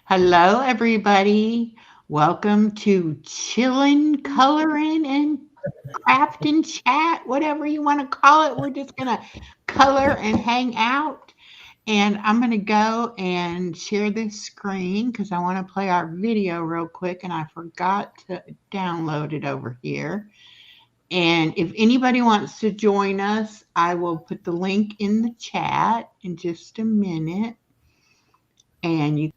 Hello, everybody. Welcome to Chillin', Coloring, and Crafting Chat, whatever you want to call it. We're just going to color and hang out. And I'm going to go and share this screen because I want to play our video real quick and I forgot to download it over here. And if anybody wants to join us, I will put the link in the chat in just a minute. And you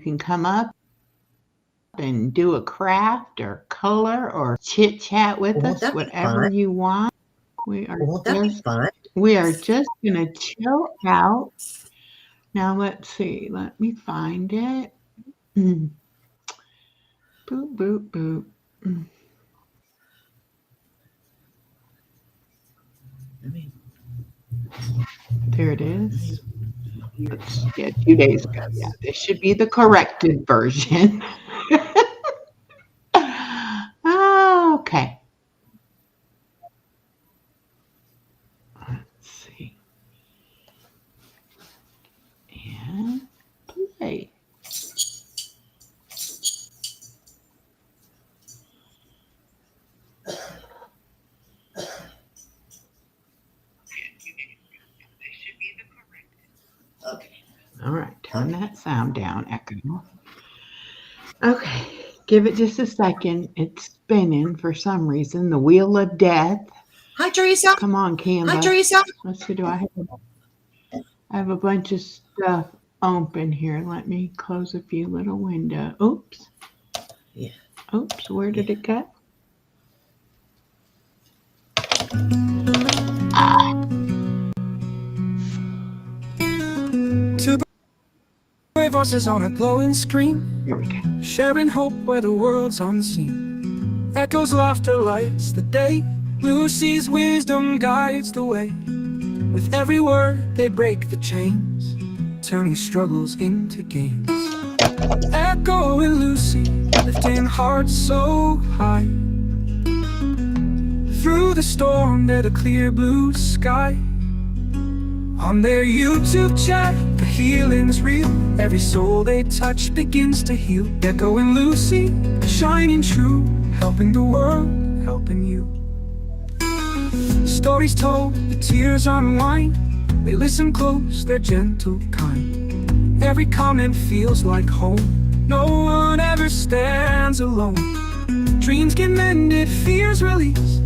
can come up and do a craft or color or chit chat with Won't us, that be whatever fun? you want. We are Won't that be just fun? we are just gonna chill out. Now let's see. Let me find it. Boop boop boop. There it is. Yeah, 2 days ago. Yeah, this should be the corrected version. Okay. Let's see. And play. Okay. All right, turn that sound down, Echo. Okay, give it just a second. It's spinning for some reason. The wheel of death. Hi, Teresa. Come on, Hi, Canva. Teresa. Let's see. Do I have a bunch of stuff open here? Let me close a few little windows. Oops. Yeah. Oops. Where did it go? Two brave voices on a glowing screen, Here we go. sharing hope where the world's unseen. Echoes, laughter lights the day. Lucy's wisdom guides the way. With every word they break the chains, turning struggles into gains. Echo and Lucy lifting hearts so high. Through the storm to the clear blue sky. On their YouTube chat, the healing's real. Every soul they touch begins to heal. Echo and Lucy, shining true, helping the world, helping you. Stories told, the tears unwind. They listen close, they're gentle, kind. Every comment feels like home. No one ever stands alone. Dreams get mended, fears release.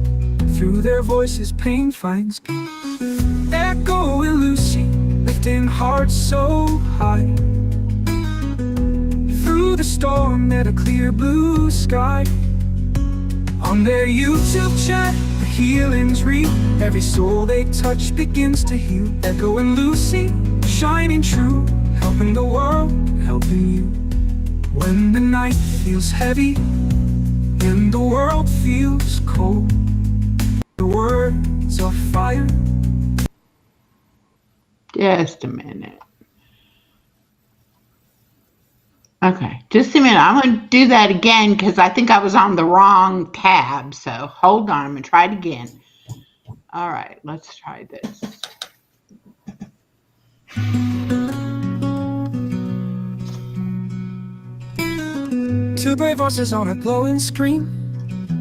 Through their voices, pain finds peace. Echo and Lucy, lifting hearts so high. Through the storm at a clear blue sky. On their YouTube chat, the healing's real. Every soul they touch begins to heal. Echo and Lucy, shining true, helping the world, helping you. When the night feels heavy and the world feels cold, the words of fire. Just a minute. Okay, just a minute. I'm going to do that again because I think I was on the wrong tab. So hold on. I'm going to try it again. All right, let's try this. Two brave voices on a glowing screen,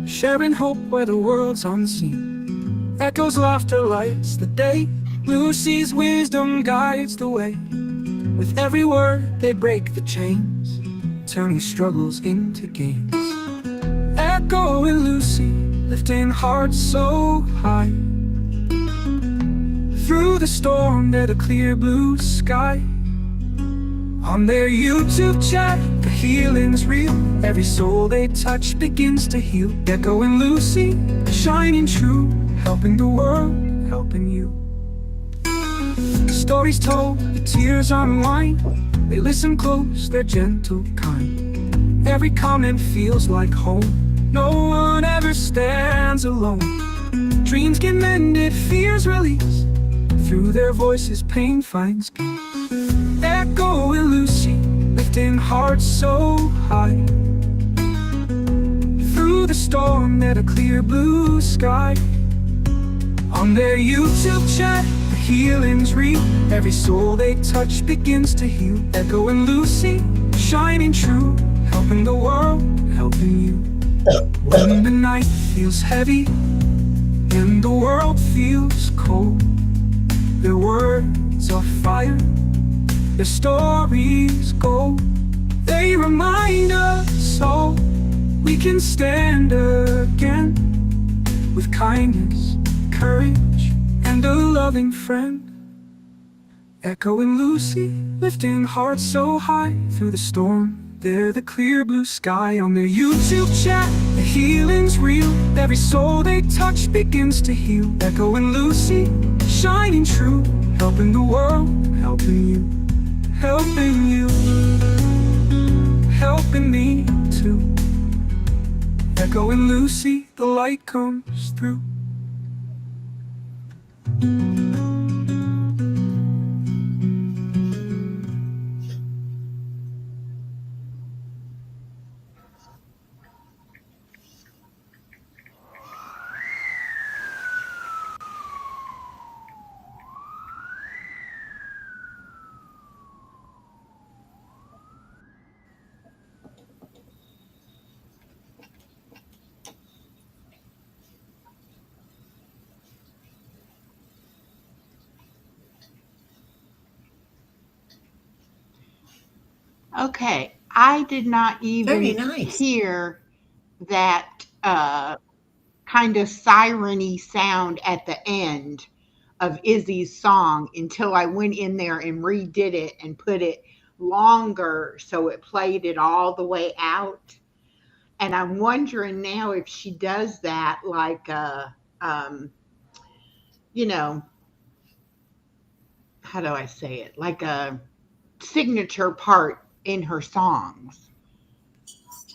sharing hope where the world's unseen. Echoes, laughter lights the day. Lucy's wisdom guides the way. With every word they break the chains, turning struggles into gains. Echo and Lucy, lifting hearts so high. Through the storm to the clear blue sky. On their YouTube chat, the healing's real. Every soul they touch begins to heal. Echo and Lucy, shining true, helping the world, helping you. Stories told, the tears unwind. They listen close, they're gentle, kind. Every comment feels like home. No one ever stands alone. Dreams get mended, fears release. Through their voices, pain finds peace. Echo and Lucy, lifting hearts so high. Through the storm at a clear blue sky. On their YouTube chat, the healing's real. Every soul they touch begins to heal. Echo and Lucy, shining true, helping the world, helping you. When the night feels heavy and the world feels cold, their words are fire, their stories gold. They remind us all we can stand again with kindness, courage, and a loving friend. Echo and Lucy, lifting hearts so high through the storm. They're the clear blue sky on their YouTube chat. The healing's real. Every soul they touch begins to heal. Echo and Lucy, shining true, helping the world, helping you, helping you, helping me too. Echo and Lucy, the light comes through. Okay, I did not Very even nice. hear that kind of siren-y sound at the end of Izzy's song until I went in there and redid it and put it longer so it played it all the way out. And I'm wondering now if she does that like um, you know, how do I say it? Like a signature part in her songs.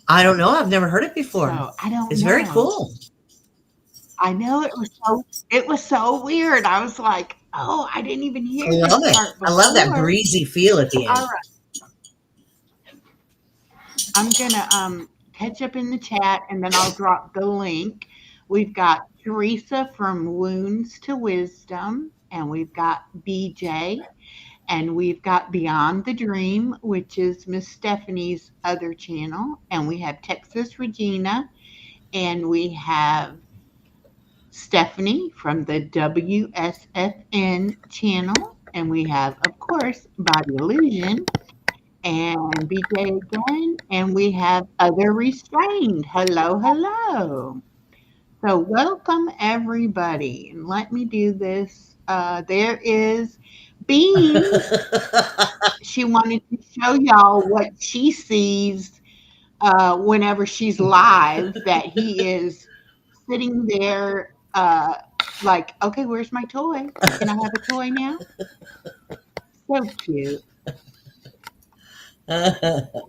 I don't know. I've never heard it before. So I don't It's very know. cool. I know it was so weird. I was like, "Oh, I didn't even I hear this love it. part I love that before." breezy feel at the All end. right, I'm gonna catch up in the chat and then I'll drop the link. We've got Teresa from Wounds to Wisdom, and we've got BJ, and we've got Beyond the Dream, which is Miss Stephanie's other channel, and we have Texas Regina, and we have Stephanie from the WSFN channel, and we have, of course, Body Illusion and BJ again, and we have Other Restrained. Hello, hello. So, welcome everybody, and let me do this. There is Beans. She wanted to show y'all what she sees whenever she's live, that he is sitting there like, okay, where's my toy? Can I have a toy now? So cute.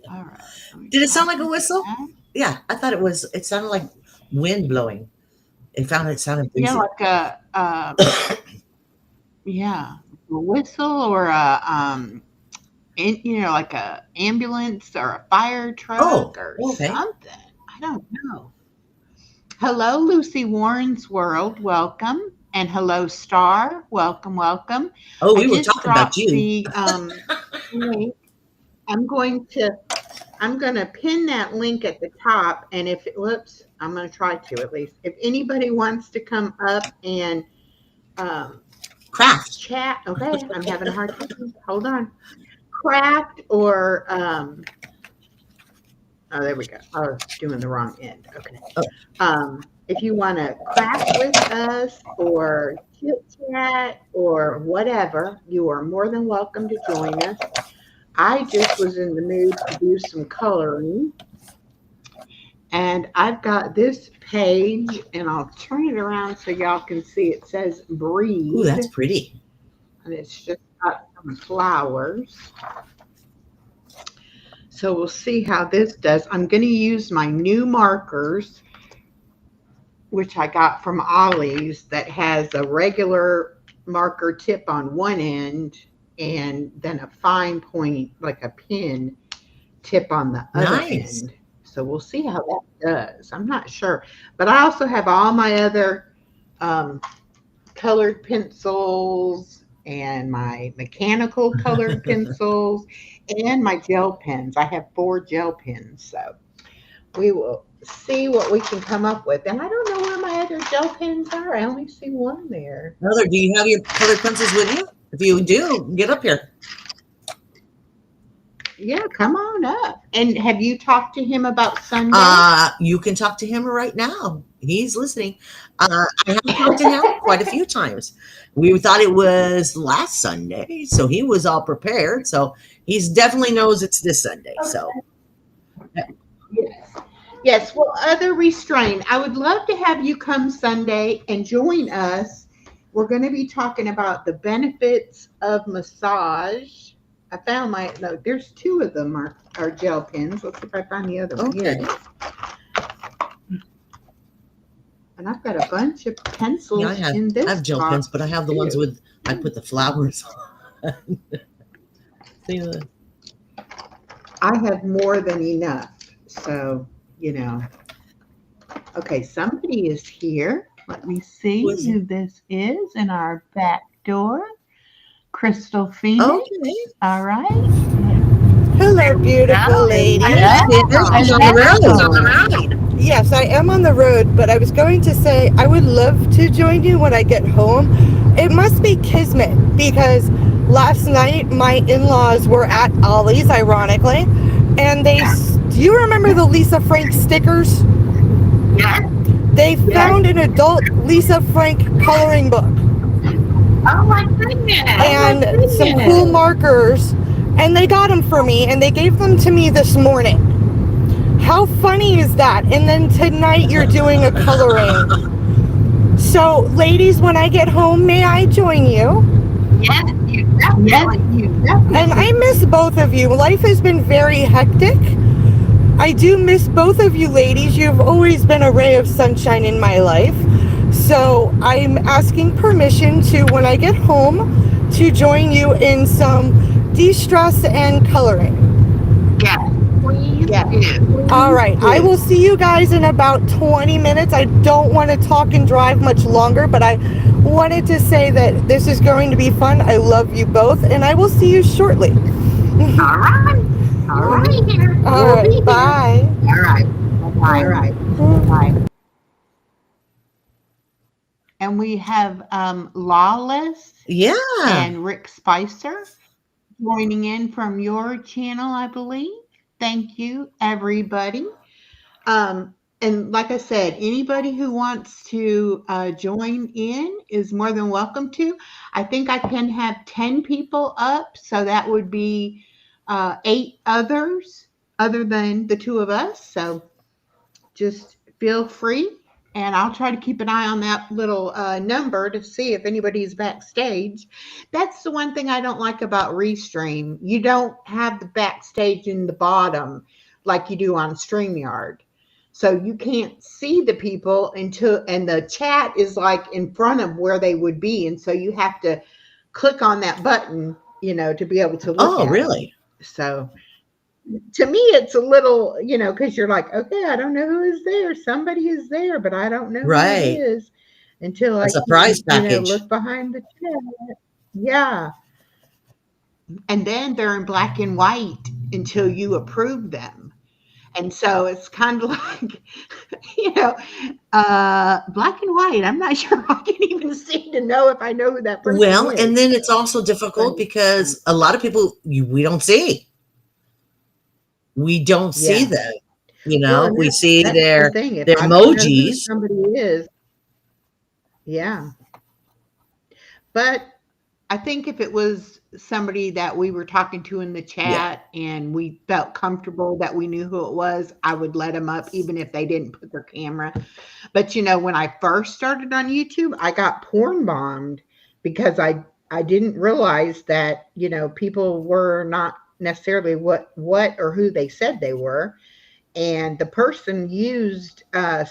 All right, let me Did it sound like a copy whistle? that. Yeah, I thought it was. It sounded like wind blowing. It sounded Yeah, breezy. like yeah, a whistle or like a ambulance or a fire Oh, truck or okay. something. I don't know. Hello, Lucy Warren's World. Welcome. And hello, Star. Welcome, welcome. Oh, I we were just talking about dropped you. the link. I'm going to I'm gonna pin that link at the top, and if it, whoops, I'm gonna try to at least. If anybody wants to come up and um, Craft. chat, okay, I'm having a hard time. Hold on. Craft or oh, there we go. I was doing the wrong end. Okay. Oh, If you want to craft with us or chit chat or whatever, you are more than welcome to join us. I just was in the mood to do some coloring, and I've got this page, and I'll turn it around so y'all can see. It says ooh, breathe, that's pretty. and it's just got some flowers. So we'll see how this does. I'm going to use my new markers, which I got from Ollie's, that has a regular marker tip on one end and then a fine point, like a pin tip on the other Nice. end. So we'll see how that does. I'm not sure. But I also have all my other um, colored pencils and my mechanical colored pencils and my gel pens. I have 4 gel pens, so we will see what we can come up with. And I don't know where my other gel pens are. I only see one there. Mother, do you have your colored pencils with you? If you do, get up here. Yeah, come on up. And have you talked to him about Sunday? You can talk to him right now. He's listening. I have talked to him quite a few times. We thought it was last Sunday, so he was all prepared. So he's definitely knows it's this Sunday. So Yes. Yes. Well, other restraint. I would love to have you come Sunday and join us. We're going to be talking about the benefits of massage. I found my, no, there's 2 of them are gel pens. Let's see if I find the other one. Here okay. it is. And I've got a bunch of pencils Yeah, I in this have gel box pens, but I have the ones too. with I put the flowers on. See the- I have more than enough. So, Okay, somebody is here. Let me see who is it? who this is in our back door. Crystal Phoenix. Okay. All right. Hello, beautiful lady. Hi, Sis. She's on the road. Yes, I am on the road, but I was going to say I would love to join you when I get home. It must be kismet because last night my in-laws were at Ollie's, ironically, and do you remember the Lisa Frank stickers? Yes. They found an adult Lisa Frank coloring book. Oh my goodness. And some cool markers, and they got them for me, and they gave them to me this morning. How funny is that? And then tonight you're doing a coloring. So, ladies, when I get home, may I join you? Yes, you definitely. And I miss both of you. Life has been very hectic. I do miss both of you ladies. You've always been a ray of sunshine in my life. So I'm asking permission to, when I get home, to join you in some de-stress and coloring. Yes, please. Yes. All right. I will see you guys in about 20 minutes. I don't want to talk and drive much longer, but I wanted to say that this is going to be fun. I love you both, and I will see you shortly. All right. All right. All right. Bye. All right. Bye. All right. Bye. And we have Lawless Yeah. and Rick Spicer joining in from your channel, I believe. Thank you, everybody. And like I said, anybody who wants to join in is more than welcome to. I think I can have 10 people up, so that would be 8 others other than the 2 of us. So just feel free, and I'll try to keep an eye on that little number to see if anybody's backstage. That's the one thing I don't like about Restream. You don't have the backstage in the bottom like you do on StreamYard. So you can't see the people and the chat is like in front of where they would be. And so you have to click on that button, to be able to look at really? them. So to me, it's a little, because you're like, okay, I don't know who is there. Somebody is there, but I don't know who it is until I surprise package. look behind the chat. Yeah. And then they're in black and white until you approve them. And so it's kind of like, black and white. I'm not sure I can even see to know if I know who that person is. And then it's also difficult because a lot of people we don't see. We don't see them. We see their emojis. Somebody is. Yeah. But I think if it was somebody that we were talking to in the chat and we felt comfortable that we knew who it was, I would let them up even if they didn't put their camera. But when I first started on YouTube, I got porn bombed because I didn't realize that, people were not necessarily what or who they said they were. And the person used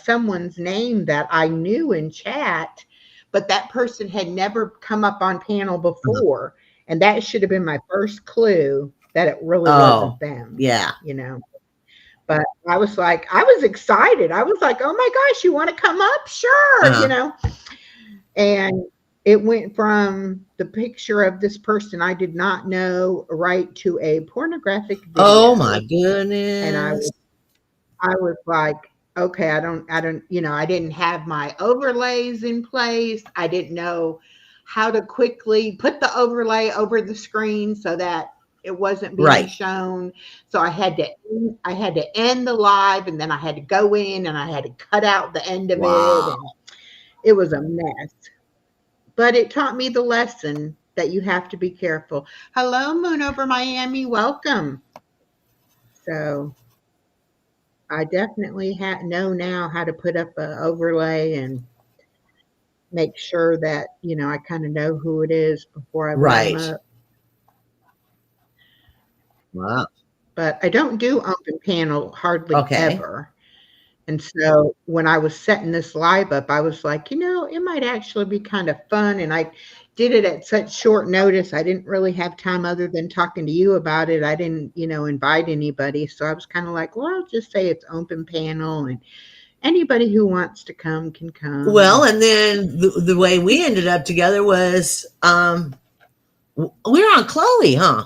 someone's name that I knew in chat, but that person had never come up on panel before. And that should have been my first clue that it really wasn't them. Yeah. But I was excited. I was like, oh my gosh, you want to come up? Sure. And it went from the picture of this person I did not know right to a pornographic Oh my video. And goodness. I was like, okay, I didn't have my overlays in place. I didn't know how to quickly put the overlay over the screen so that it wasn't being Right. shown. So I had to end the live, and then I had to go in and I had to cut out the end of it, Wow. and it was a mess. But it taught me the lesson that you have to be careful. Hello, Moon over Miami. Welcome. So I definitely know now how to put up an overlay and make sure that, I kind of know who it is before I put them Right. up. Wow. But I don't do open panel hardly Okay. ever. And so when I was setting this live up, I was like, it might actually be kind of fun. And I did it at such short notice. I didn't really have time other than talking to you about it. I didn't, invite anybody. So I was kind of like, well, I'll just say it's open panel and anybody who wants to come can come. Well, And and then the way we ended up together was we were on Chloe, huh?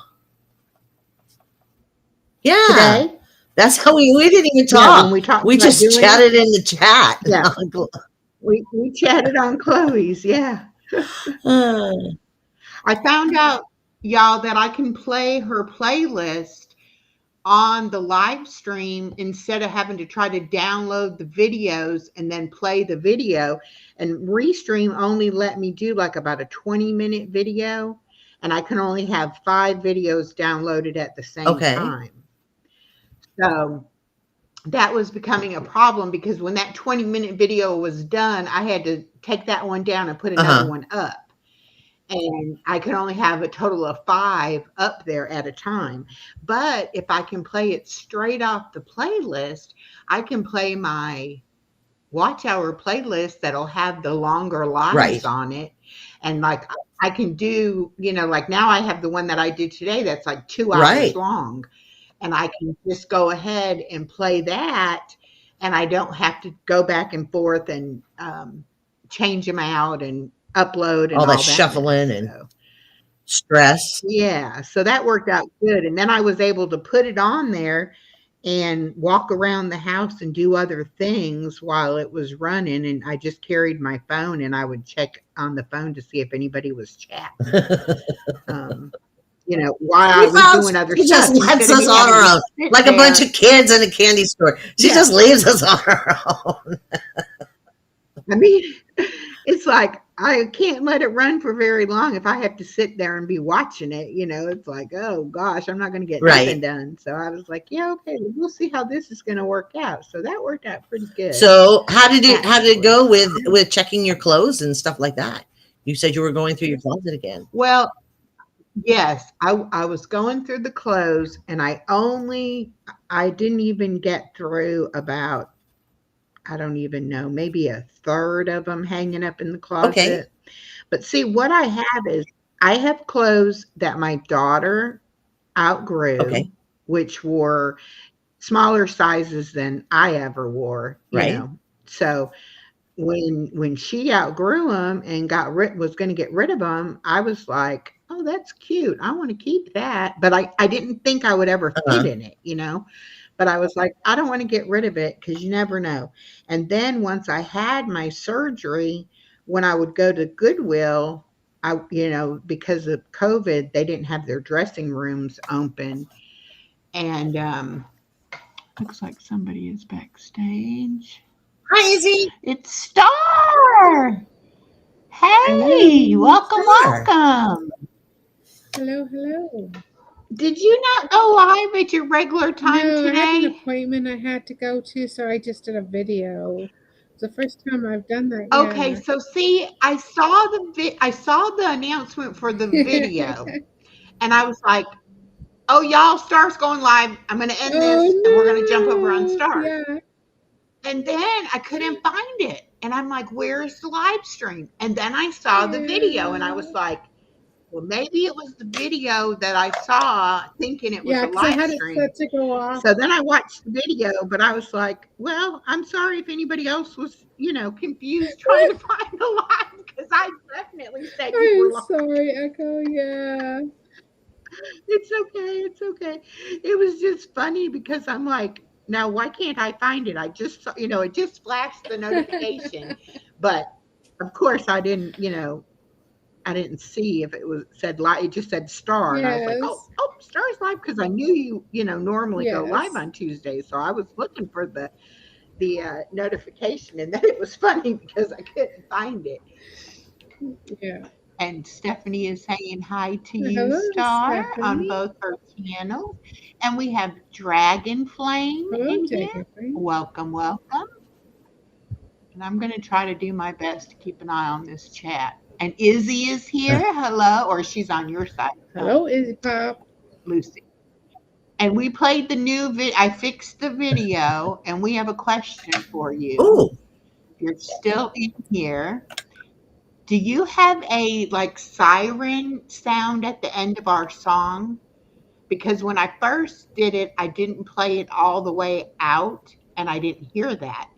Yeah. today, That's how we didn't even yeah, when talk. we talked We about just doing it, chatted in the chat. yeah, we chatted on Chloe's. Yeah. Uh, I found out, y'all, that I can play her playlist on the live stream instead of having to try to download the videos and then play the video. And Restream only let me do like about a 20-minute video, and I can only have 5 videos downloaded at the same okay. time. So that was becoming a problem because when that 20-minute video was done, I had to take that one down and put Uh another huh. one up. And I could only have a total of 5 up there at a time. But if I can play it straight off the playlist, I can play my watch hour playlist that'll have the longer lives Right. on it. And like I can do, like now I have the one that I did today that's like 2 hours Right. long. And I can just go ahead and play that. And I don't have to go back and forth and change them out and upload and All that all that shuffling mess. and So stress. yeah, so that worked out good, and then I was able to put it on there and walk around the house and do other things while it was running, and I just carried my phone, and I would check on the phone to see if anybody was chatting, um, while I She was folks, doing other she just stuff lets instead of us me on having to our own, sit like a bunch there. of kids in a candy store. She Yeah, just leaves us on our own. I mean, it's like I can't let it run for very long if I have to sit there and be watching it, it's like, oh gosh, I'm not going to get nothing Right. done. So I was like, yeah, okay, we'll see how this is going to work out. So that worked out pretty good, So how did it actually. go with checking your clothes and stuff like that? You said you were going through your closet again. Well, yes, I was going through the clothes, and I didn't even get through about, I don't even know, maybe a third of them hanging up in the Okay. closet. But see, what I have is I have clothes that my daughter outgrew, Okay. which were smaller sizes than I ever wore. Right. So when she outgrew them and was going to get rid of them, I was like, oh, that's cute. I want to keep that. But I didn't think I would ever fit Uh-huh. in it. But I was like, I don't want to get rid of it because you never know. And then once I had my surgery, when I would go to Goodwill, because of COVID, they didn't have their dressing rooms open. And looks like somebody is backstage. Hi, Izzy. It's Star. Hey, Hello, welcome, Star. welcome. Hello, hello. Did you not go live at your regular time No, I had an today? appointment I had to go to, so I just did a video. It's the first time I've done that, Okay, yeah. so see, I saw the announcement for the video, and I was like, "Oh, y'all, Star's going live. I'm going to end this, and we're going to jump over on Oh no! Star." Yeah. And then I couldn't find it, and I'm like, "Where's the live stream?" And then I saw the video, and I was Yeah. like, Well, maybe it was the video that I saw thinking it was Yeah, a because I live had it stream. set to go off. So then I watched the video, but I was like, well, I'm sorry if anybody else was, confused trying to find the live because I definitely said you I were am live. sorry, Echo. Yeah. It's okay. It's okay. It was just funny because I'm like, now why can't I find it? I just saw, it just flashed the notification, but of course I didn't see if it was said live. It just said star, and I was like, oh, Yes. oh, star's live because I knew you normally go live Yes. on Tuesdays, so I was looking for the notification, and then it was funny because I couldn't find it. Yeah. And Stephanie is saying hi to you, Hello, Star, on Stephanie. both her channels. And we have Dragon Flame Hello, in here. Dragonfly. Welcome, welcome. And I'm going to try to do my best to keep an eye on this chat. And Izzy is here. Hello. Or she's on your side, Hello, Izzy Pop. Lucy. And we played the new video. I fixed the video, and we have a question for you. Oh, If you're still in here, do you have a like siren sound at the end of our song? Because when I first did it, I didn't play it all the way out and I didn't hear that.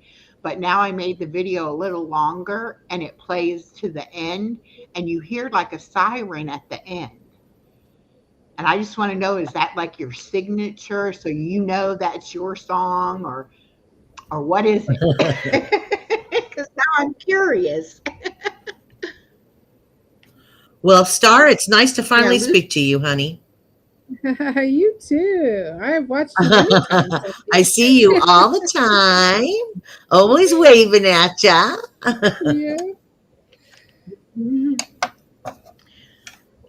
But now I made the video a little longer and it plays to the end and you hear like a siren at the end. And I just want to know, is that like your signature so you know that's your song, or what is it? Because now I'm curious. well, Star, it's nice to Yeah, finally speak to you, honey. You too. I've watched you many times. I see you all the time, always waving at ya. Yeah.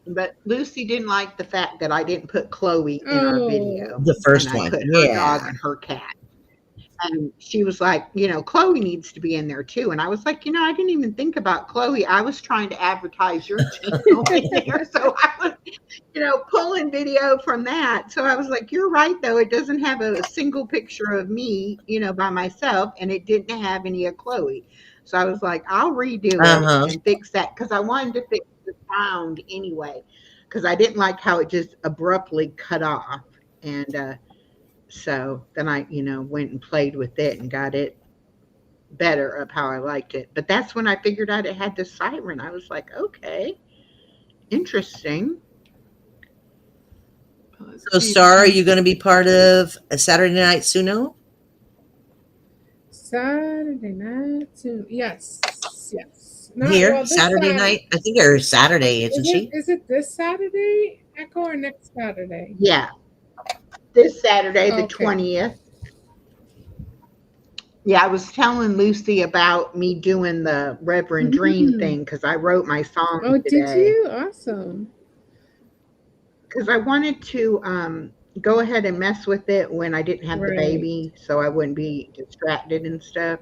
But Lucy didn't like the fact that I didn't put Chloe in our Oh. video The and first I one, put her dog yeah. and her cat. And she was like, Chloe needs to be in there too. And I was like, I didn't even think about Chloe. I was trying to advertise your channel in there. So I was, pulling video from that. So I was like, you're right, though. It doesn't have a single picture of me, by myself. And it didn't have any of Chloe. So I was like, I'll redo Uh it huh. and fix that because I wanted to fix the sound anyway. Because I didn't like how it just abruptly cut off. And, so then I, went and played with it and got it better of how I liked it. But that's when I figured out it had the siren. I was like, okay, interesting. So, Star, are you going to be part of a Saturday Night Suno? Saturday night. Yes. Yes. Not Here, well. This Saturday Saturday. night? I think or Saturday, isn't she? Is it this Saturday, Echo, or next Saturday? Yeah. This Saturday, the Okay. 20th. Yeah, I was telling Lucy about me doing the Reverend Dream thing because I wrote my song Oh, did today. you? Awesome. Because I wanted to go ahead and mess with it when I didn't have the Right. baby so I wouldn't be distracted and stuff.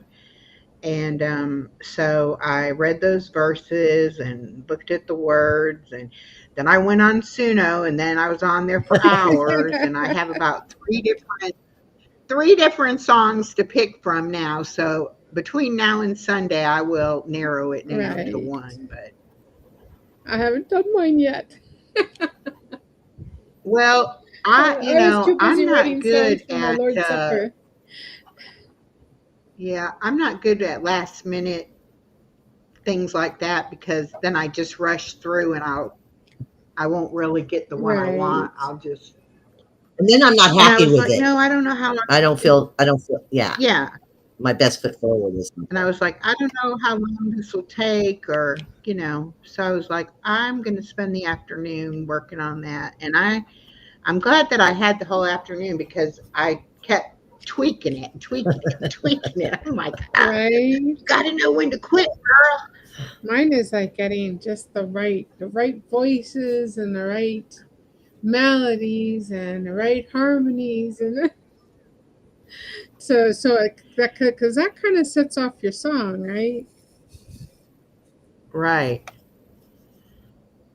And so I read those verses and looked at the words. And then I went on Suno and then I was on there for hours. And I have about three different songs to pick from now. So between now and Sunday, I will narrow it down to Right. one. But I haven't done mine yet. well, I was too busy I'm not writing songs good for my at Lord's Supper. yeah, I'm not good at last minute things like that because then I just rush through and I won't really get the one I want. Right. I'll just And then I'm not and I happy was with like, it. no, I don't know how I don't feel, yeah, yeah. my best foot forward is. And I was like, I don't know how long this will take or. So I was like, I'm gonna spend the afternoon working on that. And I'm glad that I had the whole afternoon because I kept tweaking it and tweaking it and tweaking it. I'm like, Right. you gotta know when to quit, girl. Mine is like getting just the right voices and the right melodies and the right harmonies and so because that kind of sets off your song, right? Right.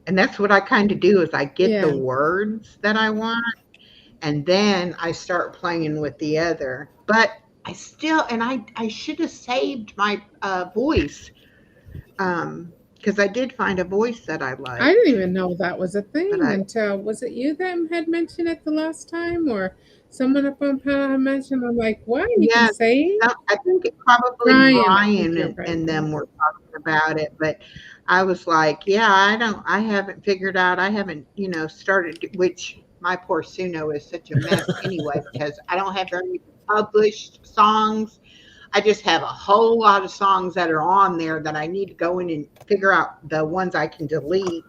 And that's what I kind of do is I get the Yeah. words that I want and then I start playing with the other. But I still and I should have saved my voice because I did find a voice that I I liked, didn't even know that was a but thing I until, was it you that had mentioned it the last time, or someone up on panel had mentioned? I'm like, what? You can yeah, sing? I think it probably Ryan, I think Brian you're and right. them were talking about it, but I was like, yeah, I haven't figured out, I haven't, started, which my poor Suno is such a mess anyway, because I don't have very many published songs. I just have a whole lot of songs that are on there that I need to go in and figure out the ones I can delete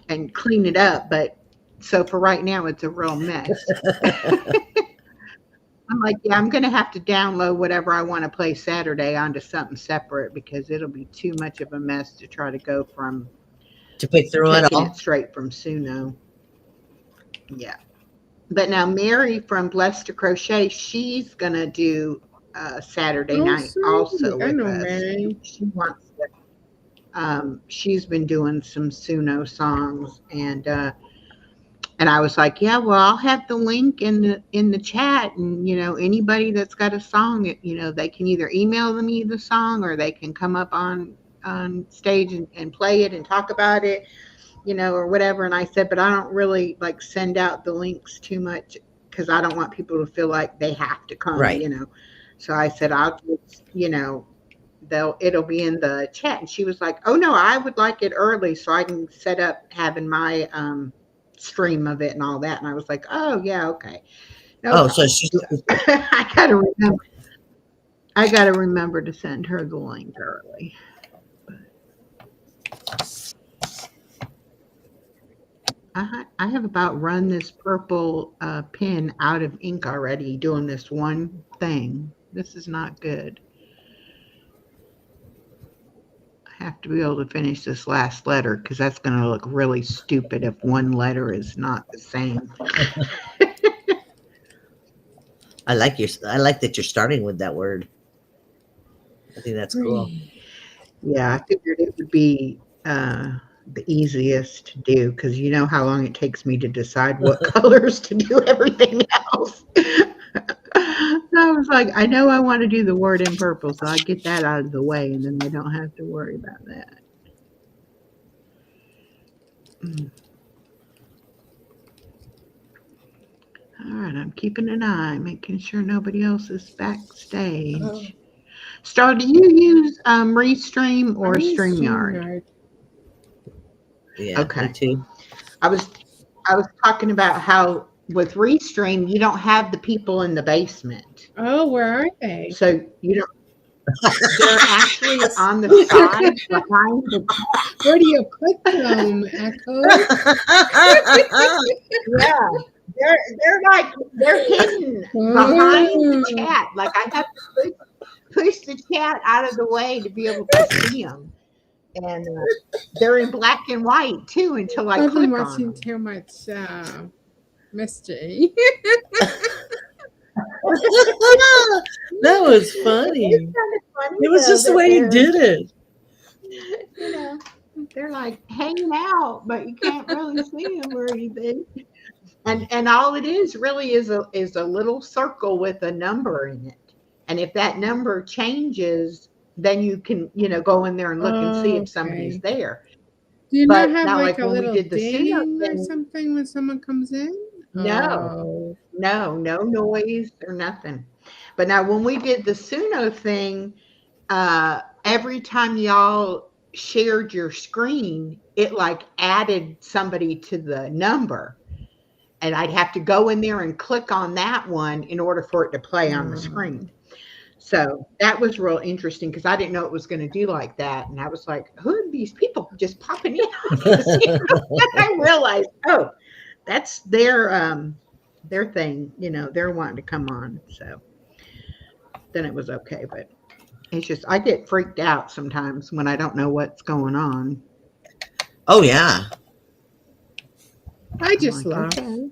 and clean it up. But so for right now, it's a real mess. I'm like, yeah, I'm going to have to download whatever I want to play Saturday onto something separate because it'll be too much of a mess to try to go from To pick through it taking it all. straight from Suno. Yeah. But now Mary from Blessed to Crochet, she's going to do Saturday Oh, night also sweet. I with know us. Mary. She wants to, she's been doing some Suno songs and I was like, yeah, well, I'll have the link in the chat, and anybody that's got a song, they can either email me the song or they can come up on stage and play it and talk about it, or whatever. And I said, but I don't really like send out the links too much because I don't want people to feel like they have to Right. come. So I said, I'll just, it'll be in the chat. And she was like, oh no, I would like it early so I can set up having my stream of it and all that. And I was like, oh yeah, okay, no Oh, so problem. she's So I gotta remember to send her the link early. I have about run this purple pen out of ink already doing this one thing. This is not good. I have to be able to finish this last letter because that's going to look really stupid if one letter is not the same. I like that you're starting with that word. I think that's cool. Free. Yeah, I figured it would be the easiest to do because you know how long it takes me to decide what colors to do everything else. So I was like, I know I want to do the word in purple, so I get that out of the way, and then I don't have to worry about that. Mm. All right, I'm keeping an eye, making sure nobody else is Oh, backstage. Star, do you use Restream I or use StreamYard? StreamYard. yeah, me Okay. too. I was I was talking about how with Restream you don't have the people in the basement. Oh, where are they? So you don't they're actually on the side behind the Where do you put them, Echo? yeah. They're hidden behind the Oh, chat. Like I have to push the chat out of the way to be able to see them. And they're in black and white too until I I've been click on watching them. too much mystery. That was It is funny. kind of funny It was though just the that way you did it. you know, they're like hanging out, but you can't really see them or anything. And all it is really is a little circle with a number in it. And if that number changes, then you can, go in there and look and see if somebody's Okay. there. Do you not But have now like like a when we little did the Suno ding or thing, something when someone comes in? no, Oh, no noise or nothing. But now when we did the Suno thing, every time y'all shared your screen, it like added somebody to the number. And I'd have to go in there and click on that one in order for it to play on the screen. So that was real interesting because I didn't know it was going to do like that. And I was like, who are these people just popping in? I realized, oh, that's their thing, they're wanting to come on. So then it was okay. But it's just I get freaked out sometimes when I don't know what's going on. Oh yeah. I I'm just like, laugh. okay.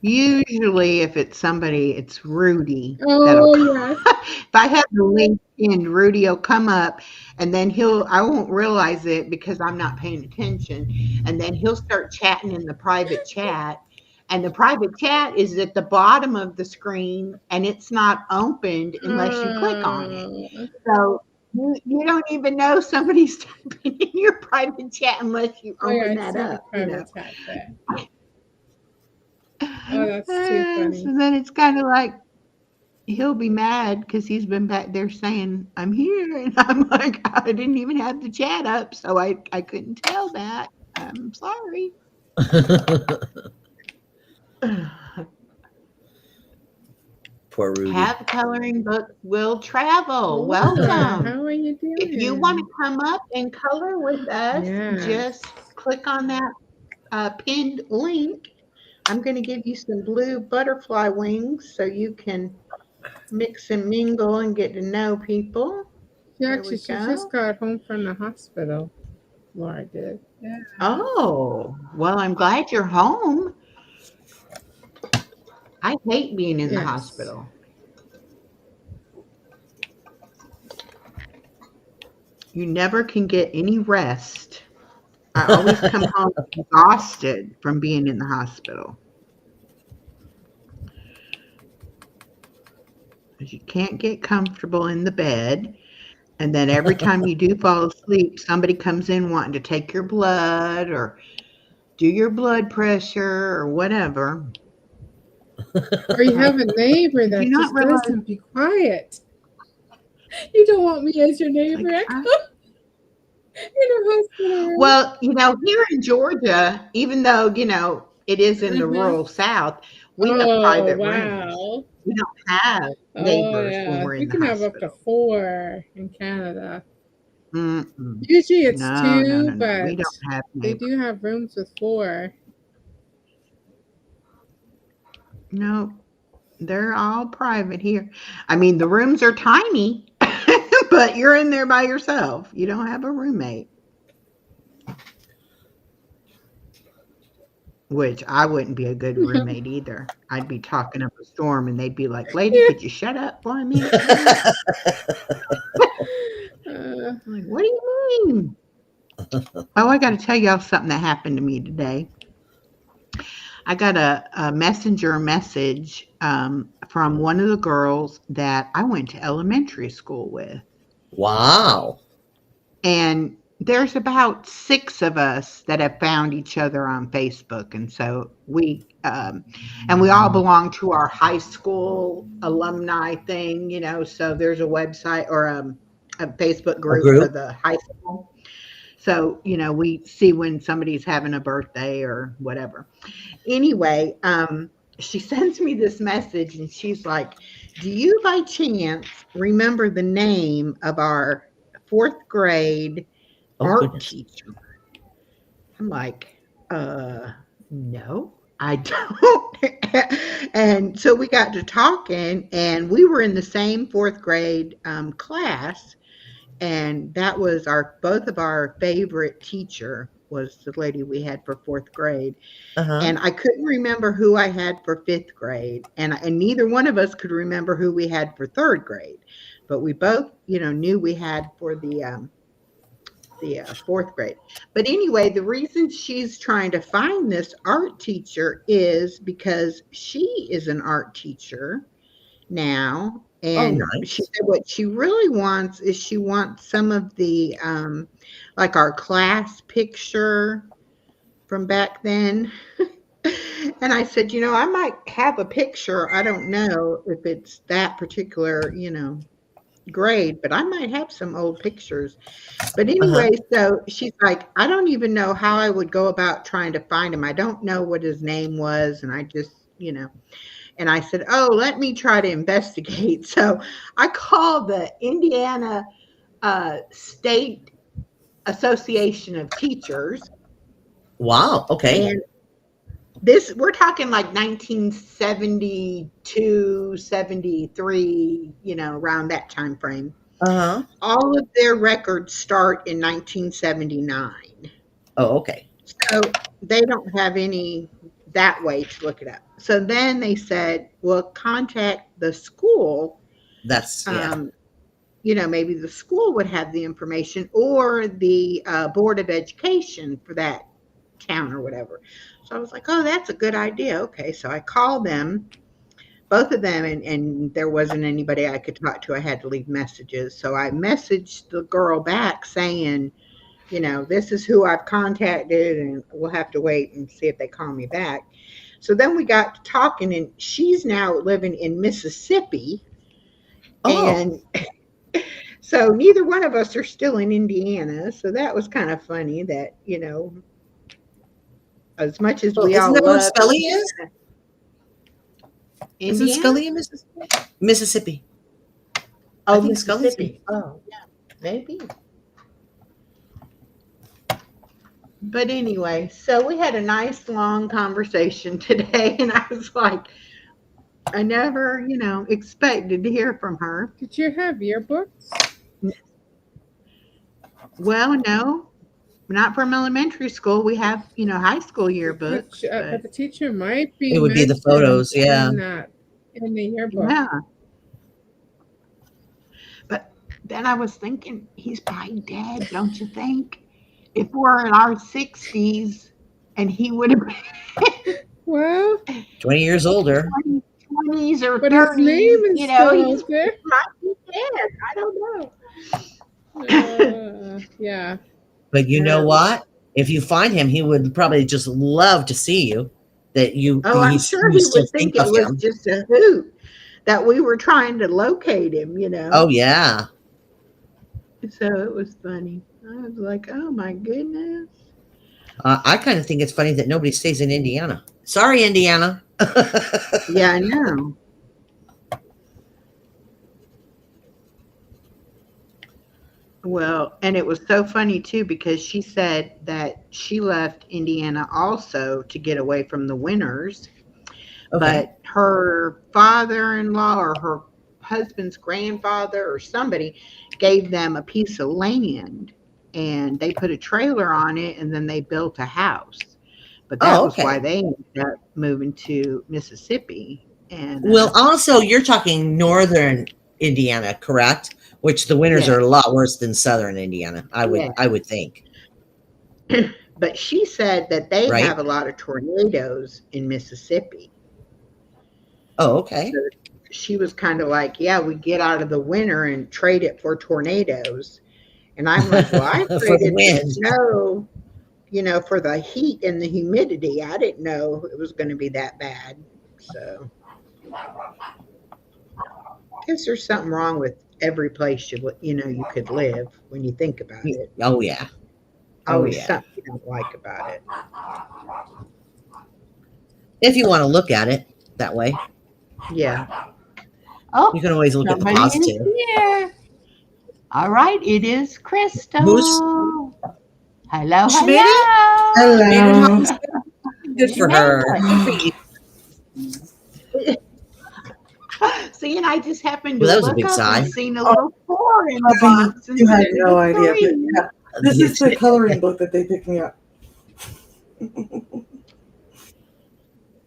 Usually, if it's somebody, it's Rudy that'll Oh, come. yes. If I have the link in, Rudy will come up and then I won't realize it because I'm not paying attention. And then he'll start chatting in the private chat. And the private chat is at the bottom of the screen and it's not opened unless you click on it. Oh, So you don't even know somebody's typing in your private chat unless you oh yeah, open I that see the up, you know. private chat there. Oh, that's too So funny. then it's kind of like he'll be mad because he's been back there saying, I'm here. And I'm like, I didn't even have the chat up. So I couldn't tell that. I'm sorry. Poor Rudy. Have coloring books will travel. Laura, Welcome. how are you If you want to doing? come up and color with us, Yes. just click on that pinned link. I'm going to give you some blue butterfly wings so you can mix and mingle and get to know people. There we She just go. got home from the hospital. Laura did. Yeah. Oh, well, I'm glad you're home. I hate being in the Yes. hospital. You never can get any rest. I always come home exhausted from being in the hospital. 'Cause you can't get comfortable in the bed. And then every time you do fall asleep, somebody comes in wanting to take your blood or do your blood pressure or whatever. Or you have a neighbor Did you that not just realize? doesn't be quiet. You don't want me as your neighbor Like, in a hospital room. well, here in Georgia, even though, it is in the Uh-huh. rural South, we have Oh, private rooms. wow. We don't have Oh, neighbors when yeah. we're in We the can have up to hospital. 4 in Canada. Mm-mm. Usually it's No, no, no, 2, no. We but don't have they neighbors. do have rooms with 4. No, they're all private here. I mean, the rooms are tiny, but you're in there by yourself. You don't have a roommate, which I wouldn't be a good roommate either. I'd be talking up a storm and they'd be like, Lady, Yeah. could you shut up for a minute, please? Uh, I'm like, what do you mean? Oh, I got to tell y'all something that happened to me today. I got a messenger message from one of the girls that I went to elementary school with. Wow. And there's about 6 of us that have found each other on Facebook. And so we all belong to our high school alumni thing, so there's a website or a Facebook A group for group? the high school. So, we see when somebody's having a birthday or whatever. Anyway, she sends me this message and she's like, do you by chance remember the name of our 4th grade Oh, art goodness. teacher? I'm like, no, I don't. And so we got to talking and we were in the same 4th grade class. And that was both of our favorite teacher was the lady we had for 4th grade. Uh-huh. And I couldn't remember who I had for 5th grade, and neither one of us could remember who we had for 3rd grade. But we both, knew we had for the 4th grade. But anyway, the reason she's trying to find this art teacher is because she is an art teacher now, Oh, and she nice. said what she really wants is she wants some of the like our class picture from back then. And I said, I might have a picture. I don't know if it's that particular, grade, but I might have some old pictures. But Uh-huh. anyway, so she's like, I don't even know how I would go about trying to find him. I don't know what his name was. And I just, and I said, oh, let me try to investigate. So I called the Indiana State Association of Teachers. Wow. Okay. And we're talking like 1972, 73, around that time frame. Uh-huh. All of their records start in 1979. Oh, okay. So they don't have any that way to look it up. So then they said, well, contact the school. That's, yeah. Maybe the school would have the information or the Board of Education for that town or whatever. So I was like, oh, that's a good idea. Okay. So I called them, both of them, and there wasn't anybody I could talk to. I had to leave messages. So I messaged the girl back saying, this is who I've contacted, and we'll have to wait and see if they call me back. So then we got to talking, and she's now living in Mississippi. Oh, And so neither one of us are still in Indiana. So that was kind of funny that, as much as well, we isn't all that where love Scully is? Isn't Indiana. Scully in Mississippi? Mississippi. I Oh, think Scully's in. Mississippi. Oh, yeah, maybe. But anyway, so we had a nice long conversation today, and I was like, I never, expected to hear from her. Did you have yearbooks? Well, no, not from elementary school. We have, high school yearbooks, But but the teacher might be It would be the mentioned photos, yeah. in the yearbook. yeah. But then I was thinking, he's probably dead, don't you think? If we're in our 60s and he would have been Well, 20 years older. 20s or but his 30s, name is still he's out there. might be dead. I don't know. Yeah. But you know Yeah. what? If you find him, he would probably just love to see you. That Oh, I'm sure you he still would think think it of was him. just a hoot that we were trying to locate him. Oh yeah. So it was funny. I was like, oh my goodness. I kind of think it's funny that nobody stays in Indiana. Sorry, Indiana. Yeah, I know. Well, and it was so funny too because she said that she left Indiana also to get away from the winters, Okay. but her father-in-law or her husband's grandfather or somebody gave them a piece of land and they put a trailer on it and then they built a house. But that Oh, was why okay. they ended up moving to Mississippi. And Well, also, you're talking northern Indiana, correct? Which the winters yeah, are a lot worse than southern Indiana. yeah. I would think, But she said that they right? have a lot of tornadoes in Mississippi. Oh, okay. So she was kind of like, yeah, we get out of the winter and trade it for tornadoes. And I'm like, well, I For the traded the wind. snow, for the heat and the humidity. I didn't know it was going to be that bad. So I guess there's something wrong with every place you could live when you think about it. Oh yeah. Oh Always yeah. something you don't like about it. If you want to look at it that way, Yeah. Oh, you can always look at the somebody is positive. here. All right, it is Crystal. Who's Hello, she made it? hello. Made it Hello. home. Good for her. Good for you. See, and I just happened Well, to that was a look big up sigh. and seen a little 4 in the Bobby, box you have instead no of a idea. But 3. yeah, this is the coloring book that they picked me up.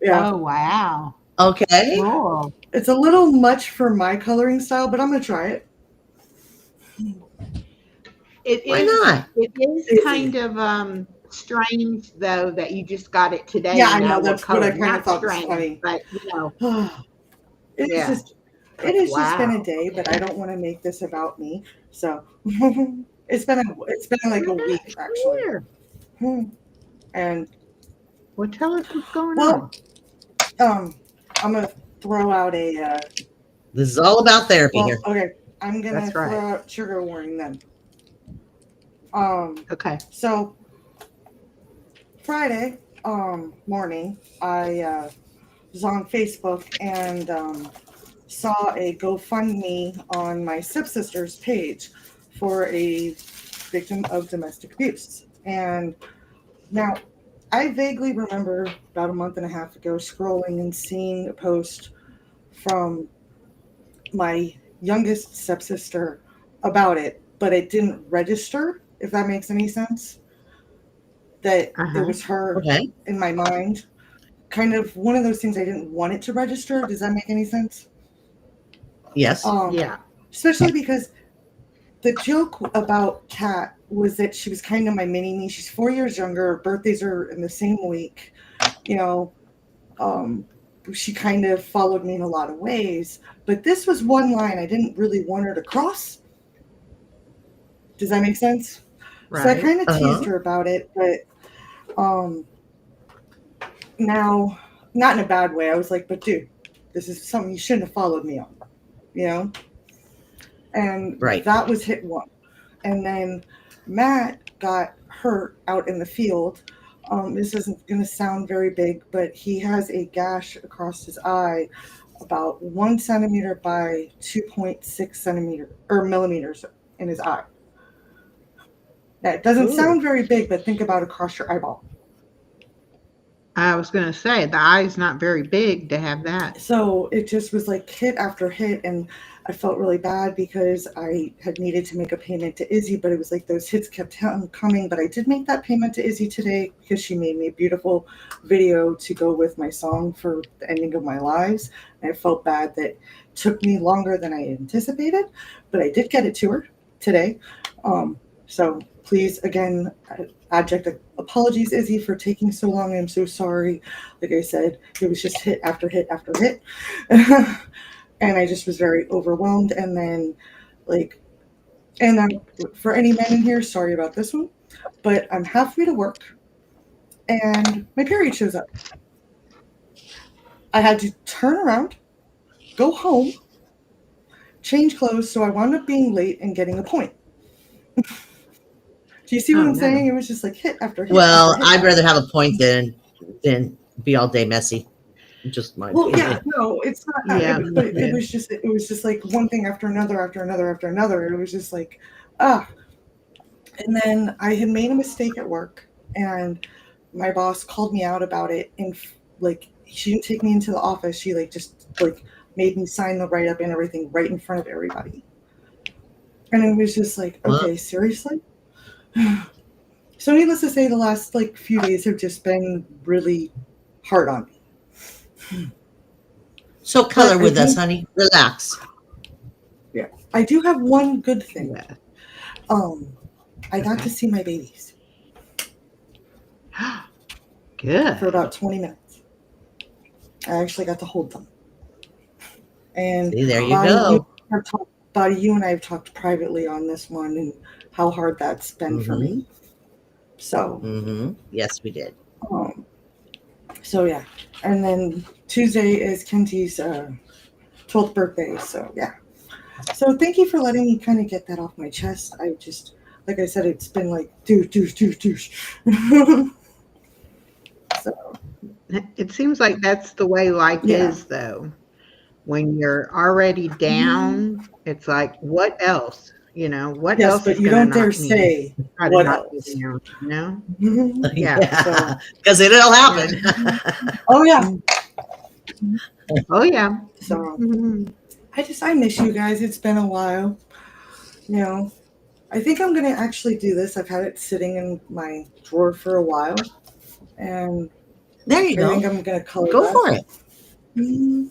Yeah, Oh, wow. Okay. Cool. it's a little much for my coloring style, but I'm gonna try it. Why not? It is Easy. kind of strange though that you just got it today. Yeah, I and know, now we're that's what I coloring. kind of Not thought was strange, funny. but It's yeah. just it has just been Wow. a day, but I don't want to make this about me. So it's been like a week actually. Sure. And Well, tell us what's going well, on. I'm gonna throw out a This is all about therapy well, here. okay. I'm gonna That's right. throw out trigger warning then. Okay. So Friday morning, I was on Facebook and saw a GoFundMe on my stepsister's page for a victim of domestic abuse. And now I vaguely remember about a month and a half ago scrolling and seeing a post from my youngest stepsister about it, but it didn't register, if that makes any sense. That it was her Okay. in my mind. Kind of one of those things I didn't want it to register. Does that make any sense? Yes. Yeah. Especially because the joke about Kat was that she was kind of my mini me. She's 4 years younger. Our birthdays are in the same week. You know, um, she kind of followed me in a lot of ways. But this was one line I didn't really want her to cross. Does that make sense? So I Right. kind of teased Uh-huh. her about it, but um, now, not in a bad way. I was like, but dude, this is something you shouldn't have followed me on, you know? And Right. that was hit one. And then Matt got hurt out in the field. This isn't going to sound very big, but he has a gash across his eye about 1 centimeter by 2.6 centimeter or millimeters in his eye. Now, it doesn't Ooh. sound very big, but think about across your eyeball. I was going to say the eye's not very big to have that. So it just was like hit after hit, and I felt really bad because I had needed to make a payment to Izzy, but it was like those hits kept coming. But I did make that payment to Izzy today because she made me a beautiful video to go with my song for the ending of my lives. And I felt bad that it took me longer than I anticipated, but I did get it to her today. So please, again, abject apologies, Izzy, for taking so long. I'm so sorry. Like I said, it was just hit after hit after hit. And I just was very overwhelmed. And then, like, and for any men in here, sorry about this one, but I'm halfway to work and my period shows up. I had to turn around, go home, change clothes, so I wound up being late and getting a point. Do you see what Oh I'm saying? no. It was just like hit after hit after Well, hit I'd after rather hit. have a point than be all day messy. Just my Well, yeah, opinion. no, it's not that, Yeah, me but too. it was just like one thing after another after another after another. It was just like, ah. And then I had made a mistake at work, and my boss called me out about it. And like, she didn't take me into the office. She like just like made me sign the write up and everything right in front of everybody. And it was just like, Well, okay, seriously. So needless to say, the last like few days have just been really hard on me. so But color with us, honey. Relax. yeah, I do have one good thing. Yeah. Um, I got to Okay. see my babies for Good. about 20 minutes. I actually got to hold them. And See, there you Bonnie, go. You and I have talked privately on this one and how hard that's been for Mm-hmm. me. So, Mm-hmm. Yes, we did. um, so yeah. And then Tuesday is Kentie's 12th birthday. So yeah. So thank you for letting me kind of get that off my chest. I just, like I said, it's been like douche, douche, douche, douche. So It seems like that's the way life yeah. is, though. When you're already Mhm. down, it's like, what else? What Yes, else but is you going to don't dare knock me, say try to what knock me else. down, you know? Mhm. Yeah. So Yeah, because it'll Yeah. happen. oh yeah. Mm. Oh, yeah. So Mhm. I miss you guys. It's been a while. You know, I think I'm gonna actually do this. I've had it sitting in my drawer for a while, and There you I think go. I'm gonna color Go that. for it. Mhm.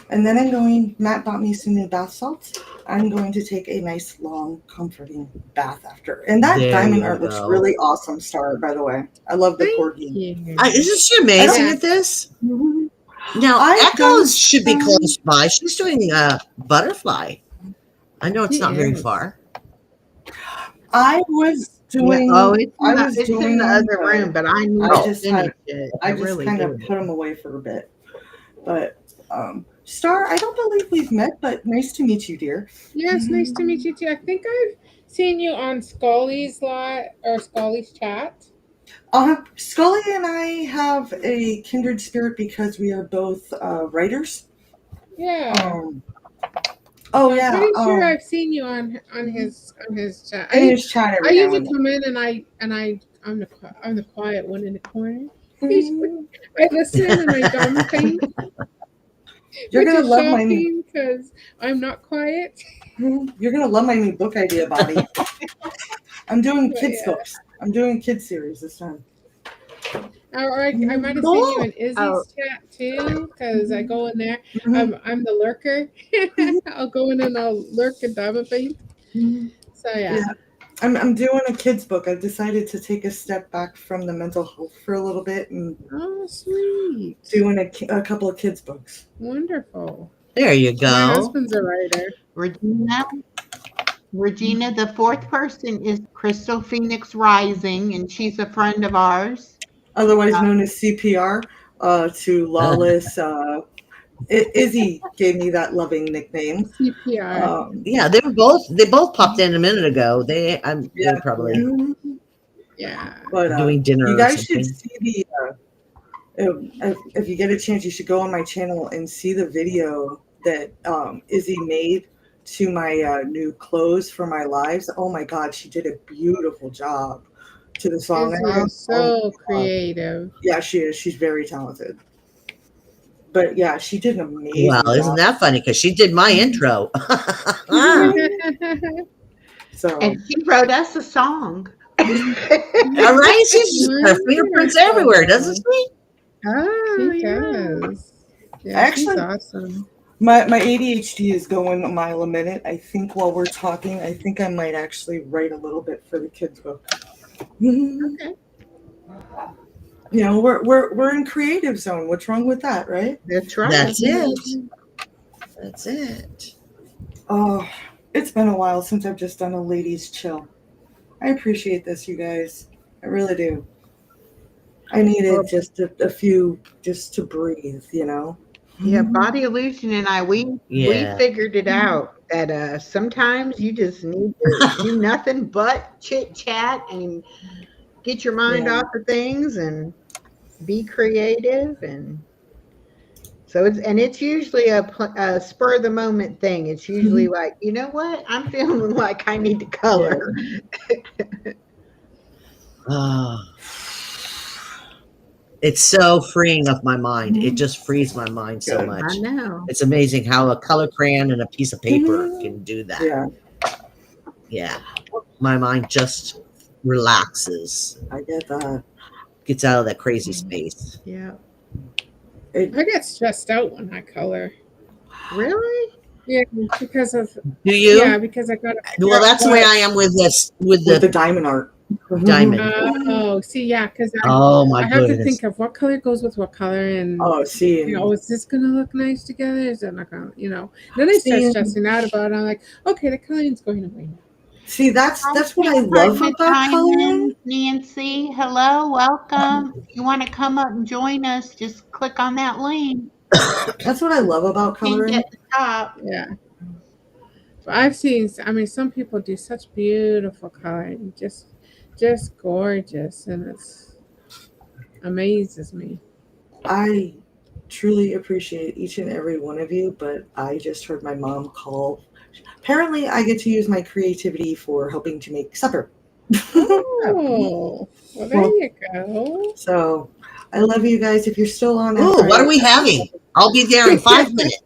And then I'm going. Matt bought me some new bath salts. I'm going to take a nice, long, comforting bath after. And that There diamond you art looks go. really awesome, Star. By the way, I love the Thank corgi. you. Isn't she I don't. amazing Yeah. at this? Mhm. Now, I've done Echoes should be some. close by. She's doing a butterfly. I know it's She not very is. far. I was Yeah. Oh, doing. I was it's in doing the them, other but room, but I need I to Oh, just had. finish it. I I just really kind of do. put them away for a bit. But Star, I don't believe we've met, but nice to meet you, dear. Yes, nice to meet you too. I think I've seen you on Scully's lot or Scully's chat. Scully and I have a kindred spirit because we are both writers. Yeah. Um, So oh I'm yeah, pretty sure I've seen you on his chat. in his chat I every now usually and come in and I'm the quiet one in the corner. Usually then. I listen and I dumb things, You're which gonna is love my new. shocking because I'm not quiet. You're gonna love my new book idea, Bobby. I'm doing But kids yeah. books. I'm doing kids series this time. Or I might have seen you cool. in Oh, Izzy's chat too, because I go in there. Mhm. I'm the lurker. I'll go in and I'll lurk and diamond paint. Mhm. So Yeah. yeah. I'm doing a kids book. I've decided to take a step back from the mental health for a little bit and Oh, sweet. doing a couple of kids books. Wonderful. There you My go. husband's a writer. Regina, Regina, the fourth person is Crystal Phoenix Rising, and she's a friend of ours. Otherwise known as CPR, to Lawless. Izzy gave me that loving nickname. CPR. Yeah, they both popped in a minute ago. They're Yeah, probably Yeah. but doing dinner you or guys should something. see the. If you get a chance, you should go on my channel and see the video that Izzy made to my new clothes for my lives. Oh my God, she did a beautiful job to the song. Izzy is Oh so my God. creative. Yeah, she is. She's very talented. But yeah, she did an Wow, amazing isn't job. that funny? Because she did my intro. So And she wrote us a song. All right, she's her fingerprints everywhere, doesn't Wonderful. she? Oh, She yeah. does. Yeah, she's actually, awesome. my ADHD is going a mile a minute. I think while we're talking, I think I might actually write a little bit for the kids book. You Okay. know, we're in creative zone. What's wrong with that, right? That's right. That's it. That's it. Oh, it's been a while since I've just done a ladies chill. I appreciate this, you guys. I really do. I needed Well, just a few just to breathe, you know. yeah, Body Illusion and we Yeah. figured it out that sometimes you just need to do nothing but chit chat and get your mind Yeah. off of things and be creative. And so it's usually a spur of the moment thing. It's usually like, you know what, I'm feeling like I need to Yeah. color. Oh, it's so freeing of my mind. It just frees my mind so Good. I much. know. It's amazing how a color crayon and a piece of paper can do that. Yeah, Yeah. My mind just relaxes, I get that. gets out of that crazy space. Yeah. It, I get stressed out when I color. Really? Yeah, because of Do you? because I gotta figure Well, out that's the way I am with this, with with the the diamond art. diamond. Oh, see, yeah, because Oh my I have to goodness. think of what color goes with what color, and Oh, see, is this gonna look nice together? Is it not gonna, Then I start see, stressing out about it. I'm like, okay, the coloring's going away now. see. That's what Hi, I love Partner about coloring. Diamond, Nancy. Hello, welcome. If you want to come up and join us, just click on that link. That's what I love about Link coloring. at the top. Yeah, but I've seen. I mean, some people do such beautiful coloring, just gorgeous, and it's amazes me. I truly appreciate each and every one of you, but I just heard my mom call. Apparently, I get to use my creativity for helping to make supper. Oh, well, there Well, you go. so I love you guys. If you're still on Ooh, after what are I we having? I'll be there in 5 minutes.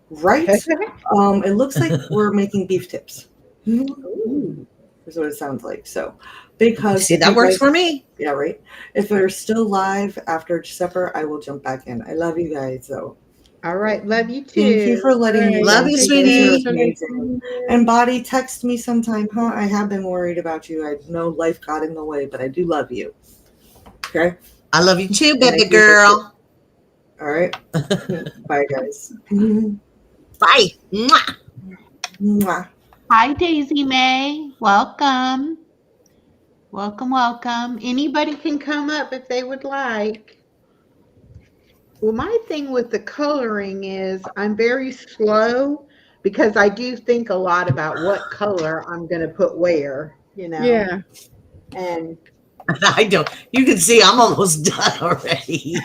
right, it looks like we're making beef tips. Ooh. Is what it sounds like. So, big hugs. See, If that you works guys, for me. yeah, right. If they're still live after supper, I will jump back in. I love you guys, though. All right, love you Thank you too. for All letting me right, Love vent. you, take You guys care, are sweetie. amazing. And Body, text me sometime, huh? I have been worried about you. I know life got in the way, but I do love you. Okay? I love you too, And I baby do miss you. girl. All right? Bye, guys. Bye. Mwah. Mwah. Hi, Daisy May. Welcome. Welcome, welcome. Anybody can come up if they would like. Well, my thing with the coloring is I'm very slow because I do think a lot about what color I'm going to put where. Yeah, And I don't. You can see I'm almost done already.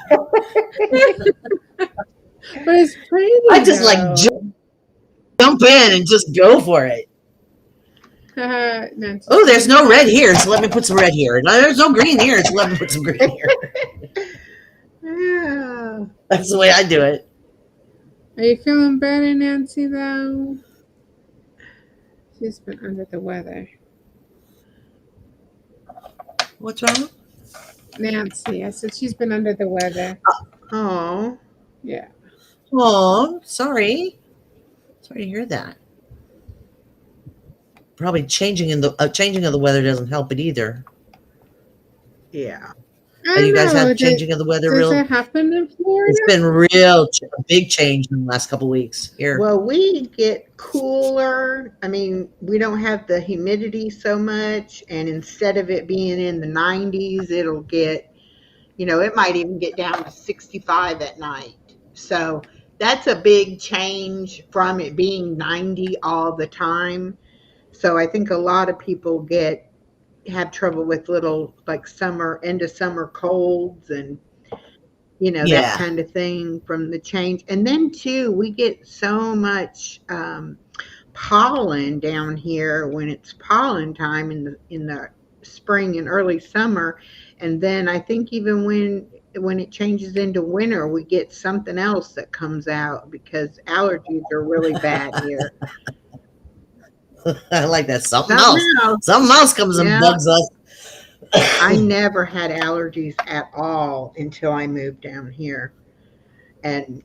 but it's I pretty just like though. jump in and just go for it. Nancy Oh, there's said, no red here, so let me put some red here. No, there's no green here, so let me put some green here. yeah. That's the way I do it. "Are you feeling better, Nancy? Though she's been under the weather." What's wrong? Nancy, I said she's been under the weather. Oh, Yeah. Oh, sorry. Sorry to hear that. Probably changing of the weather doesn't help it either. Yeah. Have I you guys know. had changing of the weather Does real? that happen in It's Florida? been real a big change in the last couple weeks here. Well, we get cooler. I mean, we don't have the humidity so much, and instead of it being in the 90s, it'll get, it might even get down to 65 at night. So that's a big change from it being 90 all the time. So I think a lot of people have trouble with little like summer end of summer colds and that Yeah, kind of thing from the change. And then too, we get so much pollen down here when it's pollen time in the spring and early summer. And then I think even when it changes into winter, we get something else that comes out because allergies are really bad here. I like that. Something Something else. else. Something else comes and Yeah. bugs us. I never had allergies at all until I moved down here. And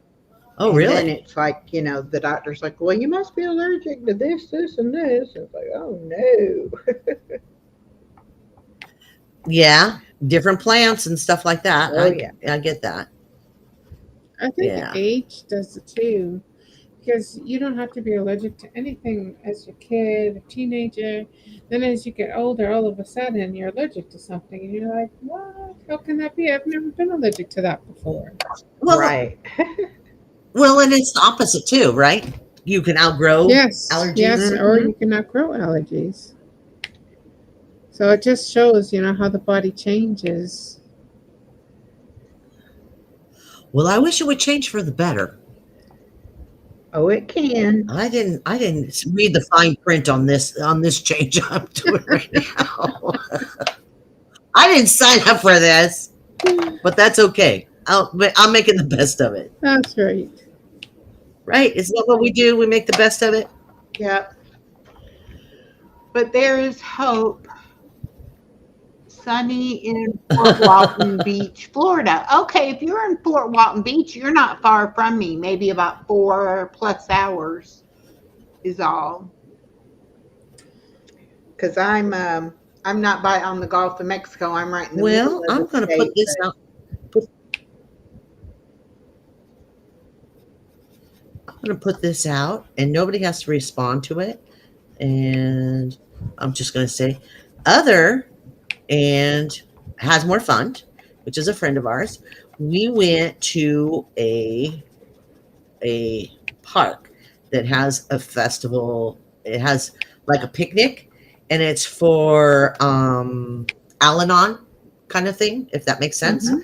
Oh, and then really? it's like, the doctor's like, well, you must be allergic to this, and this. It's like, oh no. Yeah, different plants and stuff like that. Oh yeah. I get that. I think Yeah. age does it too. Because you don't have to be allergic to anything as a kid, a teenager. Then as you get older, all of a sudden you're allergic to something, and you're like, "What? How can that be? I've never been allergic to that before." Well, Right. and it's the opposite too, right? You can outgrow Yes, yes, allergies. or Hmm. you cannot grow allergies. So it just shows, how the body changes. Well, I wish it would change for the better. Oh, it can. I didn't read the fine print on this change I'm doing right now. I didn't sign up for this, but that's okay. I'm making the best of it. That's right. Right? Isn't that what we do? We make the best of it. Yep. But there is hope. Sunny in Fort Walton Beach, Florida. Okay, if you're in Fort Walton Beach, you're not far from me. Maybe about 4+ hours is all. Because I'm not by on the Gulf of Mexico. I'm right in the middle Well, of I'm the going to put state. this out. Put, I'm going to put this out, and nobody has to respond to it. And I'm just going to say, other and has more fun, which is a friend of ours. We went to a park that has a festival. It has like a picnic, and it's for Al-Anon kind of thing, if that makes sense. Hmm.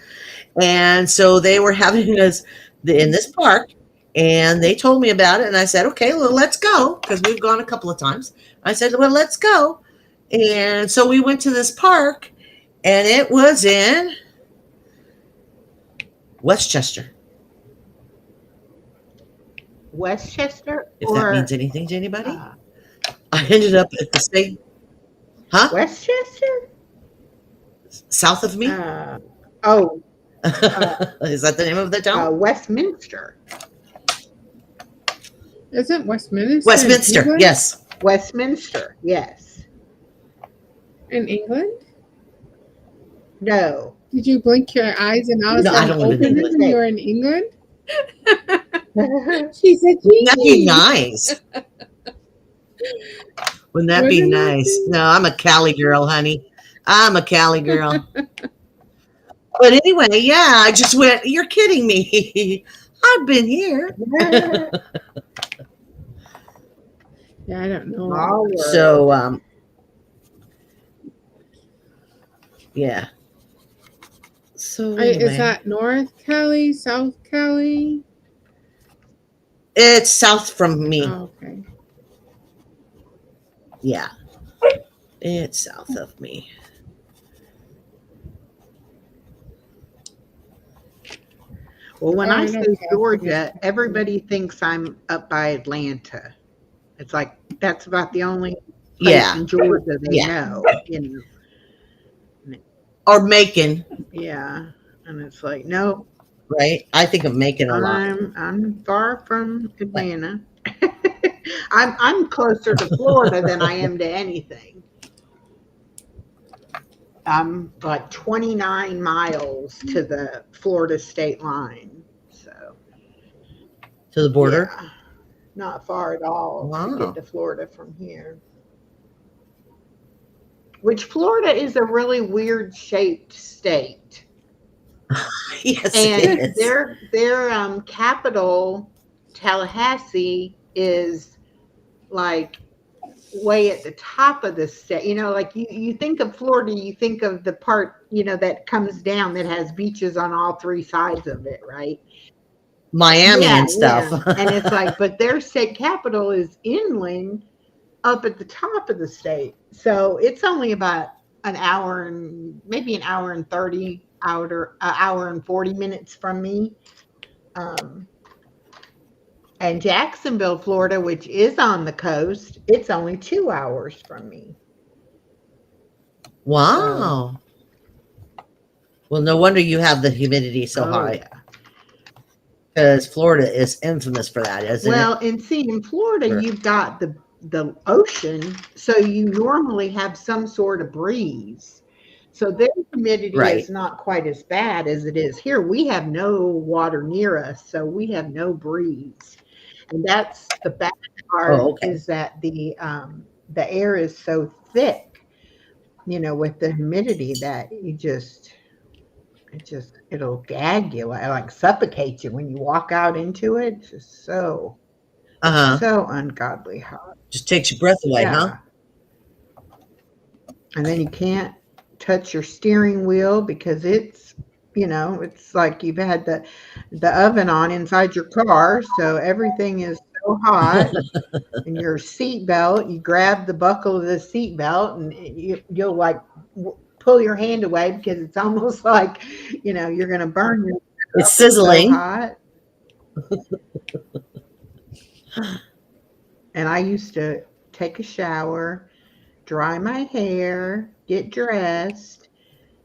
And so they were having us in this park, and they told me about it, and I said, okay, well, let's go because we've gone a couple of times. I said, well, let's go. And so we went to this park, and it was in Westchester, Westchester if that means or anything to anybody. uh, I ended up at the same, huh? Westchester? South of me. Uh, oh, uh, Is that the name of the town? Westminster. Isn't Westminster in Westminster. England? Yes. Westminster, yes. In England? No. Did you blink your eyes and all of a No, I sudden don't live in open it England. and you're in England? She's a Wouldn't that be genie. nice? Wouldn't that be Wouldn't it nice? be? No, I'm a Cali girl, honey. I'm a Cali girl. But anyway, yeah, I just went, you're kidding me. I've been here. Yeah, I don't know. Small world. So, yeah. So, Is anyway, that North Cali, South Cali? it's south from me. Oh, okay. Yeah. It's south of me. Well, when Oh, I I say know California. Georgia, everybody thinks I'm up by Atlanta. It's like that's about the only place Yeah. in Georgia they Yeah. know. Or Macon, Yeah. And it's like, no, right? I think of Macon a lot. I'm far from Like, Atlanta. I'm closer to Florida than I am to anything. I'm like 29 miles to the Florida state line. So, To the border? yeah, not far at all to get Wow. to Florida from here. Which Florida is a really weird shaped state. Yes, it And is. their capital, Tallahassee, is like way at the top of the state. Like you think of Florida, you think of the part, that comes down that has beaches on all three sides of it, right? Miami Yeah, and stuff. yeah. And it's like, but their state capital is inland up at the top of the state. So it's only about an hour and maybe an hour and 30 hour and 40 minutes from me. Um, and Jacksonville, Florida, which is on the coast, it's only 2 hours from me. So, Wow. Well, no wonder you have the humidity so oh high. yeah. Because Florida is infamous for that, isn't it? Well, and see, in Florida, For, you've got the ocean, so you normally have some sort of breeze. So their humidity is right. not quite as bad as it is here. We have no water near us, so we have no breeze. And that's the bad Oh, part okay. is that the air is so thick, with the humidity that it'll gag you, like suffocate you when you walk out into it. It's just Uh huh. so ungodly hot. Just takes your breath away, huh? Yeah. And then you can't touch your steering wheel because it's like you've had the oven on inside your car, so everything is so hot. And your seat belt, you grab the buckle of the seat belt, and you'll like pull your hand away because it's almost like you're going to burn yourself. It's It's so sizzling. hot. And I used to take a shower, dry my hair, get dressed,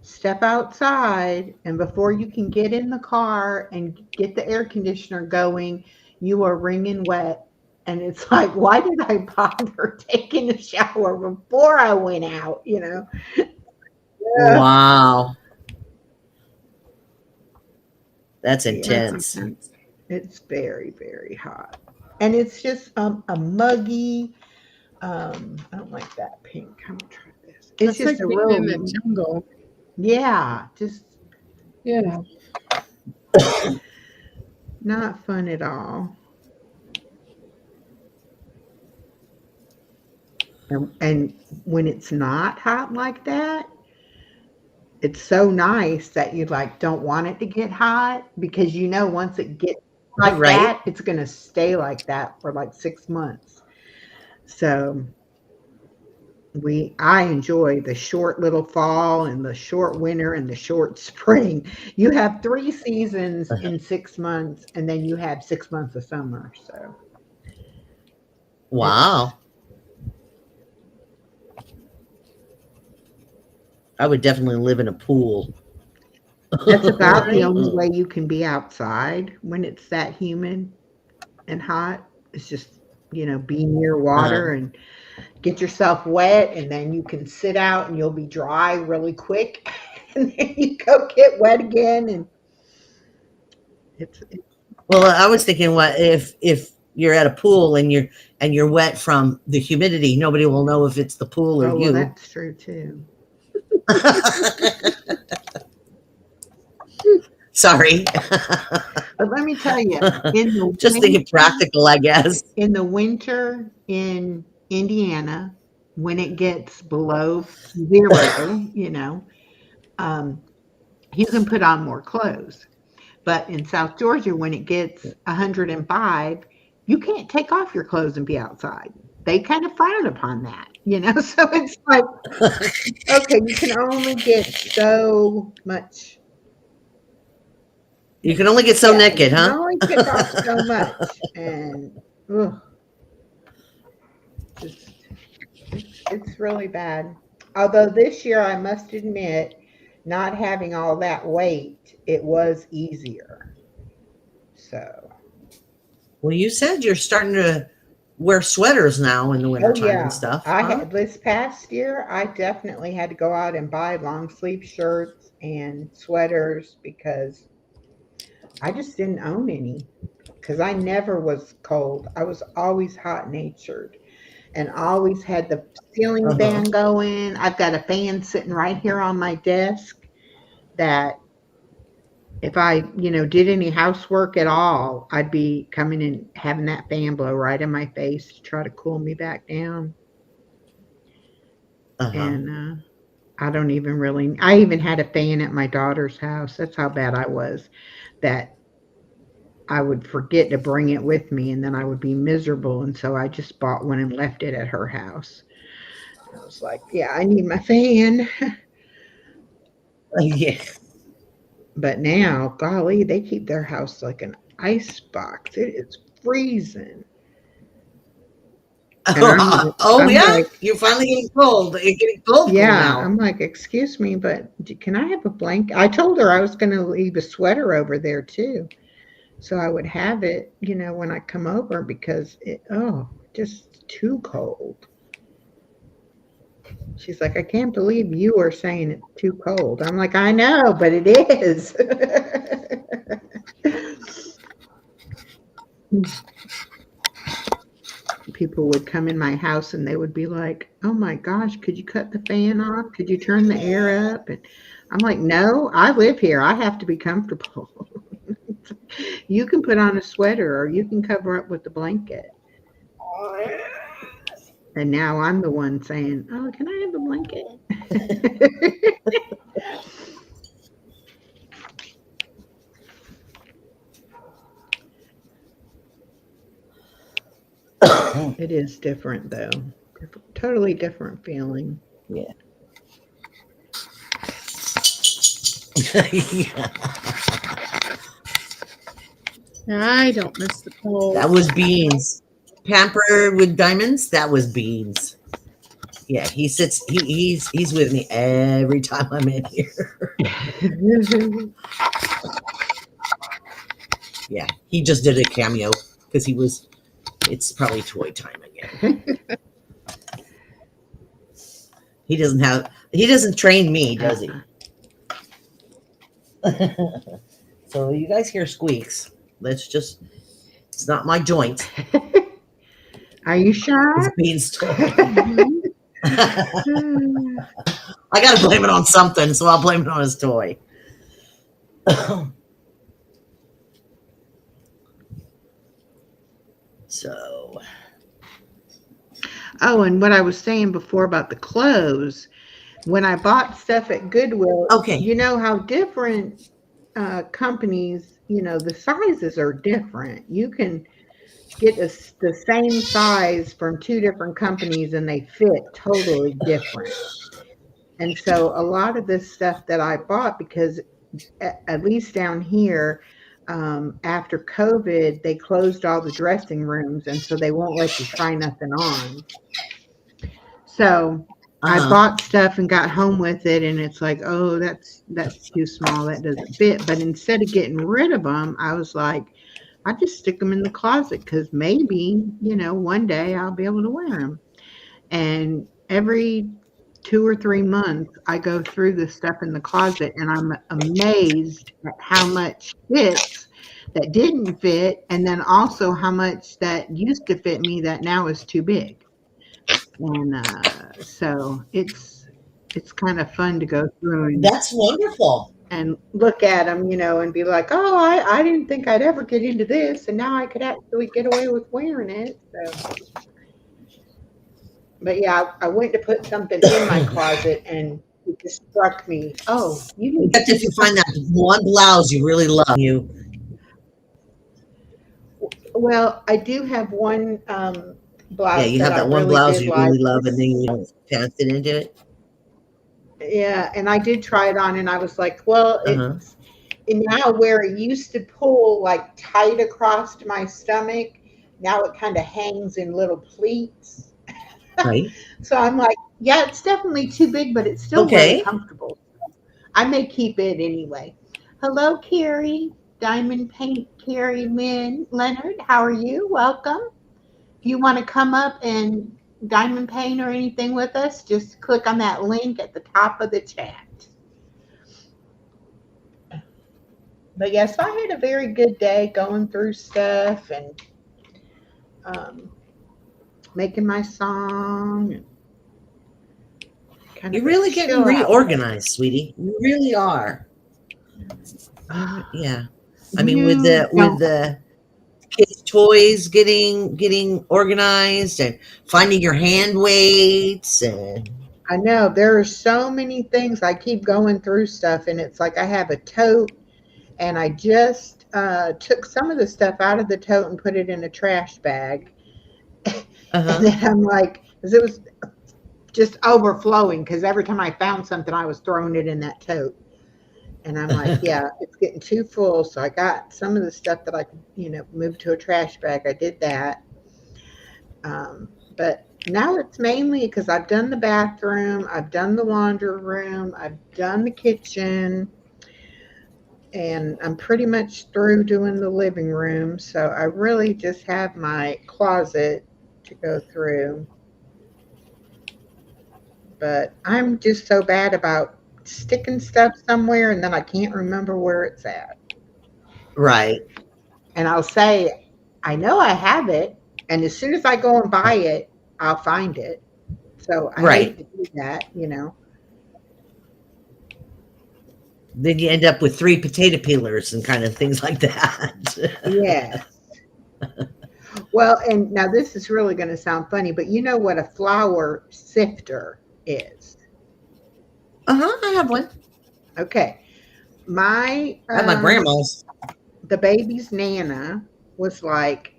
step outside, and before you can get in the car and get the air conditioner going, you are wringing wet. And it's like, why did I bother taking a shower before I went out? Yeah, Wow. That's That's intense. intense. it's very, very hot. And it's just a muggy, I don't like that pink. I'm gonna try this. It's That's just like a being in the real, jungle. yeah, just Yeah. not fun at all. And when it's not hot like that, it's so nice that you like don't want it to get hot because once it gets like Right. that, it's gonna stay like that for like 6 months. So I enjoy the short little fall and the short winter and the short spring. You have 3 seasons in 6 months, and then you have 6 months of summer. So it's Wow. I would definitely live in a pool. that's about the Right. only way you can be outside when it's that humid and hot. It's just, be near Uh-huh. water and get yourself wet, and then you can sit out and you'll be dry really quick. And then you go get wet again. And it's Well, I was thinking, what if you're at a pool and you're wet from the humidity? Nobody will know if it's the pool or oh, well, you. that's true too. Sorry. But let me tell you, in the Just thinking winter, practical, I guess. in Indiana, when it gets below zero, um, you can put on more clothes. But in South Georgia, when it gets 105, you can't take off your clothes and be outside. They kind of frown upon that. So it's like, okay, you can only get so much. You can only get so Yeah, you naked, can huh? only take off so much. And ugh, just it's really bad. Although this year, I must admit, not having all that weight, it was easier. So, Well, you said you're starting to wear sweaters now in the Oh wintertime and yeah, stuff, I huh? had this past year. I definitely had to go out and buy long sleeve shirts and sweaters because I just didn't own any. Because I never was cold. I was always hot natured and always had the ceiling Uh-huh. fan going. I've got a fan sitting right here on my desk that if I, did any housework at all, I'd be coming and having that fan blow right in my face to try to cool me back down. Uh-huh. And I don't even really, I even had a fan at my daughter's house. That's how bad I was, that I would forget to bring it with me and then I would be miserable. And so I just bought one and left it at her house. I was like, yeah, I need my fan. Yeah. But now, golly, they keep their house like an ice box. It is freezing. And Oh I'm yeah, like, you're finally getting cold. You're getting cold yeah, now. I'm like, excuse me, but can I have a blanket? I told her I was going to leave a sweater over there too. So I would have it, when I come over because just too cold. She's like, I can't believe you are saying it's too cold. I'm like, I know, but it is. People would come in my house and they would be like, oh my gosh, could you cut the fan off? Could you turn the air up? And I'm like, no, I live here. I have to be comfortable. You can put on a sweater or you can cover up with a blanket. And now I'm the one saying, oh, can I have a blanket? It is different though. Totally different feeling. Yeah. I don't miss the That cold. was Beans. Pampered with diamonds. That was Beans. Yeah, he sits. He's with me every time I'm in here. Yeah, he just did a cameo because he was. It's probably toy time again. He doesn't have. He doesn't train me, does he? Uh-uh. So you guys hear squeaks. Let's just. It's not my joint. Are you It's sure? Beans' toy. Mhm. I gotta blame it on something, so I'll blame it on his toy. So Oh, and what I was saying before about the clothes, when I bought stuff at Goodwill, okay. you know how different companies, the sizes are different. You can get the same size from two different companies and they fit totally different. And so a lot of this stuff that I bought, because at least down here, after COVID, they closed all the dressing rooms, and so they won't let you try nothing on. So Uh I huh. bought stuff and got home with it, and it's like, oh, that's too small. That doesn't fit. But instead of getting rid of them, I was like, I just stick them in the closet because maybe one day I'll be able to wear them. And every 2 or 3 months, I go through the stuff in the closet, and I'm amazed at how much fits that didn't fit, and then also how much that used to fit me that now is too big. And so it's kind of fun to go through That's wonderful. and look at them, and be like, oh, I didn't think I'd ever get into this, and now I could actually get away with wearing it. So, but yeah, I went to put something in my closet, and it just struck me. Oh, you need Except if you find that one blouse you really love, you Well, I do have one yeah, blouse you that have I that one really blouse did you like. really love, and then you don't can't fit into it. Yeah, and I did try it on, and I was like, well, Uh huh. it's and now where it used to pull like tight across my stomach, now it kind of hangs in little pleats. Right. So I'm like, yeah, it's definitely too big, but it's still really Okay. comfortable. I may keep it anyway. Hello, Carrie. Diamond Paint Carrie Leonard. How are you? Welcome. if you want to come up and diamond paint or anything with us, just click on that link at the top of the chat. But yes, I had a very good day going through stuff and um, making my song and kind You're of a really getting chill out day. reorganized, sweetie. You really are. Yeah. I mean, with You don't. the kids' toys getting organized and finding your hand weights and I know there are so many things. I keep going through stuff, and it's like I have a tote, and I just took some of the stuff out of the tote and put it in a trash bag. And uh-huh. then I'm like, because it was just overflowing, because every time I found something, I was throwing it in that tote. And I'm like, yeah, it's getting too full. So I got some of the stuff that I could, move to a trash bag. I did that. But now it's mainly because I've done the bathroom, I've done the laundry room, I've done the kitchen, and I'm pretty much through doing the living room. So I really just have my closet to go through. But I'm just so bad about sticking stuff somewhere and then I can't remember where it's at. Right. And I'll say, I know I have it. And as soon as I go and buy it, I'll find it. So I hate Right. to do that. Then you end up with three potato peelers and kind of things like that. Yes. Well, and now this is really going to sound funny, but you know what a flour sifter is? Uh-huh. I have one. Okay. My I have my grandma's. the baby's nana was like,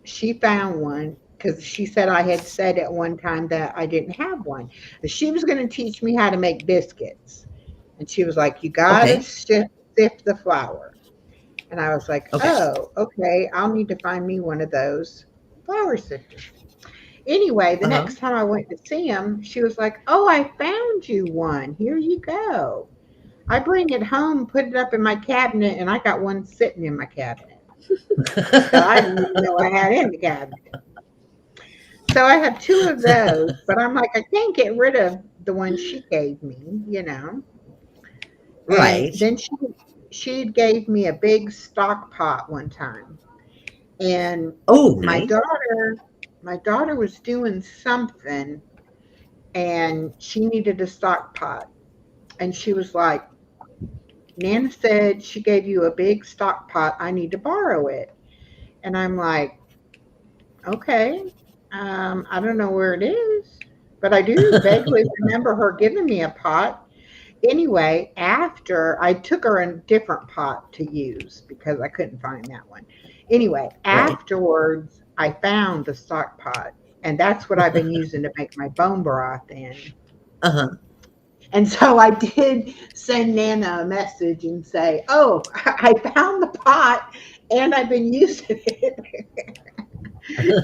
she found one because she said I had said at one time that I didn't have one. She was going to teach me how to make biscuits. And she was like, you got to Okay. sift the flour. And I was like, Okay. oh, okay, I'll need to find me one of those flour sifters. Anyway, the Uh-huh. next time I went to see him, she was like, oh, I found you one. Here you go. I bring it home, put it up in my cabinet, and I got one sitting in my cabinet that I didn't even know I had in the cabinet. So I have two of those, but I'm like, I can't get rid of the one she gave me. And Right. then she gave me a big stock pot one time. And Oh, my nice. daughter my daughter was doing something and she needed a stock pot. And she was like, Nana said she gave you a big stock pot. I need to borrow it. And I'm like, okay. I don't know where it is, but I do vaguely remember her giving me a pot. Anyway, after I took her a different pot to use because I couldn't find that one. Anyway, Right. afterwards, I found the stock pot, and that's what I've been using to make my bone broth in. Uh-huh. And so I did send Nana a message and say, "Oh, I found the pot, and I've been using it."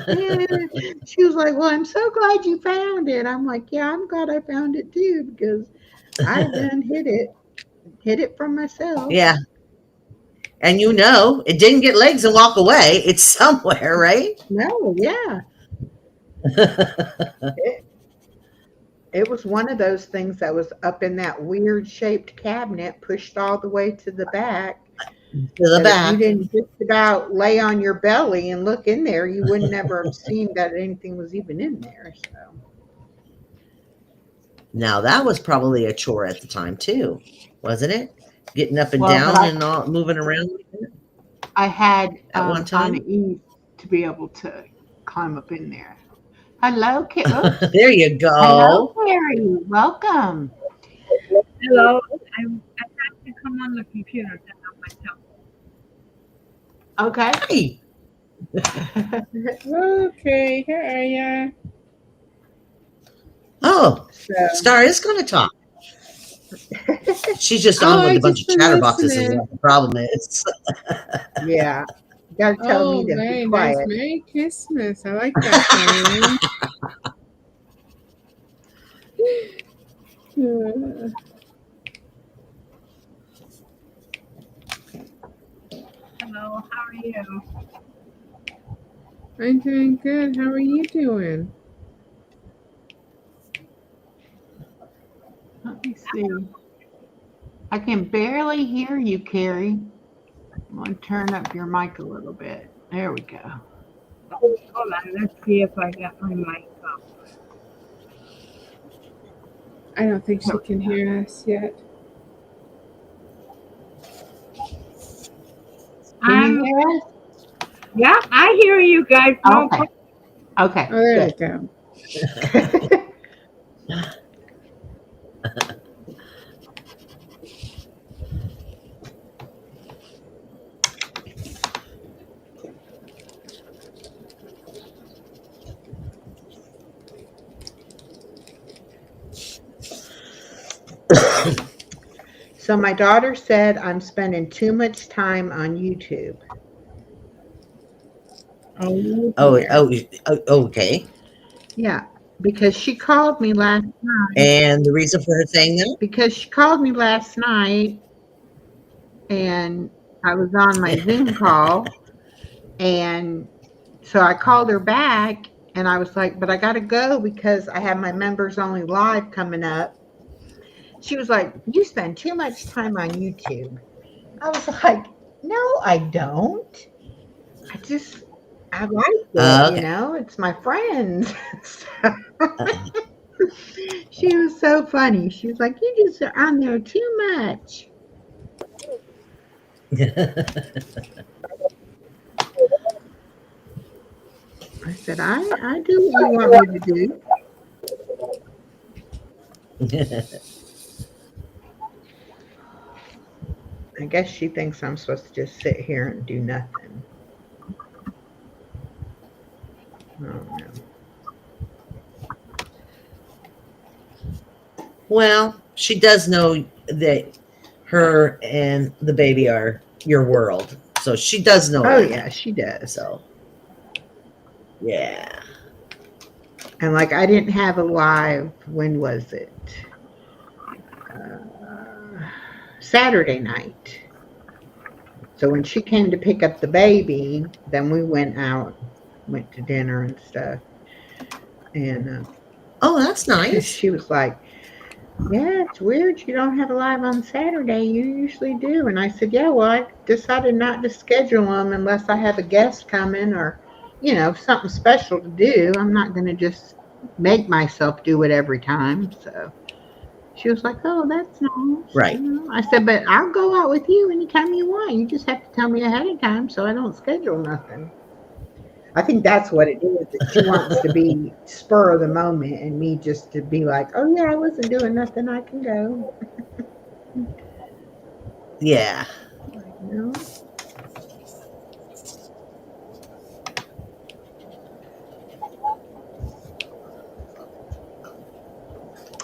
And she was like, "Well, I'm so glad you found it." I'm like, "Yeah, I'm glad I found it too because I done hid it from myself." Yeah. And it didn't get legs and walk away. It's somewhere, right? No, yeah. It, it was one of those things that was up in that weird shaped cabinet, pushed all the way to the back, To the that if you back. didn't just about lay on your belly and look in there, you would never have seen that anything was even in there. So, Now that was probably a chore at the time too, wasn't it? Getting up and well, but down and all moving around I had at one Anna time. Eve to be able to climb up in there. Hello, Kit. Oops. There you Hello, go. Carrie. Welcome. Hello, I have to come on the computer to help myself. Okay. Hey. Okay, here are ya. Oh, So, Star is going to talk. She's just Oh, on with I a bunch just of been chatterboxes, is listening. what the problem is. yeah, you got to tell me Oh, to be very nice. quiet. Merry Christmas. I like that, Diane. Uh, Hello, how are you? I'm doing good. How are you doing? Let me see. I can barely hear you, Carrie. I'm going to turn up your mic a little bit. There we go. Hold on, let's see if I got my mic up. I don't think There she we can hear us yet. Can you I'm, hear us? yeah, I hear you guys. No Okay. Okay. Oh, there we Good. go. So my daughter said I'm spending too much time on YouTube. Oh Oh, dear. oh, okay. Yeah, because she called me last night. And the reason for her saying that? Because she called me last night, and I was on my Zoom call, and so I called her back, and I was like, "But I got to go because I have my members only live coming up." She was like, "You spend too much time on YouTube." I was like, "No, I don't. I just I like it, Okay. it's my friends." So Uh, she was so funny. She was like, "You just are on there too much." I said, I do what you want me to do. I guess she thinks I'm supposed to just sit here and do nothing. Oh no. Well, she does know that her and the baby are your world. So she does know Oh that. yeah, she does. So, yeah. And like I didn't have a live, when was it? Saturday night. So when she came to pick up the baby, then we went out, went to dinner and stuff. And Oh, that's nice. she was like, "Yeah, it's weird you don't have a live on Saturday. You usually do." And I said, "Yeah, well, I decided not to schedule them unless I have a guest coming or, something special to do. I'm not going to just make myself do it every time." So she was like, "Oh, that's nice." Right. I said, "But I'll go out with you anytime you want. You just have to tell me ahead of time so I don't schedule nothing." I think that's what it is. That she wants to be spur of the moment and me just to be like, "Oh yeah, I wasn't doing nothing. I can go." Yeah. Like, no.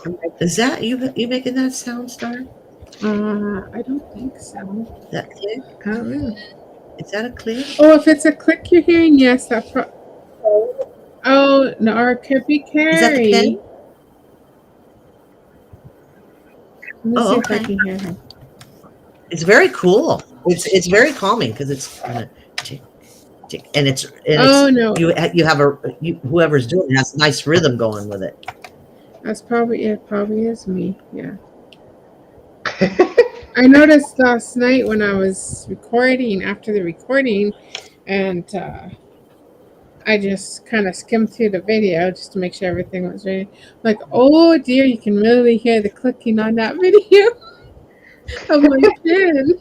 I'm like, Is that you making that sound, Star? I don't think so. That click? I don't know. Is that a click? Oh, if it's a click you're hearing, yes, Oh, no, or it could be Is that the Carrie. pen? Let me Oh, see if I okay. can hear her. It's very cool. It's very calming because it's kind of tick tick, and it's Oh no, you have whoever's doing it has a nice rhythm going with it. that's probably it. Probably is me. Yeah. I noticed last night when I was recording after the recording, and I just kind of skimmed through the video just to make sure everything was ready. Like, oh dear, you can really hear the clicking on that video of my pen.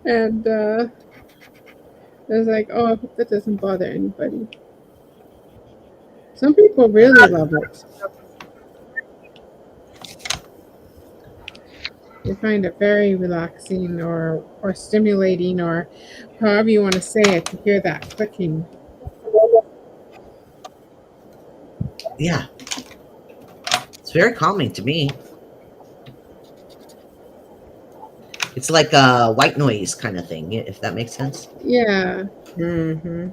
And I was like, oh, I hope that doesn't bother anybody. Some people really love it. They find it very relaxing or stimulating or however you want to say it to hear that clicking. Yeah, it's very calming to me. It's like a white noise kind of thing, if that makes sense. Yeah. Mm-hmm.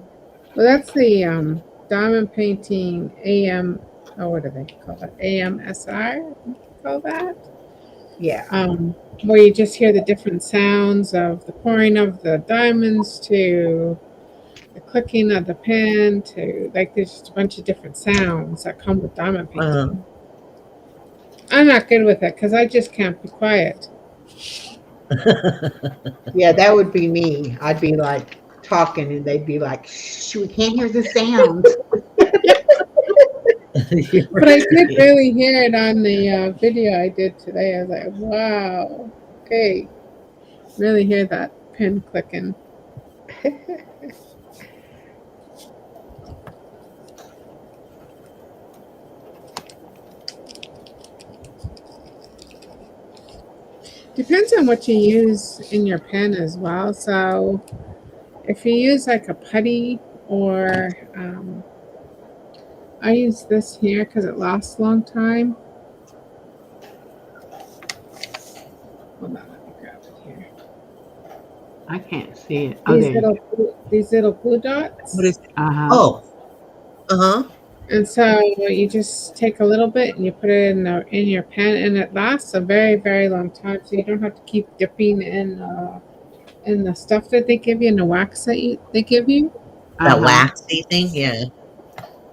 Well, that's the diamond painting AM. Oh, what do they call it? AMSR. I think they call that. Yeah. Where you just hear the different sounds of the pouring of the diamonds to the clicking of the pen to like there's just a bunch of different sounds that come with diamond Uh, painting. I'm not good with it because I just can't be quiet. Yeah, that would be me. I'd be like talking and they'd be like, shh, we can't hear the sounds. You're But I did right. really hear it on the video I did today. I was like, wow, okay, really hear that pen clicking. Depends on what you use in your pen as well. So if you use like a putty or I use this here because it lasts a long time. Hold on, let me grab it here. I can't see it. Oh, These there you little blue What dots. is? go. Uh-huh. Oh, uh huh. And so you just take a little bit and you put it in your pen, and it lasts a very very long time. So you don't have to keep dipping in the stuff that they give you, in the wax that they give you. That Uh-huh. waxy thing. Yeah.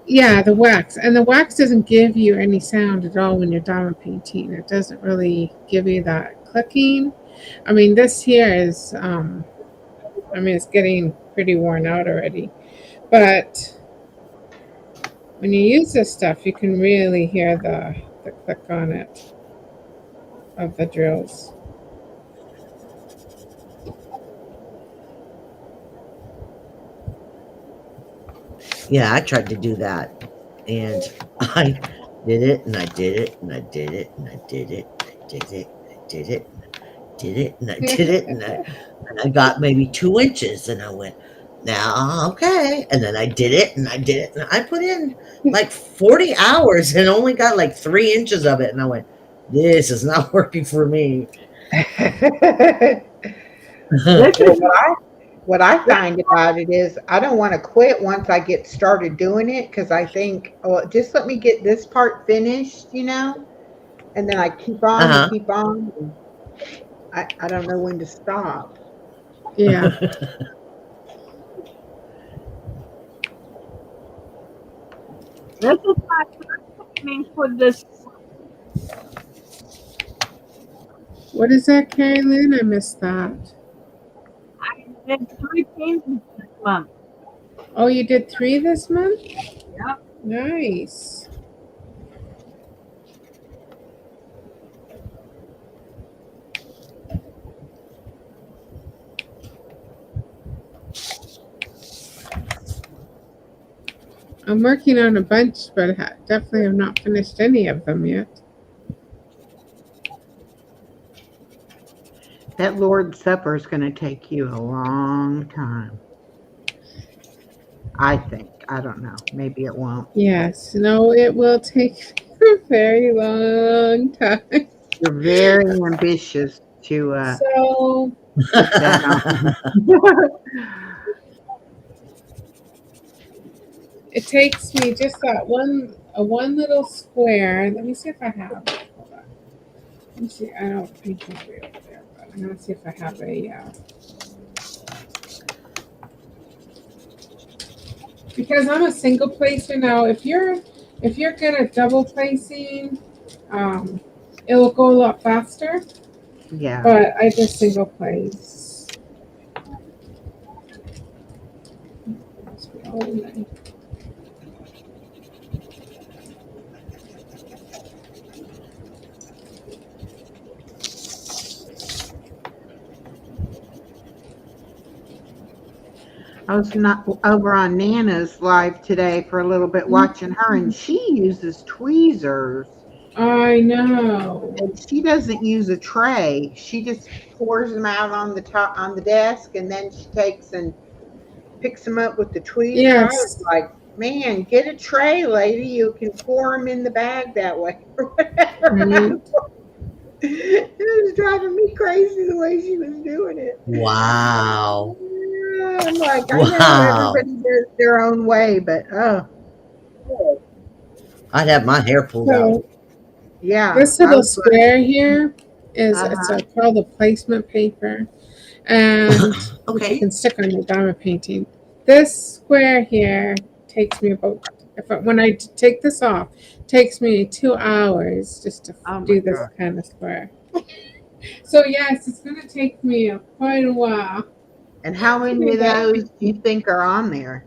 Yeah, the wax, and the wax doesn't give you any sound at all when you're diamond painting. It doesn't really give you that clicking. I mean, this here is, I mean, it's getting pretty worn out already, but when you use this stuff, you can really hear the click on it of the drills. Yeah, I tried to do that, and I did it, and I did it, and I did it, and I did it, and I did it, and I did it, and I did it, and I did it, and I got maybe 2 inches, and I went, now okay, and then I did it, and I did it, and I put in like 40 hours and only got like 3 inches of it, and I went, this is not working for me. This is what I find about it is I don't want to quit once I get started doing it because I think, oh, just let me get this part finished, and then I keep on and Uh keep on. And I don't know when to stop. Yeah. huh. This is my first painting for this. What is that, Carrie Lynn? I missed that. I did 3 paintings this month. Oh, you did 3 this month? Yep. Nice. I'm working on a bunch, but definitely have not finished any of them yet. That Lord's Supper is going to take you a long time. I think. I don't know. Maybe it won't. Yes, no, it will take a very long time. You're very ambitious to So get that on. it takes me just that one little square. Let me see if I have. Hold on. Let me see. I don't think it's way over there, but I'm gonna see if I have a. Because I'm a single placer now. If you're good at double placing, um, it will go a lot faster. Yeah. But I just single place. I was not over on Nana's live today for a little bit watching her, and she uses tweezers. I know. And she doesn't use a tray. She just pours them out on the top on the desk, and then she takes and picks them up with the tweezer. I was Yes. like, man, get a tray, lady. You can pour them in the bag that way or whatever. Right. It was driving me crazy the way she was doing it. Wow. Yeah, I'm like, I know Wow. everybody does their own way, but oh, I'd have my hair pulled out. So yeah. this I little was like, square here is it's uh-huh. called a placement paper, and which you Okay. can stick on your diamond painting. This square here takes me about, when I take this off, takes me 2 hours just to Oh my do this God. kind of square. So yes, it's going to take me quite a while And how to many do of that. those do you think are on there?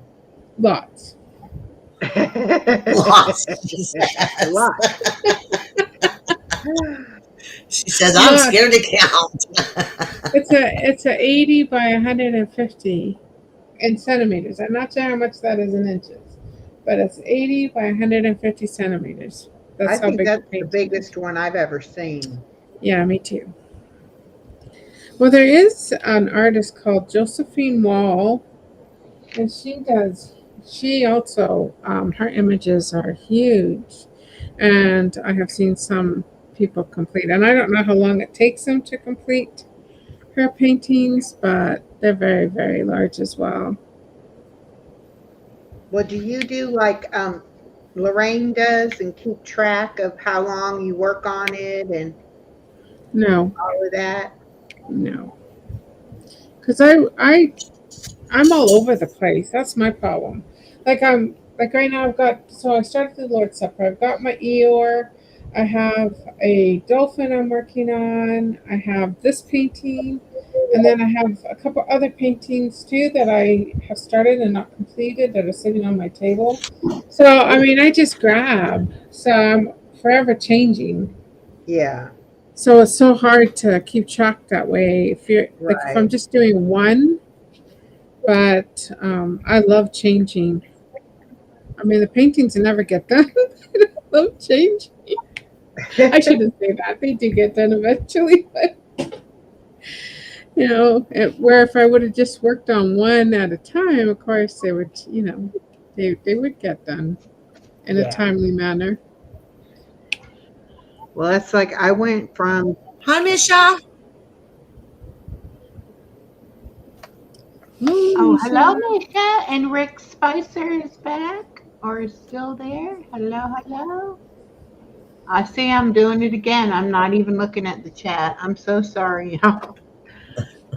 Lots. Lots, she A says. lot. She says, I'm Lots. scared to count. It's a 80 by 150 in centimeters. I'm not sure how much that is in inches, but it's 80 by 150 centimeters. I That's how think big the that's the painting is. biggest one I've ever seen. Yeah, me too. Well, there is an artist called Josephine Wall, and she also, her images are huge. And I have seen some people complete, and I don't know how long it takes them to complete her paintings, but they're very, very large as well. Well, do you do like Lorraine does and keep track of how long you work on it and No, all of that? no, because I'm all over the place. That's my problem. Like right now I've got, so I started the Lord's Supper. I've got my Eeyore. I have a dolphin I'm working on. I have this painting, and then I have a couple other paintings too that I have started and not completed that are sitting on my table. So I mean, I just grab. So I'm forever changing. Yeah, So it's so hard to keep track that way. If you're like, if I'm right. just doing one, but I love changing. I mean, the paintings never get done. I love changing. I shouldn't say that. They do get done eventually, but where if I would have just worked on one at a time, of course they would, they would get done in a Yeah. timely manner. Well, that's like I went from, Hi, Misha. Oh, oh, hello, Lisa. Misha, and Rick Spicer is back or is still there. Hello, hello. I see I'm doing it again. I'm not even looking at the chat. I'm so sorry, y'all.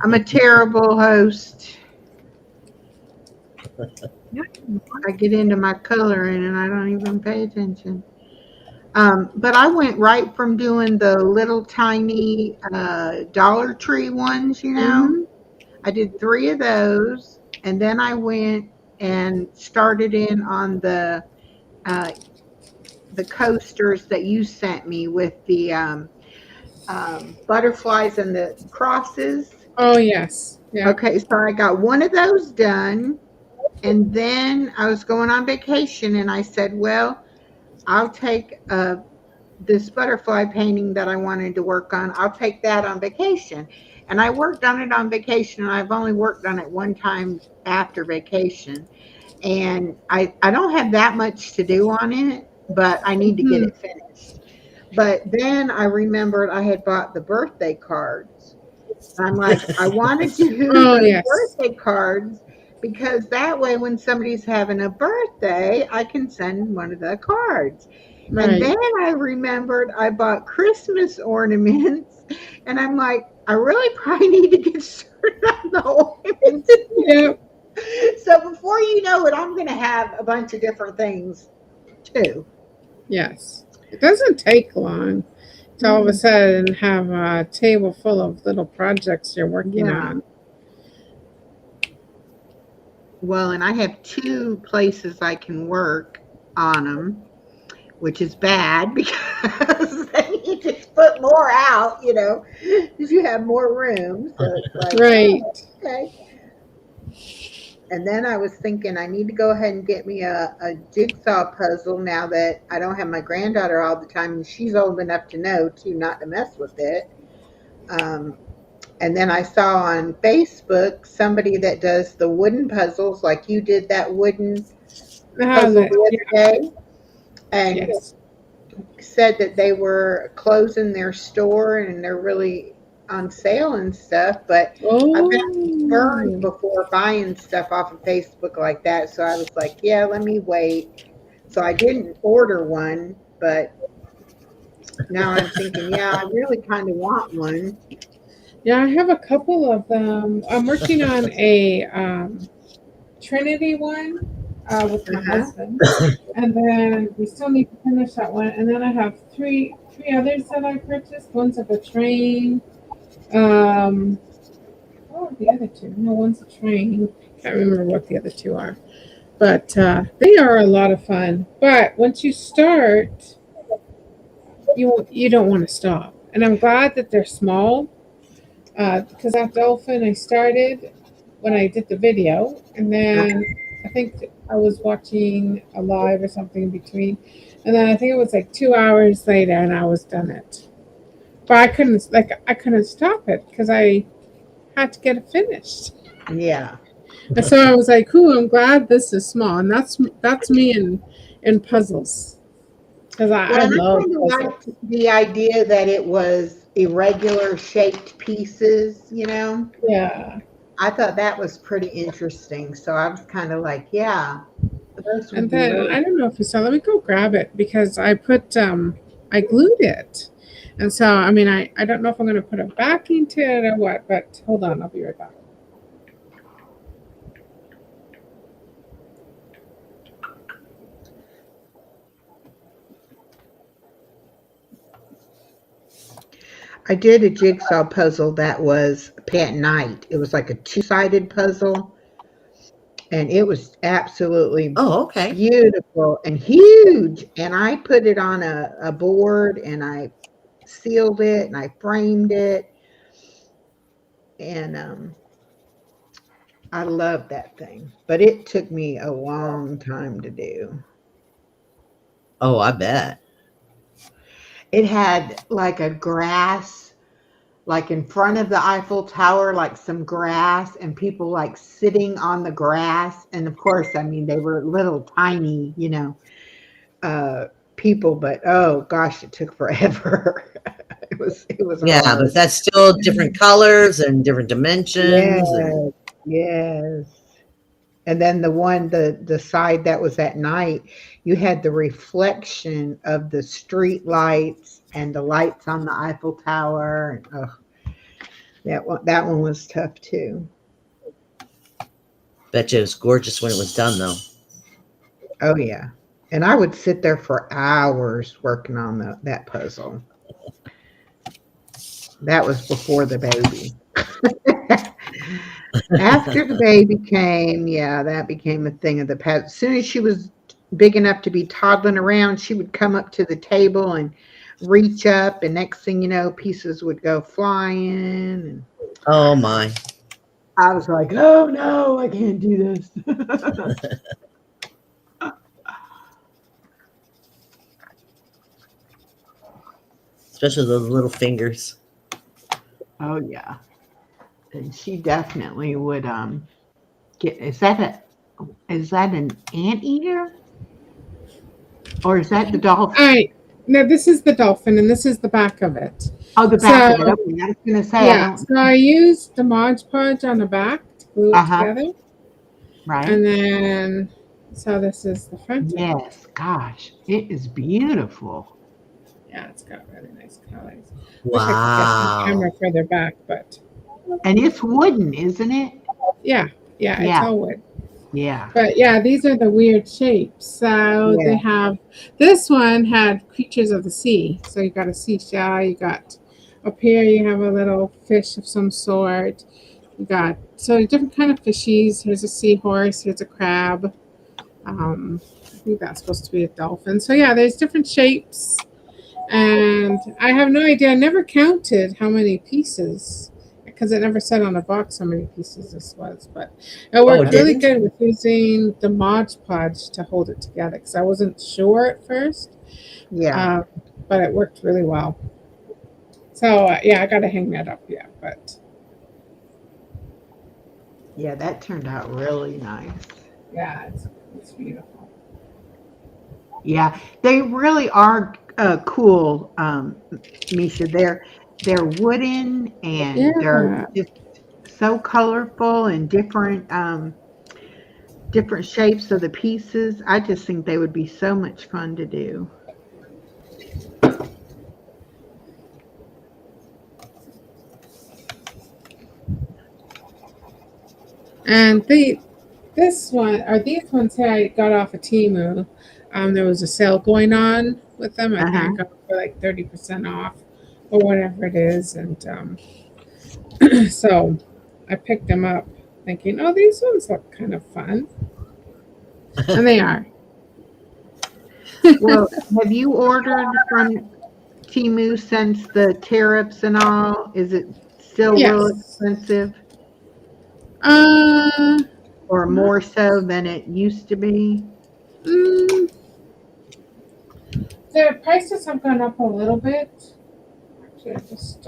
I'm a terrible host. Yeah. I get into my coloring and I don't even pay attention. But I went right from doing the little tiny Dollar Tree ones, you know. Mm-hmm. I did three of those, and then I went and started in on uh, the coasters that you sent me with the butterflies and the crosses. Oh yes, yeah. Okay, so I got one of those done, and then I was going on vacation, and I said, well, I'll take this butterfly painting that I wanted to work on. I'll take that on vacation. And I worked on it on vacation, and I've only worked on it one time after vacation. And I don't have that much to do on it, but I need to get Mm-hmm. it finished. But then I remembered I had bought the birthday cards. I'm like, I want to do Oh those yes, birthday cards because that way, when somebody's having a birthday, I can send one of the cards. And right. then I remembered I bought Christmas ornaments, and I'm like, I really probably need to get started on the ornaments Yeah. too. So before you know it, I'm going to have a bunch of different things too. Yes. It doesn't take long to all of a Mm, sudden have a table full of little projects you're working yeah. on. Well, and I have two places I can work on them, which is bad because then you just put more out, because you have more room. So it's like, Right. oh, okay. And then I was thinking I need to go ahead and get me a jigsaw puzzle now that I don't have my granddaughter all the time and she's old enough to know to not to mess with it. Um, and then I saw on Facebook somebody that does the wooden puzzles, like you did that wooden Ah, puzzle the yeah, other day, and yes. said that they were closing their store and they're really on sale and stuff. But I've been burned Oh, before buying stuff off of Facebook like that. So I was like, yeah, let me wait. So I didn't order one, but now I'm thinking, yeah, I really kind of want one. yeah. I have a couple of them. I'm working on a Trinity one with my Uh-huh. husband, and then we still need to finish that one. And then I have three others that I purchased. One's of a train. Um, what are the other two? No, one's a train. Can't remember what the other two are. But they are a lot of fun. But once you start, you don't want to stop. And I'm glad that they're small because that dolphin I started when I did the video, and then I think I was watching a live or something in between, and then I think it was like 2 hours later, and I was done it. But I couldn't stop it because I had to get it finished. Yeah. And so I was like, "Ooh, I'm glad this is small." And that's me in puzzles because Well, I and I love kind of liked puzzles. the idea that it was irregular shaped pieces, you know? Yeah. I thought that was pretty interesting. So I was kind of like, yeah, those And would be then really. I don't know if you saw. Let me go grab it because I glued it, and so I mean I don't know if I'm going to put a backing to it or what. But hold on, I'll be right back. I did a jigsaw puzzle that was at night. It was like a two-sided puzzle, and it was absolutely Oh, okay. beautiful and huge. And I put it on a board and I sealed it and I framed it. And I love that thing. But it took me a long time to do. Oh, I bet. It had like a grass, like in front of the Eiffel Tower, like some grass and people like sitting on the grass. And of course, I mean, they were little tiny, uh, people, but oh gosh, it took forever. It was Yeah, but hard. that's still different colors and different dimensions and Yes, yes. And then the side that was at night, you had the reflection of the street lights and the lights on the Eiffel Tower. And, oh, that one was tough too. bet you it was gorgeous when it was done though. Oh yeah. And I would sit there for hours working on that puzzle. That was before the baby. After the baby came, yeah, that became a thing of the past. As soon as she was big enough to be toddling around, she would come up to the table and reach up, and next thing you know, pieces would go flying. And Oh my. I was like, oh no, I can't do this. Especially those little fingers. Oh yeah. And she definitely would get is that an anteater? Or is that the All dolphin? right. Now this is the dolphin, and this is the back of it. Oh, the back So of it. Okay, I was gonna say I yeah, don't. so I used the Mod Podge on the back to glue it Uh-huh. together, Right. and then so this is the front of it. Yes, gosh, it is beautiful. Yeah, it's got really nice colors. Wish I could get the Wow. camera further back, but And it's wooden, isn't it? yeah, yeah, it's Yeah, all wood. yeah, But yeah, these are the weird shapes. So they yeah. have this one had creatures of the sea. So you got a seashell, you got up here you have a little fish of some sort. You got so different kind of fishies. Here's a seahorse, here's a crab. I think that's supposed to be a dolphin. So yeah, there's different shapes. And I have no idea. I never counted how many pieces because it never said on the box how many pieces this was. But it Oh, worked it really didn't? good with using the Mod Podge to hold it together because I wasn't sure at first, Yeah, uh, but it worked really well. So yeah, I got to hang that up. Yeah, but yeah, that turned out really nice. yeah, it's beautiful. Yeah, they really are cool, Misha. They're wooden and they're Yeah, just so colorful and different shapes of the pieces. I just think they would be so much fun to do. and this one or these ones here I got off of Timu. There was a sale going on with them. I think I Uh-huh. got it for like 30% off or whatever it is. And so I picked them up thinking, oh, these ones look kind of fun. And they are. Well, have you ordered from Temu since the tariffs and all? Is it still real Yes. expensive Uh, or not, more so than it used to be? mm, the prices have gone up a little bit. Actually, I just,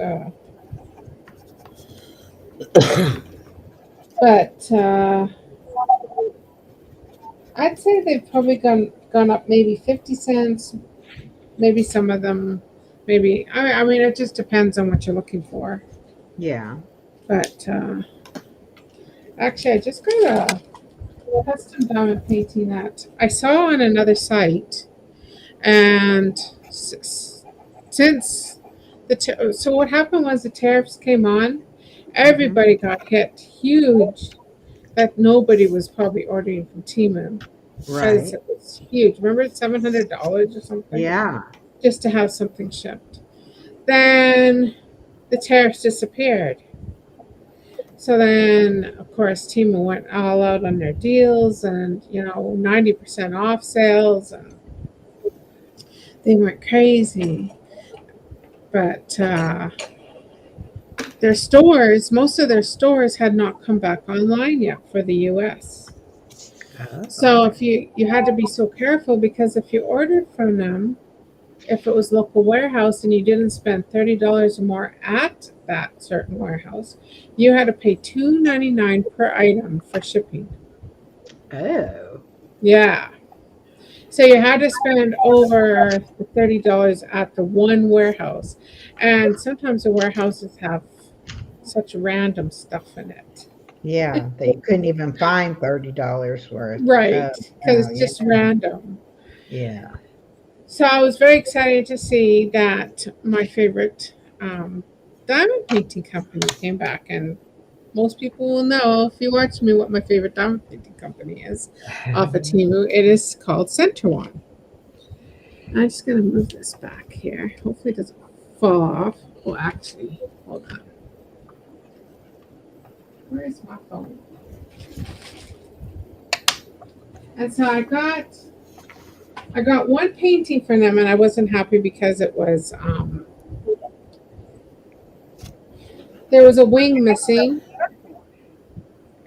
but I'd say they've probably gone up maybe 50 cents. Maybe some of them, maybe. I mean, it just depends on what you're looking for. Yeah. But actually, I just got a custom diamond painting that I saw on another site, and since so what happened was the tariffs came on, Hmm. everybody got hit huge. That nobody was probably ordering from Temu because Right. it was huge. Remember, it's $700 or something Yeah. just to have something shipped. Then the tariffs disappeared. So then, of course, Temu went all out on their deals and, 90% off sales, and they went crazy. But most of their stores had not come back online yet for the US. So Oh. if you had to be so careful because if you ordered from them, if it was local warehouse and you didn't spend $30 or more at that certain warehouse, you had to pay $2.99 per item for shipping. Oh. Yeah. So you had to spend over the $30 at the one warehouse. And sometimes the warehouses have such random stuff in it. Yeah. That you couldn't even find $30 worth. Oh, Right. Because wow. it's Yeah. just random. Yeah. So I was very excited to see that my favorite diamond painting company came back. And most people will know if you watch me what my favorite diamond painting company is off of Timu. It is called Center One. I'm just gonna move this back here. Hopefully it doesn't fall off. Oh, actually, hold on. Where is my phone? And so I got one painting from them, and I wasn't happy because it was there was a wing missing.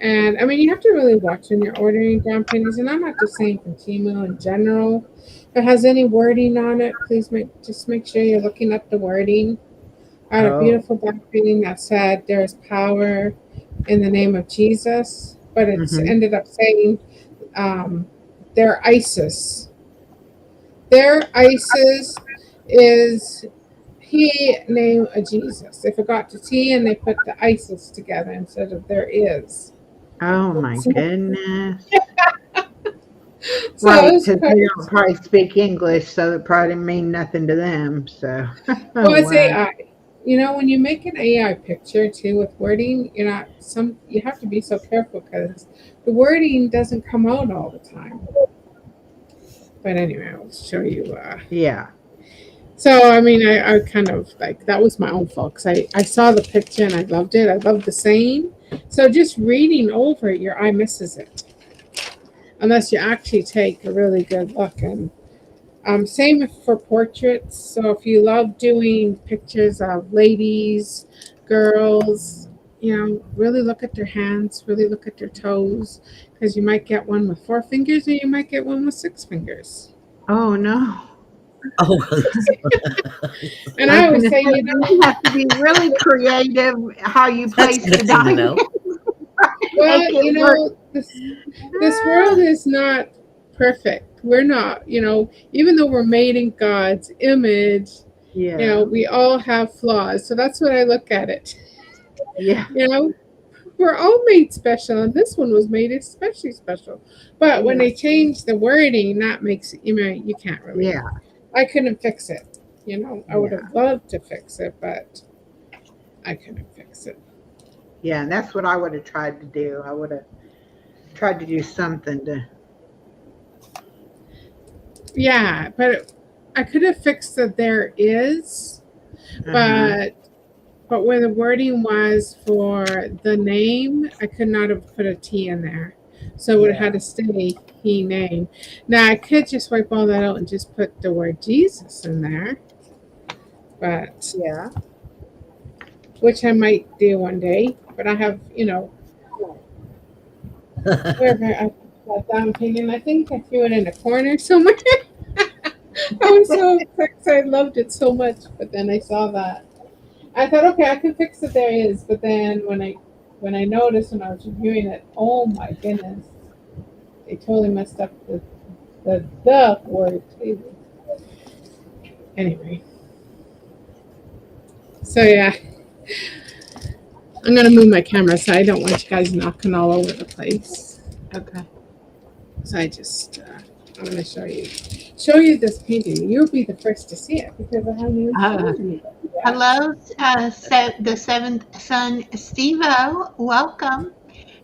And I mean, you have to really watch when you're ordering ground paintings. And I'm not just saying from Temu in general. If it has any wording on it, please make sure you're looking up the wording. I had a Oh. beautiful black painting that said there's power in the name of Jesus, but it's Hmm. ended up saying um, their ISIS. Their ISIS is he name of Jesus. They forgot the T and they put the ISIS together instead of there is. Oh my So, goodness. so it Right, was because they don't crazy. probably speak English, so it probably didn't mean nothing to them. So, oh Well, it's wow. AI. When you make an AI picture too with wording, you're not some. You have to be so careful because the wording doesn't come out all the time. But anyway, I'll show you. Yeah. So I mean, I kind of like that was my own fault because I saw the picture and I loved it. I loved the saying. So just reading over it, your eye misses it unless you actually take a really good look. And same for portraits. So if you love doing pictures of ladies, girls, really look at their hands, really look at their toes, because you might get one with 4 fingers or you might get one with 6 fingers. Oh no. Oh, And I I was always gonna say, say you have to be really creative how you that's place the good to diamond know. to well, make it work. this world is not perfect. We're not, even though we're made in God's image, Yeah. we all have flaws. So that's what I look at it. Yeah. You know, we're all made special, and this one was made especially special. But when Yeah. they change the wording, that makes it, you can't really. Yeah. I couldn't fix it. I would Yeah. have loved to fix it, but I couldn't fix it. Yeah. And that's what I would have tried to do. I would have Tried to do something to. Yeah, but I could have fixed the there is, Uh-huh. but where the wording was for the name, I could not have put a T in there. So it would have had Yeah. to stay he name. Now I could just wipe all that out and just put the word Jesus in there, but Yeah. which I might do one day. But I have, wherever I put that down painting, I think I threw it in a corner somewhere. I was so upset 'cause I loved it so much, but then I saw that. I thought, okay, I can fix it. There is, but then when I noticed when I was reviewing it, oh my goodness, they totally messed up the word too. Anyway, so yeah, I'm gonna move my camera so I don't want you guys knocking all over the place. Okay. So I'm gonna show you this painting. You'll be the first to see it because I haven't even Uh, shown you yet. hello, the seventh son, Steve-O. Welcome.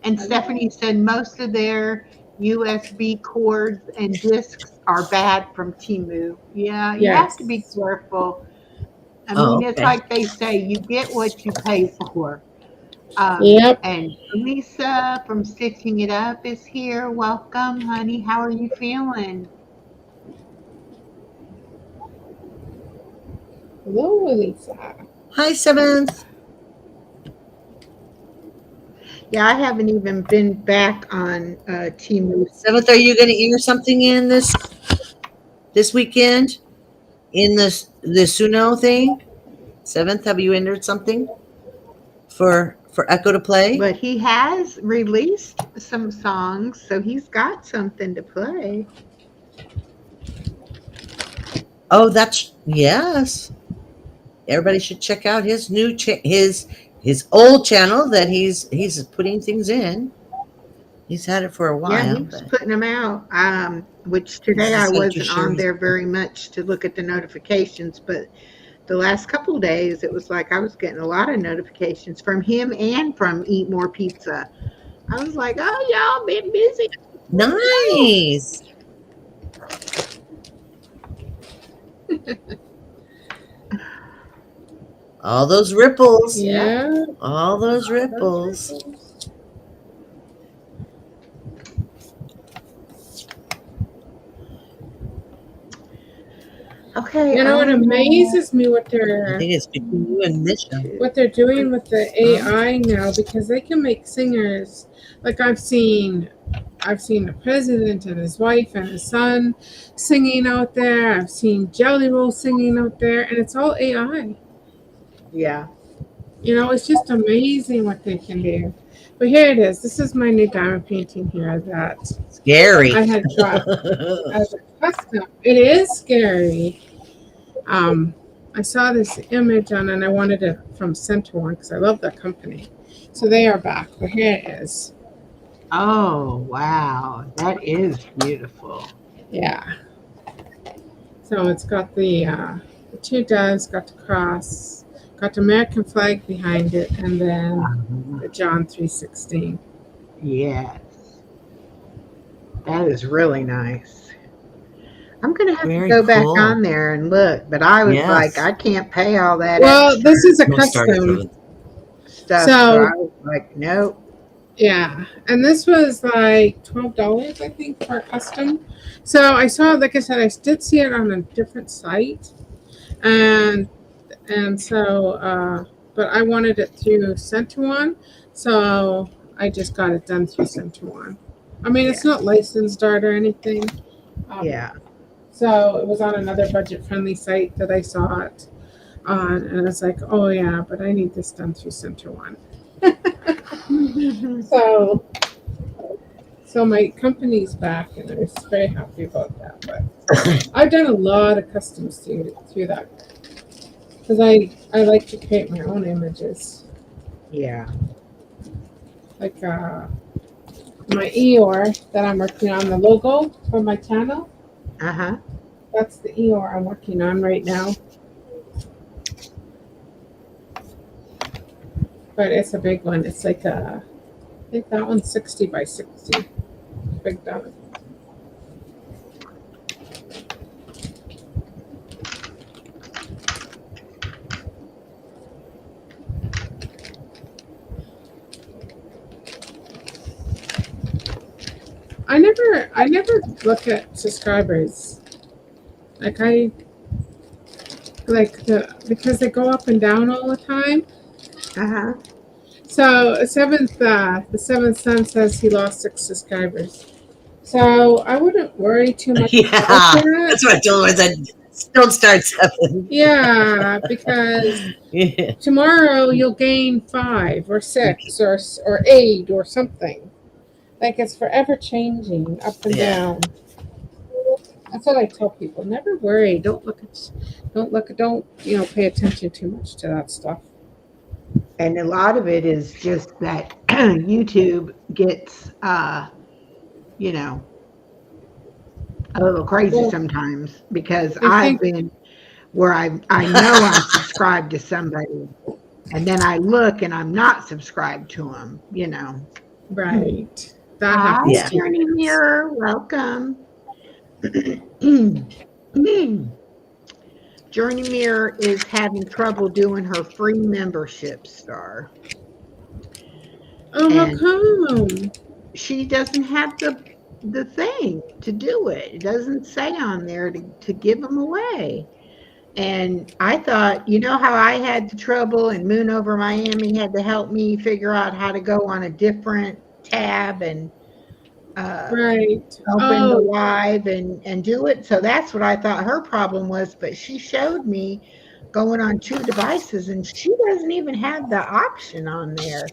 And Stephanie Hello. said most of their USB cords and discs are bad from Timu. Yeah, you have to be Yes. careful. I mean, Oh, it's okay. like they say, you get what you pay for. Yep. And Lisa from Stitching It Up is here. Welcome, honey. How are you feeling? Hello, Elisa. Hi, Seventh. Yeah, I haven't even been back on Timu. Seventh, are you going to enter something in this weekend in the Suno thing? Seventh, have you entered something for Echo to play? But he has released some songs, so he's got something to play. Oh, that's yes. Everybody should check out his new his old channel that he's putting things in. He's had it for a Yeah, while, he's but putting them out. Which he's today I just got to wasn't share on his. there very much to look at the notifications, but the last couple of days it was like I was getting a lot of notifications from him and from Eat More Pizza. I was like, oh, y'all been busy. Oh, Nice. All those ripples. yep. Yeah. All those Those ripples. ripples. Okay. You know what amazes me what I they're think it's between you and Misha. what they're doing with the Huh? AI now because they can make singers like I've seen the president and his wife and his son singing out there. I've seen Jelly Roll singing out there, and it's all AI. Yeah. It's just amazing what they can do. But here it is. This is my new diamond painting here that I Scary. had got as a custom. It is scary. Um, I saw this image and I wanted it from Center One because I love that company. So they are back. But here it is. Oh, wow. That is beautiful. Yeah. So it's got the two doves, got the cross, got the American flag behind it, and then Uh-huh. the John 3:16. Yes. That is really nice. I'm gonna have to Very go back cool. on there and look, but I was like, Yes. I can't pay all that Well, extra this is a No start at custom. 7th. stuff, so I So was like, nope. yeah, and this was like $12, I think, for a custom. So I saw, like I said, I did see it on a different site, and but I wanted it through Center One, so I just got it done through Center One. I mean, it's Yeah, not licensed art or anything, um, yeah. so it was on another budget-friendly site that I saw it on, and I was like, oh yeah, but I need this done through Center One. So, so my company's back, and I was very happy about that. But I've done a lot of customs through that because I like to create my own images, Yeah. like my Eeyore that I'm working on the logo for my channel. Uh-huh. That's the Eeyore I'm working on right now. But it's a big one. It's like I think that one's 60 by 60. big dog. I never look at subscribers. Like I like because they go up and down all the time. Uh-huh. So the seventh son says he lost 6 subscribers. So I wouldn't worry too much about Yeah, that. that's what I told her. I said, don't start something. Yeah, because Yeah. tomorrow you'll gain 5 or 6 or 8 or something. Like it's forever changing up and Yeah. down. That's what I tell people. Never worry. Don't pay attention too much to that stuff. And a lot of it is just that YouTube gets you know, a little crazy Well, sometimes because I I've think been where I know I'm subscribed to somebody, and then I look and I'm not subscribed to them, you know. right. That Hi, happens Yeah. to Journey me. Mirror. Welcome. Journey Mirror is having trouble doing her free membership star, Oh, how and come? she doesn't have the thing to do it. It doesn't say on there to give them away. And I thought, you know how I had the trouble and Moon Over Miami had to help me figure out how to go on a different tab and uh, Right. open the Oh, live and do it. So that's what I thought her problem was. But she showed me going on 2 devices and she doesn't even have the option on there.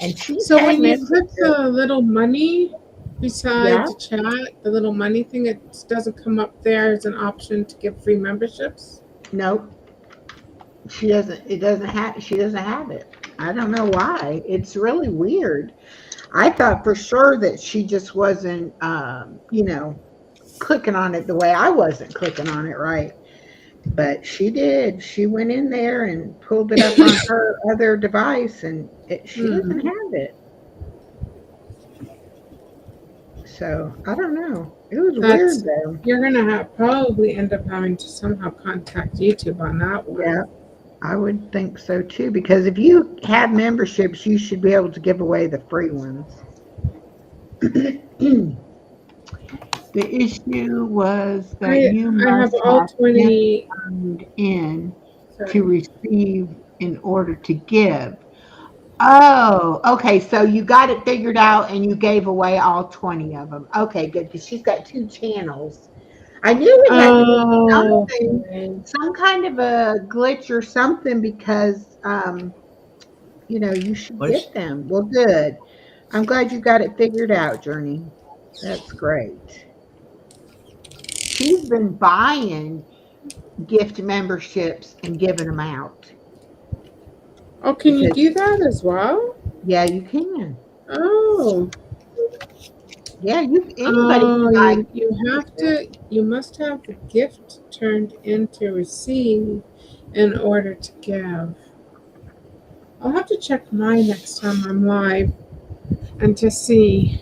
And she's so had when you membership. click the little money beside Yeah, the chat, the little money thing, it doesn't come up there as an option to give free memberships. nope. She doesn't. It doesn't have. She doesn't have it. I don't know why. It's really weird. I thought for sure that she just wasn't, clicking on it the way I wasn't clicking on it right. But she did. She went in there and pulled it up on her other device, and she doesn't Hmm. have it. So I don't know. It was That's weird though. you're gonna probably end up having to somehow contact YouTube on that one. Yeah, I would think so too. Because if you have memberships, you should be able to give away the free ones. The issue was that I you I have must all have 20. signed in to Sorry. receive in order to give. Oh, okay. So you got it figured out and you gave away all 20 of them. Okay, good. Because she's got 2 channels. I knew it had to be Oh, something, okay. some kind of a glitch or something because, you should What is get them. Well, good. I'm glad you got it figured out, Journey. That's great. She's been buying gift memberships and giving them out Oh, can you because, do that as well? yeah, you can. Oh, Yeah, anybody can oh, buy membership. you must have the gift turned into receive in order to give. I'll have to check mine next time I'm live and to see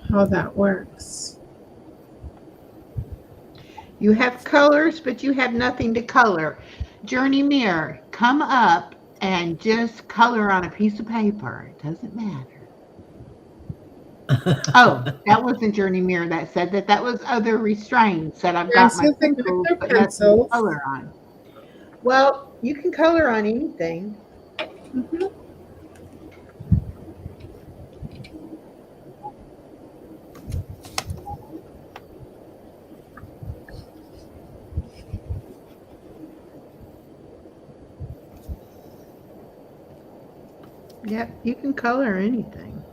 how that works. You have colors, but you have nothing to color. Journey Mirror, come up and just color on a piece of paper. It doesn't matter. Oh, that wasn't Journey Mirror that said that. That was other restraints that I've Yeah, I got my said they got pencils, their but nothing to pencils. color on. Well, you can color on anything. Mhm. Yep, you can color anything.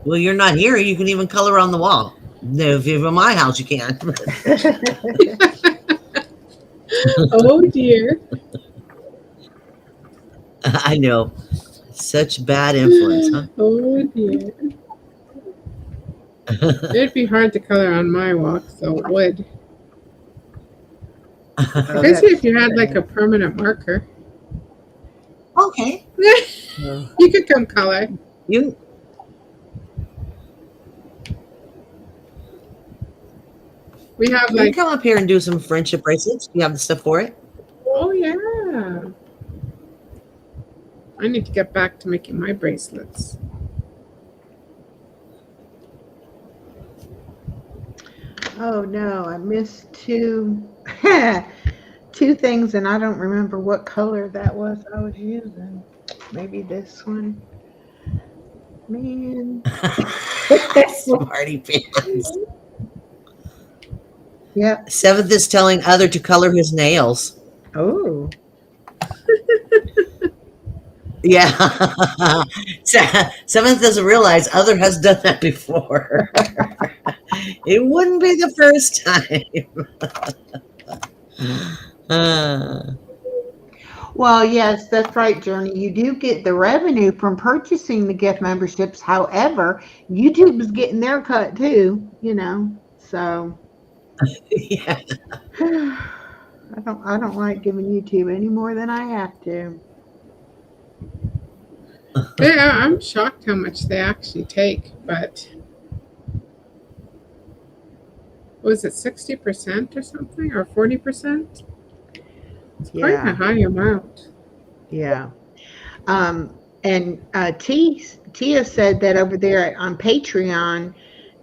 Well, you're not here. You can even color on the wall. No, if you're in my house, you can't. Oh dear. I know. Such bad influence, huh? Oh dear. It'd be hard to color on my walk, so it would. Oh, Especially if that's you had like good. a permanent marker. Okay. Oh. You could come color. You We have you can like, come up here and do some friendship bracelets. You have the stuff for it. oh yeah. I need to get back to making my bracelets. Oh no, I missed two two things and I don't remember what color that was I was using. Maybe this one. Man. Smarty pants. Yep. Seventh is telling other to color his nails. Oh. Yeah. Seventh doesn't realize other has done that before. It wouldn't be the first time. Uh, Well, yes, that's right, Journey. You do get the revenue from purchasing the gift memberships. However, YouTube is getting their cut too, you know. So yeah. I don't like giving YouTube any more than I have to. I'm shocked how much they actually take, but was it 60% or something, or 40%? It's quite a Yeah, high amount. yeah. And Tia said that over there on Patreon,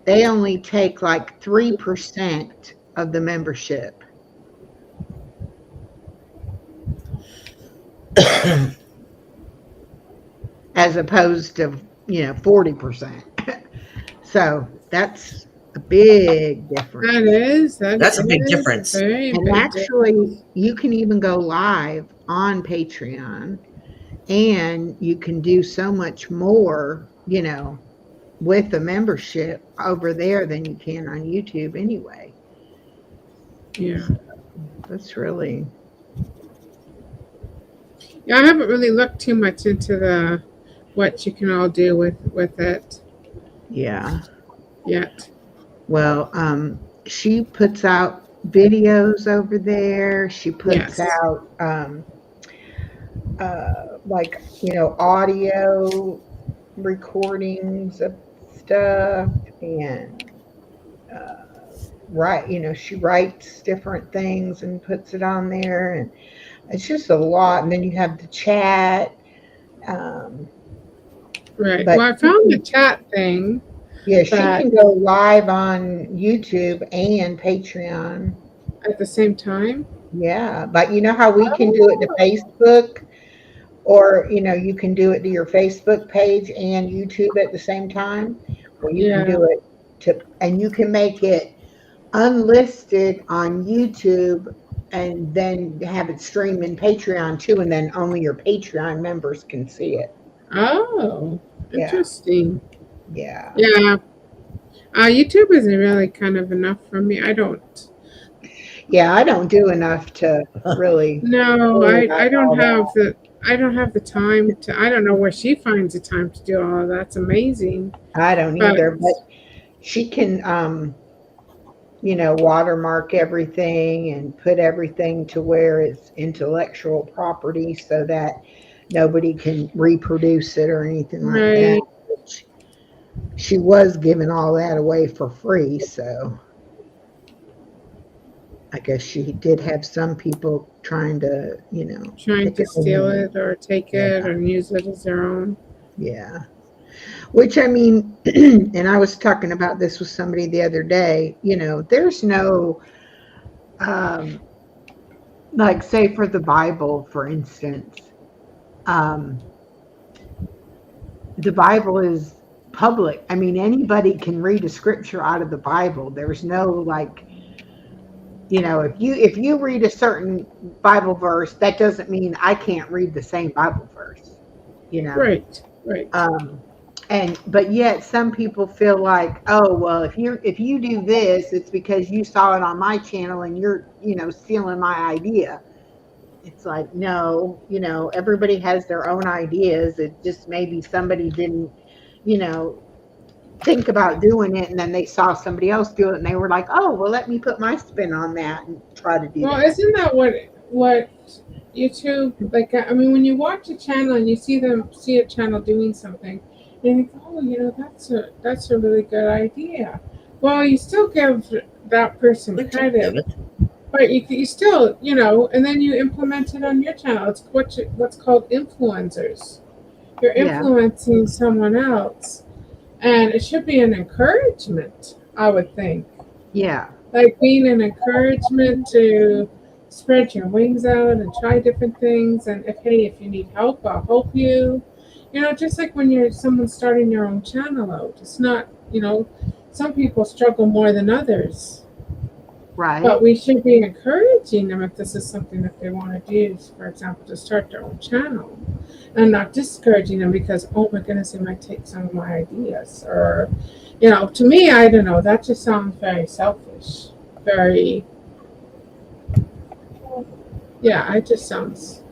they only take like 3% of the membership as opposed to 40%. So that's a big That difference. is, that That's a big is a difference. very And big actually, difference. you can even go live on Patreon and you can do so much more, with the membership over there than you can on YouTube anyway. Yeah. So that's really, Yeah, I haven't really looked too much into the what you can all do with it yeah. yet. Well, she puts out videos over there. She puts Yes. out like audio recordings of stuff and she writes different things and puts it on there and it's just a lot and then you have the chat um, Right. but Well, I she found the can, chat thing, yeah, she but can go live on YouTube and Patreon. at the same time. Yeah, but you know how we can do it to Oh. Facebook or you can do it to your Facebook page and YouTube at the same time. Well, you can Yeah. do it to and you can make it unlisted on YouTube and then have it stream in Patreon too, and then only your Patreon members can see it. Oh, Yeah, interesting. yeah, Yeah. YouTube isn't really kind of enough for me. I don't. yeah. I don't do enough to No, really I like don't all have that. the I don't have the time to. I don't know where she finds the time to do all of that. That's amazing. I don't But either, but she can, watermark everything and put everything to where it's intellectual property so that nobody can reproduce it or anything like that. right, Which she was giving all that away for free, so I guess she did have some people trying to, trying take to it steal home. it or take Yeah, it or use it as their own. yeah. Which I mean, and I was talking about this with somebody the other day, there's no, um, like, say for the Bible, for instance, um, the Bible is public. I mean, anybody can read a scripture out of the Bible. There's no like, if you read a certain Bible verse, that doesn't mean I can't read the same Bible verse, you know. Right, right, Um, and but yet some people feel like, oh well, if you do this, it's because you saw it on my channel and you're stealing my idea. It's like, no, everybody has their own ideas. It just maybe somebody didn't, you know, think about doing it, and then they saw somebody else do it, and they were like, "Oh, well, let me put my spin on that and try to do Well, that." isn't that what YouTube like? I mean, when you watch a channel and you see a channel doing something, and you think, oh, that's a really good idea. Well, you still give that person We talked of credit, it. but you still, and then you implement it on your channel. It's what's called influencers. You're Yeah, influencing someone else, and it should be an encouragement, I would think. yeah, Like being an encouragement to spread your wings out and try different things. And if you need help, I'll help you. Just like when you're someone starting your own channel out, it's not, some people struggle more than others. But right. we should be encouraging them if this is something that they want to do, for example, to start their own channel, and not discouraging them because, oh my goodness, they might take some of my ideas. Or, to me, I don't know, that just sounds very selfish. Very, yeah, it just sounds,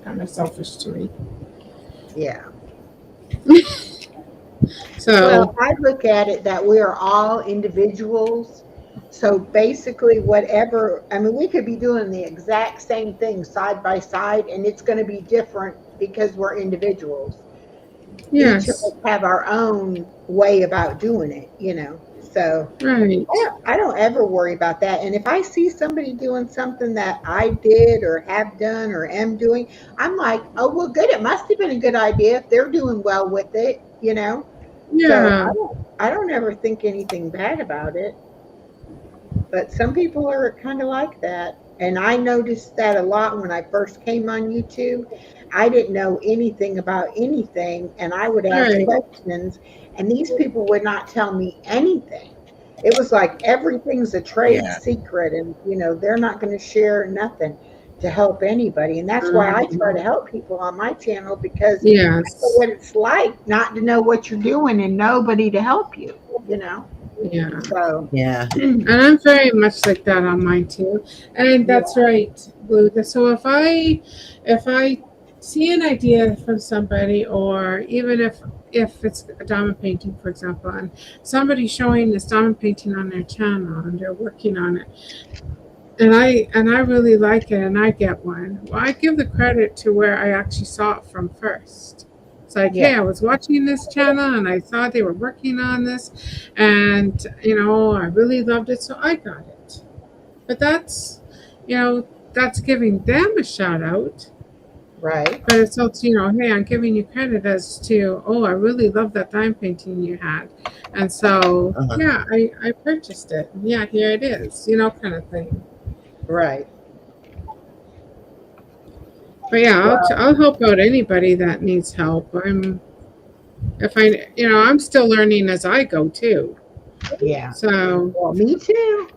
kind of selfish to me. Yeah. So, Well, I look at it that we are all individuals. So basically, whatever, I mean, we could be doing the exact same thing side by side, and it's going to be different because we're individuals. Each of us yes, have our own way about doing it. So right. I don't ever worry about that. And if I see somebody doing something that I did or have done or am doing, I'm like, oh, well, good. It must have been a good idea if they're doing well with it. So Yeah, I don't ever think anything bad about it. But some people are kind of like that. And I noticed that a lot when I first came on YouTube. I didn't know anything about anything, and I would ask right. questions, and these people would not tell me anything. It was like everything's a trade Yeah. secret, and they're not going to share nothing to help anybody. And that's why I try to Um, help people on my channel because I know yes, what it's like not to know what you're doing and nobody to help you. yeah. So Yeah. And I'm very much like that on mine too. And that's yeah, right, Blue. So if I see an idea from somebody, or even if it's a diamond painting, for example, and somebody's showing this diamond painting on their channel and they're working on it, and I really like it and I get one, well, I give the credit to where I actually saw it from first. It's like, hey, yeah, I was watching this channel and I saw they were working on this, and I really loved it, so I got it. But that's giving them a shout out. right. But it's also, hey, I'm giving you credit as to, oh, I really love that dime painting you had. And so, Uh-huh. yeah, I purchased it. Yeah, here it is, kind of thing. Right. But yeah, Well, I'll help out anybody that needs help. I'm still learning as I go too. yeah. So, Well, me too.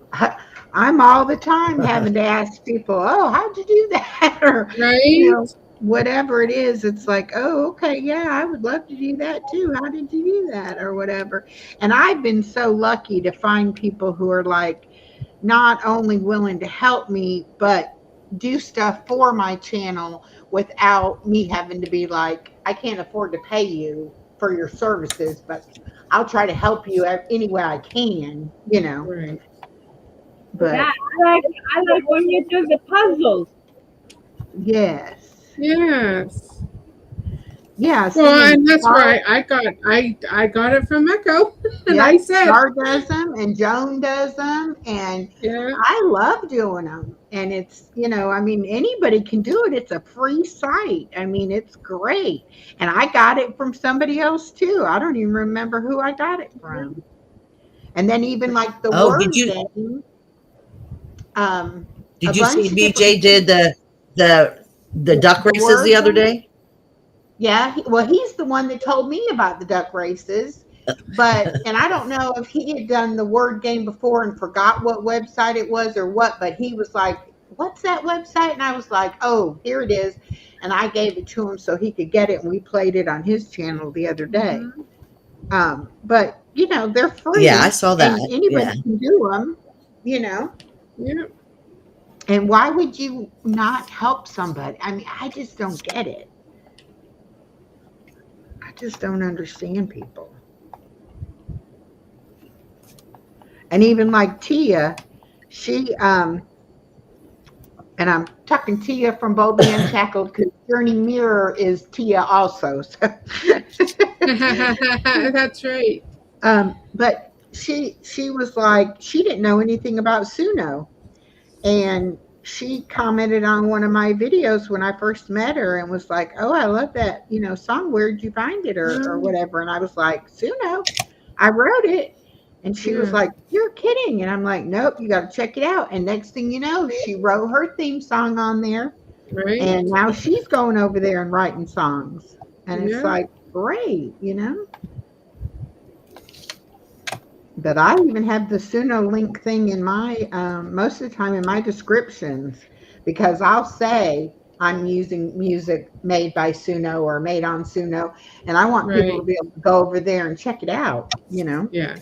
I'm all the time having to ask people, "Oh, how'd you do that?" or, you know, right? whatever it is. It's like, "Oh, okay, yeah, I would love to do that too. How did you do that?" or whatever. And I've been so lucky to find people who are like not only willing to help me, but do stuff for my channel without me having to be like, I can't afford to pay you for your services, but I'll try to help you any way I can. Right. Yeah, But I like when you do the puzzles. yes. Yes. Yeah, see, Well, and and that's Star, where I got it from Echo, and I yep, said, Star does them and Joan does them, and yeah, I love doing them. And I mean, anybody can do it. It's a free site. I mean, it's great. And I got it from somebody else too. I don't even remember who I got it from. And then even like the Oh, did word you game, a did you see bunch of different BJ did the duck the races the word other game. day? Yeah, well, he's the one that told me about the duck races, and I don't know if he had done the word game before and forgot what website it was or what, but he was like, "What's that website?" And I was like, "Oh, here it is." And I gave it to him so he could get it, and we played it on his channel the other day. hmm But they're Yeah, I free, saw that. and anybody Yeah. can do them. You know, yeah, and why would you not help somebody? I mean, I just don't get it. I just don't understand people. And even like Tia, she and I'm talking Tia from Boldly Unshackled because Journey Mirror is Tia also. So That's right. but she was like she didn't know anything about Suno, and she commented on one of my videos when I first met her and was like, "Oh, I love that song. Where'd you find it or Oh, whatever?" And I was like, "Suno, I wrote it." And she was yeah, like, "You're kidding." And I'm like, "Nope, you got to check it out." And next thing you know, she wrote her theme song on there, and right. now she's going over there and writing songs. And it's Yeah, like, great. But I even have the Suno link thing in my most of the time in my descriptions because I'll say I'm using music made by Suno or made on Suno, and I want people to right. be able to go over there and check it out, Yeah.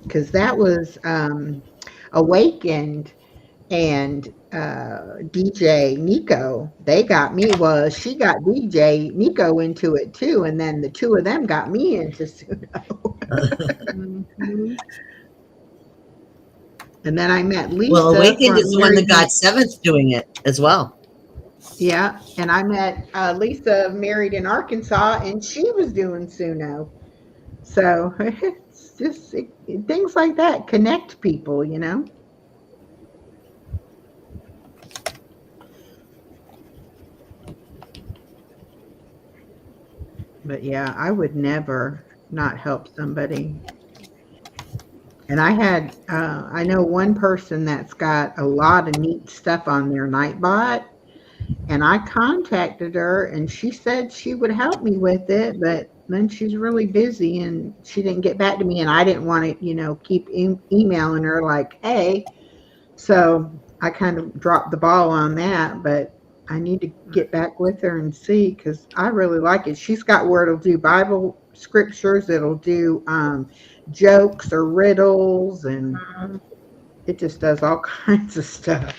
because that was Awakened and DJ Nico. They got me. Well, she got DJ Nico into it too, and then the two of them got me into Suno. Hmm. And then I met Well, Lisa Awakened is from the one that Married got in seventh doing it as well. yeah, and I met Lisa of Married in Arkansas, and she was doing Suno. So it's just things like that connect people. But yeah, I would never not help somebody. And I know one person that's got a lot of neat stuff on their Nightbot, and I contacted her and she said she would help me with it, but then she's really busy and she didn't get back to me and I didn't want to keep emailing her like, "Hey." So I kind of dropped the ball on that, but I need to get back with her and see because I really like it. She's got where it'll do Bible scriptures, it'll do jokes or riddles, and it just does all kinds of stuff.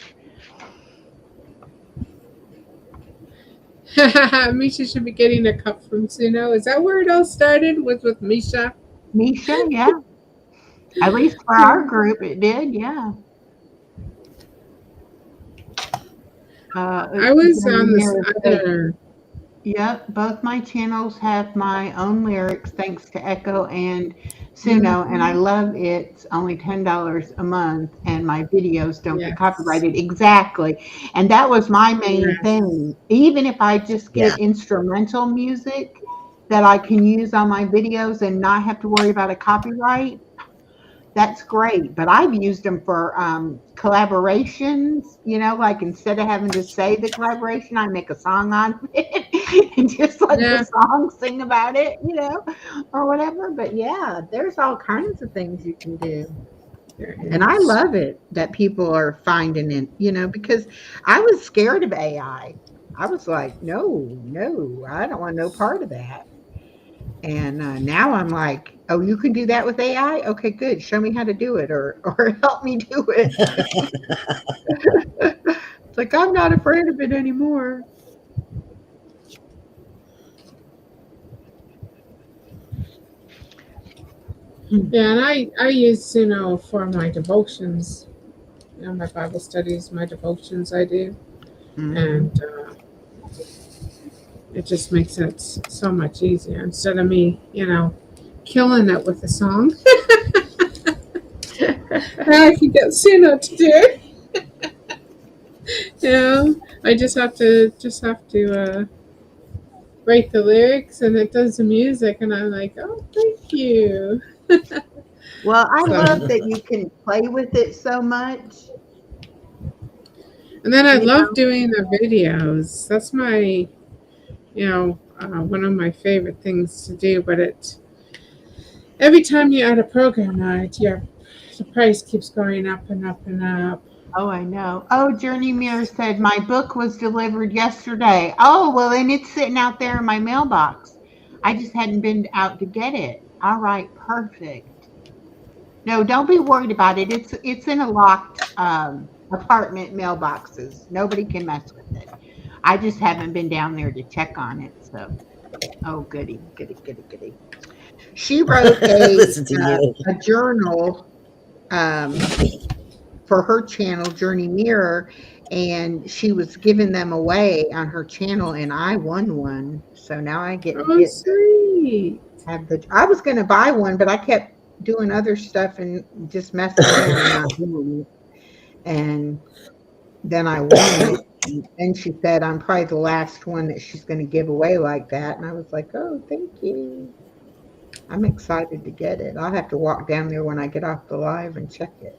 Misha should be getting a cup from Suno. Is that where it all started? Was with Misha? Misha, yeah. At least for Yeah. our group, it did, yeah. I was Journey on this Mirror says, other. yep, both my channels have my own lyrics thanks to Echo and Suno, and I Hmm. love it. It's only $10 a month, and my videos don't get Yes. copyrighted. Exactly. And that was my main Yes. thing. Even if I just Yeah. get instrumental music that I can use on my videos and not have to worry about a copyright, that's great, but I've used them for collaborations, like instead of having to say the collaboration, I make a song on it and just let the Yeah, song sing about it, or whatever. But yeah, there's all kinds of things you can do. there And I is. love it that people are finding it, because I was scared of AI. I was like, no, no, I don't want no part of that. And now I'm like, oh, you can do that with AI? Okay, good. Show me how to do it or help me do it. It's like I'm not afraid of it anymore. Yeah, and I use Suno for my devotions, my Bible studies, my devotions I do, Hmm. and it just makes it so much easier. Instead of me, killing it with a song, I can get Suno to do it. I just have to write the lyrics, and it does the music, and I'm like, oh, thank you. Well, I love So, that you can play with it so much. and then I You love know, doing the videos. That's my, one of my favorite things to do. But every time you add a program on it, the price keeps going up and up and up. oh, I know. Oh, Journey Mirror said my book was delivered yesterday. Oh, well, then it's sitting out there in my mailbox. I just hadn't been out to get it. All right, perfect. No, don't be worried about it. It's in a locked apartment mailboxes. Nobody can mess with it. I just haven't been down there to check on it. So, oh, goody, goody, goody, goody. She wrote Listen to you. a journal um, for her channel, Journey Mirror, and she was giving them away on her channel, and I won one. So now I Oh, get to sweet. have the. I was going to buy one, but I kept doing other stuff and just messing around and not doing it. And then I won it. And she said, I'm probably the last one that she's going to give away like that. And I was like, oh, thank you. I'm excited to get it. I'll have to walk down there when I get off the live and check it.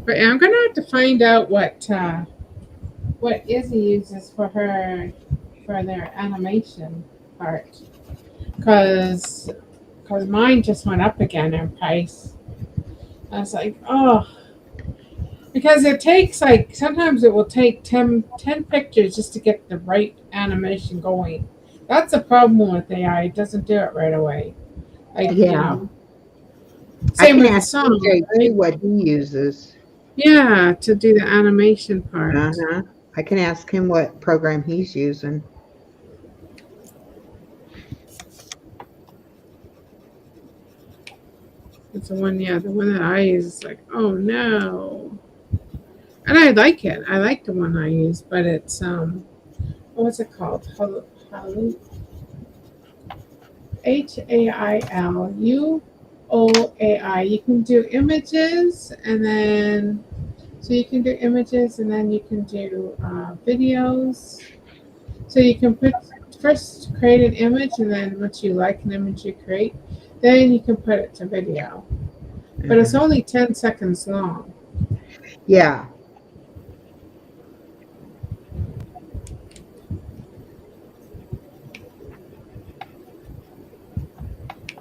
But I'm gonna have to find out what Izzy uses for their animation part, cause mine just went up again in price. I was like, oh, because it takes like sometimes it will take 10 pictures just to get the right animation going. That's the problem with AI. It doesn't do it right away. Like Yeah. I same can with the ask song, CJ too right? what he uses. Yeah, to do the animation part. Uh-huh. I can ask him what program he's using. It's the one that I use is like, oh no. And I like it. I like the one I use, but it's what's it called? HAILUOAI. You can do images and then so you can do images and then you can do videos. So you can first create an image and then once you like an image you create, then you can put it to video. But it's only 10 seconds long. Yeah.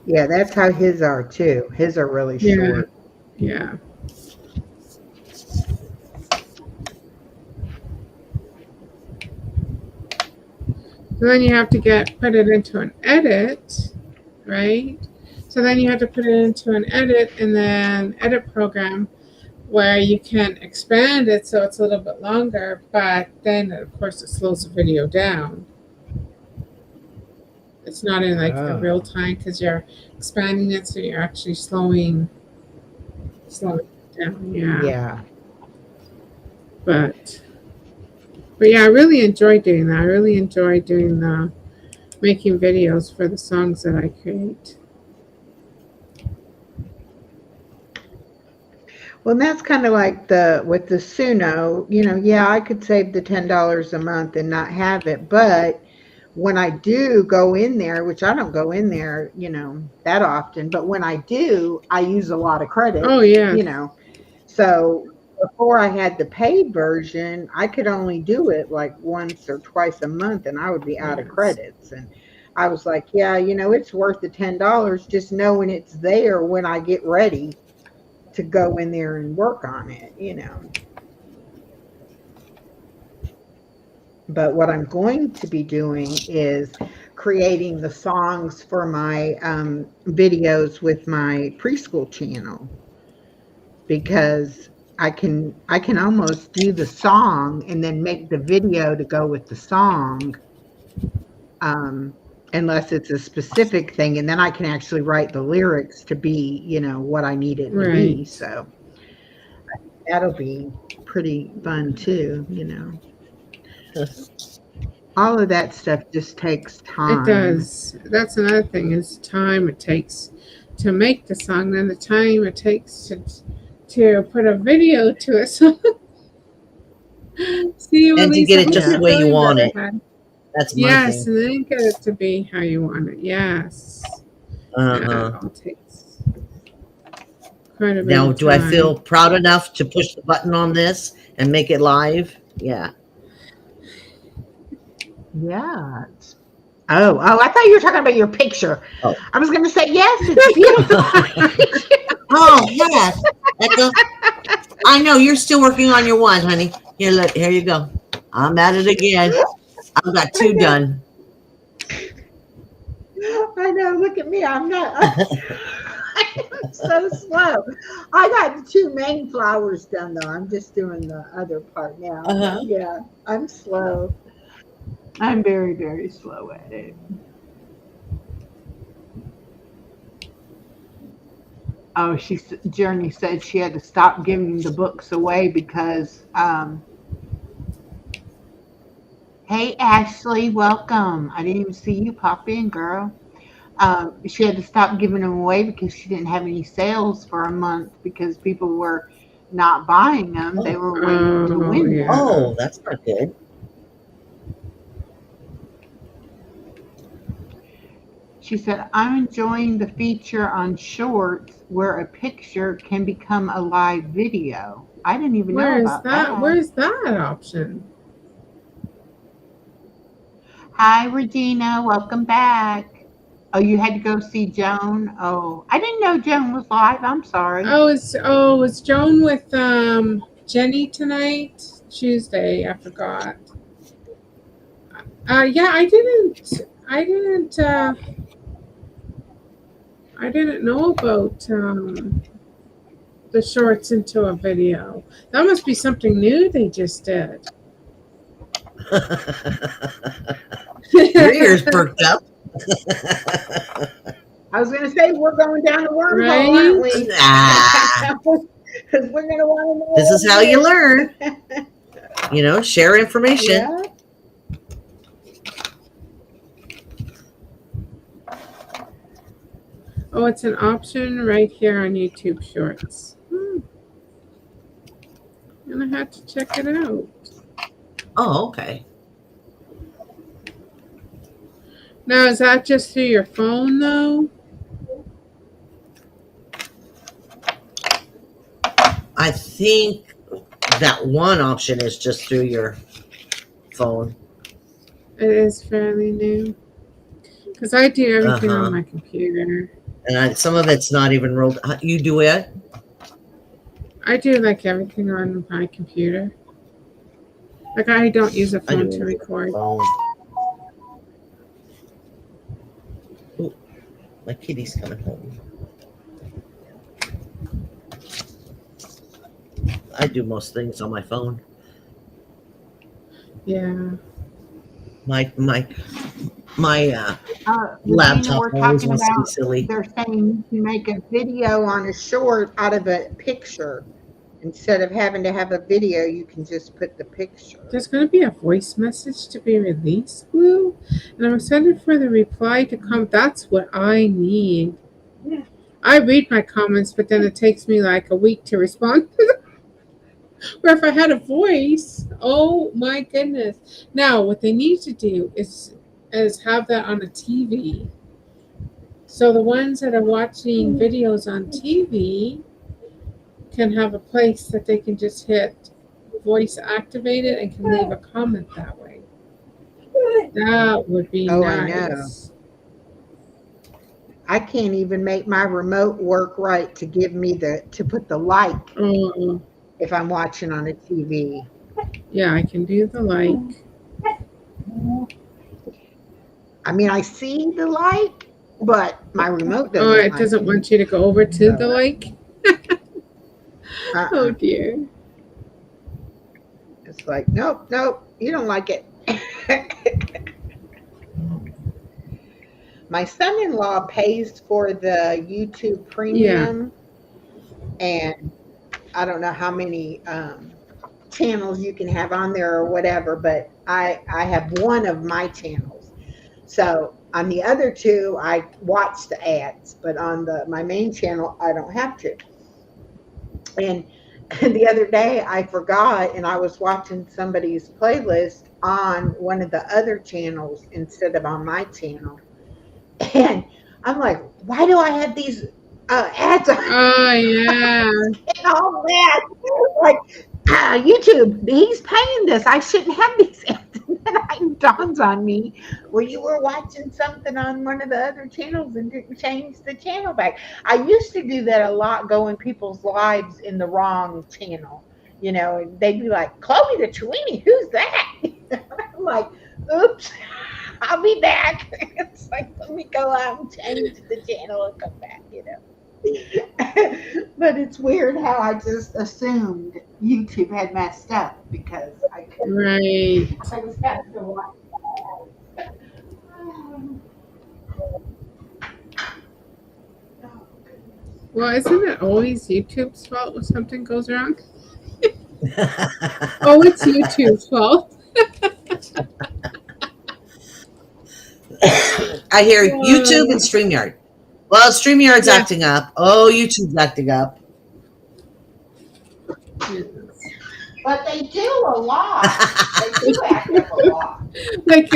Yeah, that's how his are too. His are really Yeah. short. Yeah. So then you have to put it into an edit, right? So then you have to put it into an edit and then edit program where you can expand it so it's a little bit longer, but then of course it slows the video down. It's not in like the real time because you're expanding it, so you're actually slowing it down. Yeah. Yeah. But yeah, I really enjoy doing that. I really enjoy doing the making videos for the songs that I create. Well, that's kind of like with the Suno, yeah, I could save the $10 a month and not have it, but when I do go in there, which I don't go in there, that often, but when I do, I use a lot of credits, Oh yeah. So before I had the paid version, I could only do it like once or twice a month and I would be out of Yes. credits. And I was like, yeah, it's worth the $10 just knowing it's there when I get ready to go in there and work on it. But what I'm going to be doing is creating the songs for my videos with my preschool channel, because I can almost do the song and then make the video to go with the song, unless it's a specific thing, and then I can actually write the lyrics to be what I need it to be. Right. So that'll be pretty fun too. All of that stuff just takes time. It does. That's another thing is time it takes to make the song, then the time it takes to put a video to a song. See, And to get it just the way you want it. That's my yes, thing. and then get it to be how you want it. Yes. That all takes quite a bit Now, of do I time. feel proud enough to push the button on this and make it live? Yeah. Yeah. Oh, I thought you were talking about your picture. Oh. I was going to say, yes, it's beautiful. Oh, yes. I know you're still working on your one, honey. Here, look, here you go. I'm at it again. I've got two done. I know. Look at me. I'm not. So slow. I got the two main flowers done though. I'm just doing the other part now. But Uh-huh. yeah, I'm slow. I'm very, very slow at it. Oh, Journey said she had to stop giving the books away because hey Ashley, welcome. I didn't even see you pop in, girl. She had to stop giving them away because she didn't have any sales for a month because people were not buying them. They Oh, were waiting to Oh, win them. yeah. oh, that's not good. She said, I'm enjoying the feature on shorts where a picture can become a live video. I didn't even know Where is about that? that. Where's that option? Hi, Regina. Welcome back. Oh, you had to go see Joan? Oh, I didn't know Joan was live. I'm sorry. It's Joan with Jenny tonight? Tuesday, I forgot. Yeah, I didn't know about the shorts into a video. That must be something new they just did. Your ears perked up. I was going to say, we're going down the wormhole, aren't Right? we? Nah, Because we're going to want to know this what is how you learn. it is. Share information. Yeah. Oh, it's an option right here on YouTube Shorts. And I had to check it out. Oh, okay. Now, is that just through your phone, though? I think that one option is just through your phone. It is fairly new. Because I do everything on Uh-huh. my computer. And some of it's not even rolled. You do it? I do like everything on my computer. Like, I don't use a I do phone to it on the record. phone. Ooh, my kitty's coming home. I do most things on my phone. Yeah. My Regina, laptop we're always talking wants to be about, silly. they're saying you can make a video on a short out of a picture. Instead of having to have a video, you can just put the picture. There's going to be a voice message to be released, Blue. And I'm excited for the reply to come. That's what I need. I read my comments, but then it takes me like a week to respond. Where if I had a voice, oh my goodness. Now, what they need to do is have that on a TV. So the ones that are watching videos on TV can have a place that they can just hit voice activated and can leave a comment that way. That would be Oh, I know. nice. I can't even make my remote work right to give me to put the like Oh, if I'm watching on a TV. yeah, I can do the like. I mean, I see the like, but my remote Oh, doesn't it like doesn't it. want you to go over to the So, like. Oh uh-uh. dear. It's like, nope, nope, you don't like it. My son-in-law pays for the YouTube Yeah. Premium, and I don't know how many channels you can have on there or whatever, but I have one of my channels. So on the other two, I watch the ads, but on my main channel, I don't have to. And the other day, I forgot, and I was watching somebody's playlist on one of the other channels instead of on my channel. And I'm like, why do I have these ads on? Oh yeah. And all that. Like, YouTube, he's paying this. I shouldn't have these ads. And then it dawns on me, well, you were watching something on one of the other channels and didn't change the channel back. I used to do that a lot, go in people's lives in the wrong channel. And they'd be like, Chloe the Tweenie, who's that? I'm like, oops, I'll be back. It's like, let me go out and change the channel and come back. But it's weird how I just assumed YouTube had messed up because I couldn't. Right. I was having to watch. Oh, goodness. Well, isn't it always YouTube's fault when something goes wrong? Oh, it's YouTube's fault. I hear YouTube and Whoa. StreamYard. Well, StreamYard's Yeah. acting up. Oh, YouTube's acting up. But they do a lot. They do act up a lot. Like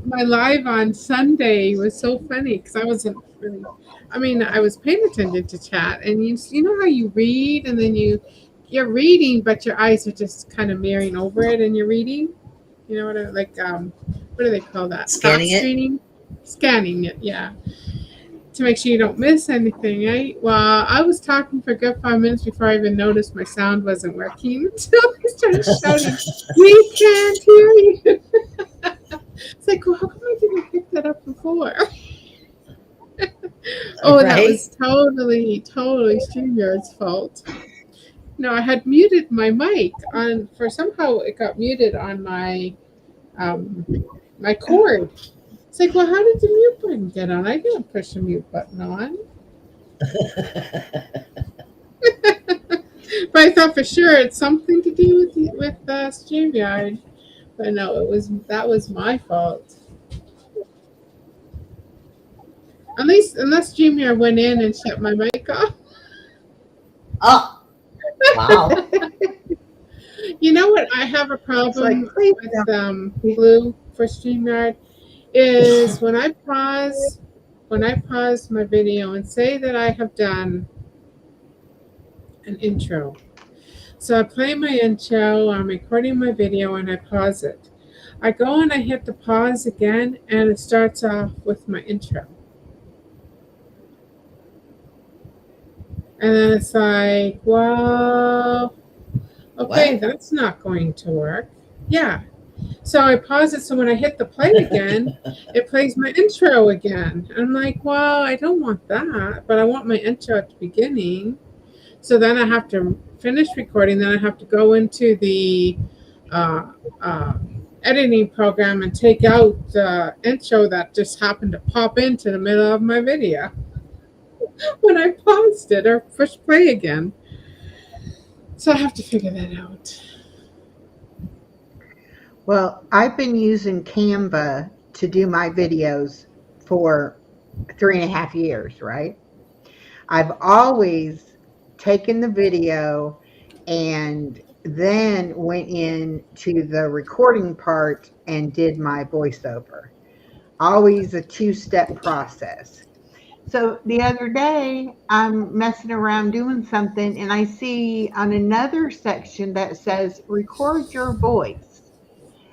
my live on Sunday was so funny because I wasn't really. I mean, I was paying attention to chat, and you know how you read, and then you're reading, but your eyes are just kind of mirroring over it, and you're reading. You know what do they call that? Stop Scanning it. screening, scanning it. Yeah, to make sure you don't miss anything, right? Well, I was talking for a good 5 minutes before I even noticed my sound wasn't working until I started shouting, "We can't hear you!" It's like, well, how come I didn't pick that up before? Oh, that Right? was totally StreamYard's fault. No, I had muted my mic on for somehow it got muted on um my cord. It's like, well, how did the mute button get on? I didn't push the mute button on. But I thought for sure it's something to do with StreamYard. But no, that was my fault. At least unless StreamYard went in and shut my mic off. Oh, wow. You know what? I have a It's like, problem please with don't. Blue for StreamYard is when I pause my video and say that I have done an intro. So I play my intro, I'm recording my video, and I pause it. I go and I hit the pause again, and it starts off with my intro. And then it's like, well, okay, What? that's not going to work. Yeah. So I pause it so when I hit the play again, it plays my intro again. And I'm like, well, I don't want that, but I want my intro at the beginning. So then I have to finish recording, then I have to go into the uh, uh, editing program and take out the intro that just happened to pop into the middle of my video when I paused it or push play again. So I have to figure that out. Well, I've been using Canva to do my videos for 3.5 years, right? I've always taken the video and then went into the recording part and did my voiceover. Always a two-step process. So the other day, I'm messing around doing something, and I see on another section that says record your voice.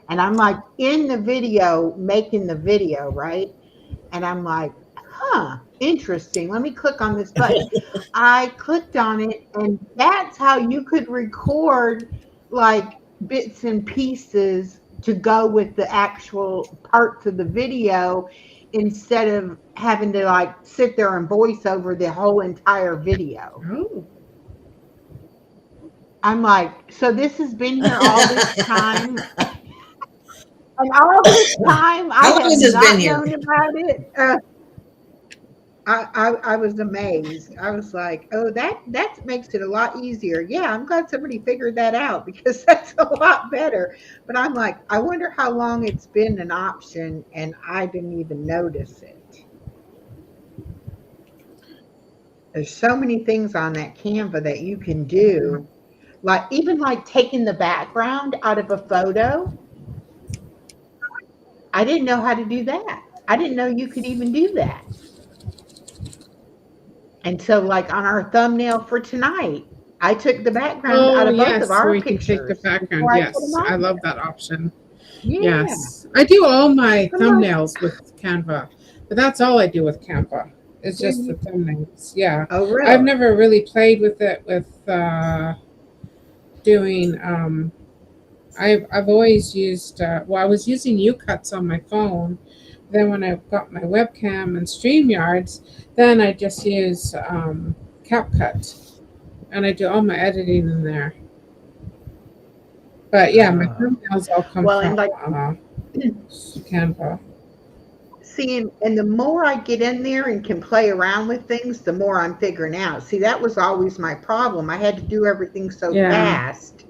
And I'm like in the video, making the video, right? And I'm like, huh, interesting. Let me click on this button. I clicked on it, and that's how you could record like bits and pieces to go with the actual parts of the video instead of having to like sit there and voice over the whole entire video. Oh. I'm like, so this has been here all this time. And all this time, I How long have has this been not here? known about it. I was amazed. I was like, oh, that makes it a lot easier. Yeah, I'm glad somebody figured that out because that's a lot better. But I'm like, I wonder how long it's been an option and I didn't even notice it. There's so many things on that Canva that you can do. Like even like taking the background out of a photo. I didn't know how to do that. I didn't know you could even do that. And so, like on our thumbnail for tonight, I took the background out Oh, of both of yes, where our you can take the pictures background. before I put them Yes, I on love there. that option. Yeah. Yes, I do all my I'm like, thumbnails with Canva, but that's all I do with Canva. It's just the thumbnails. Yeah, oh, I've really? never really played with it with doing. I've always used. Well, I was using UCuts on my phone. Then when I got my webcam and StreamYards, then I just use CapCut, and I do all my editing in there. But yeah, my Uh, thumbnails all come well, from and like, Canva. see, and the more I get in there and can play around with things, the more I'm figuring out. See, that was always my problem. I had to do everything so Yeah. fast,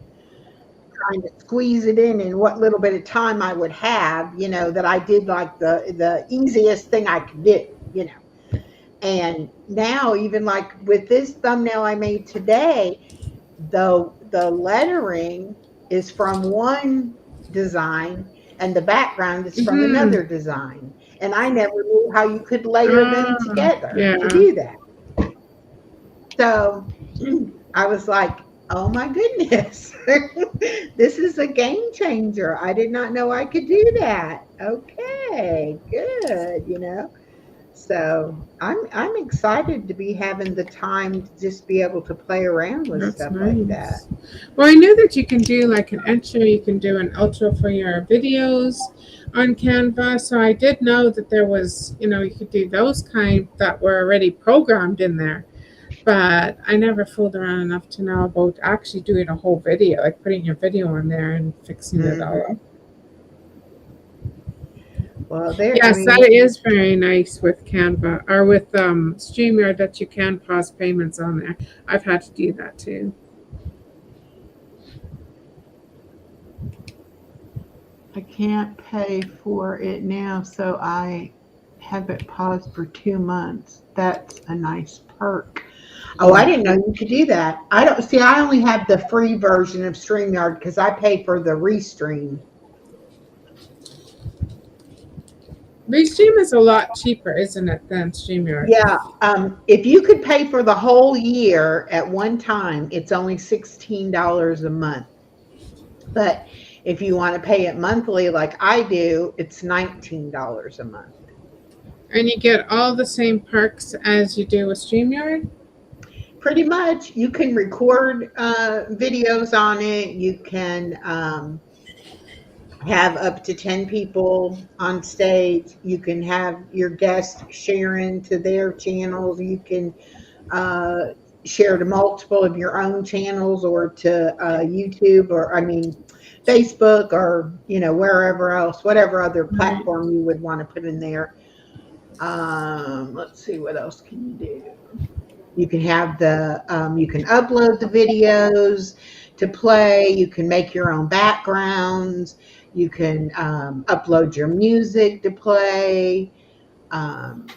trying to squeeze it in what little bit of time I would have, that I did like the easiest thing I could do. And now, even like with this thumbnail I made today, the lettering is from one design and the background is from Hmm. another design. And I never knew how you could layer them together to Yeah. do that. So I was like, oh my goodness, this is a game changer. I did not know I could do that. Okay, good. So I'm excited to be having the time to just be able to play around with That's stuff like that. nice. Well, I knew that you can do like an intro, you can do an outro for your videos on Canva. So I did know that there was, you could do those kind that were already programmed in there. But I never fooled around enough to know about actually doing a whole video, like putting your video on there and fixing it all up. Hmm. Well, there. I Yes, mean, that is very nice with Canva or with StreamYard that you can pause payments on there. I've had to do that too. I can't pay for it now, so I have it paused for 2 months. That's a nice perk. Oh, I didn't know you could do that. I don't see. I only have the free version of StreamYard because I pay for the restream. Restream is a lot cheaper, isn't it, than StreamYard? Yeah, if you could pay for the whole year at one time, it's only $16 a month. But if you want to pay it monthly, like I do, it's $19 a month. And you get all the same perks as you do with StreamYard? Pretty much, you can record videos on it. You can have up to 10 people on stage. You can have your guests sharing to their channels. You can uh, share to multiple of your own channels or to YouTube or, I mean, Facebook or, wherever else, whatever other Right. platform you would want to put in there. Let's see, what else can you do? You can upload the videos to play. You can make your own backgrounds. You can upload your music to play. Um,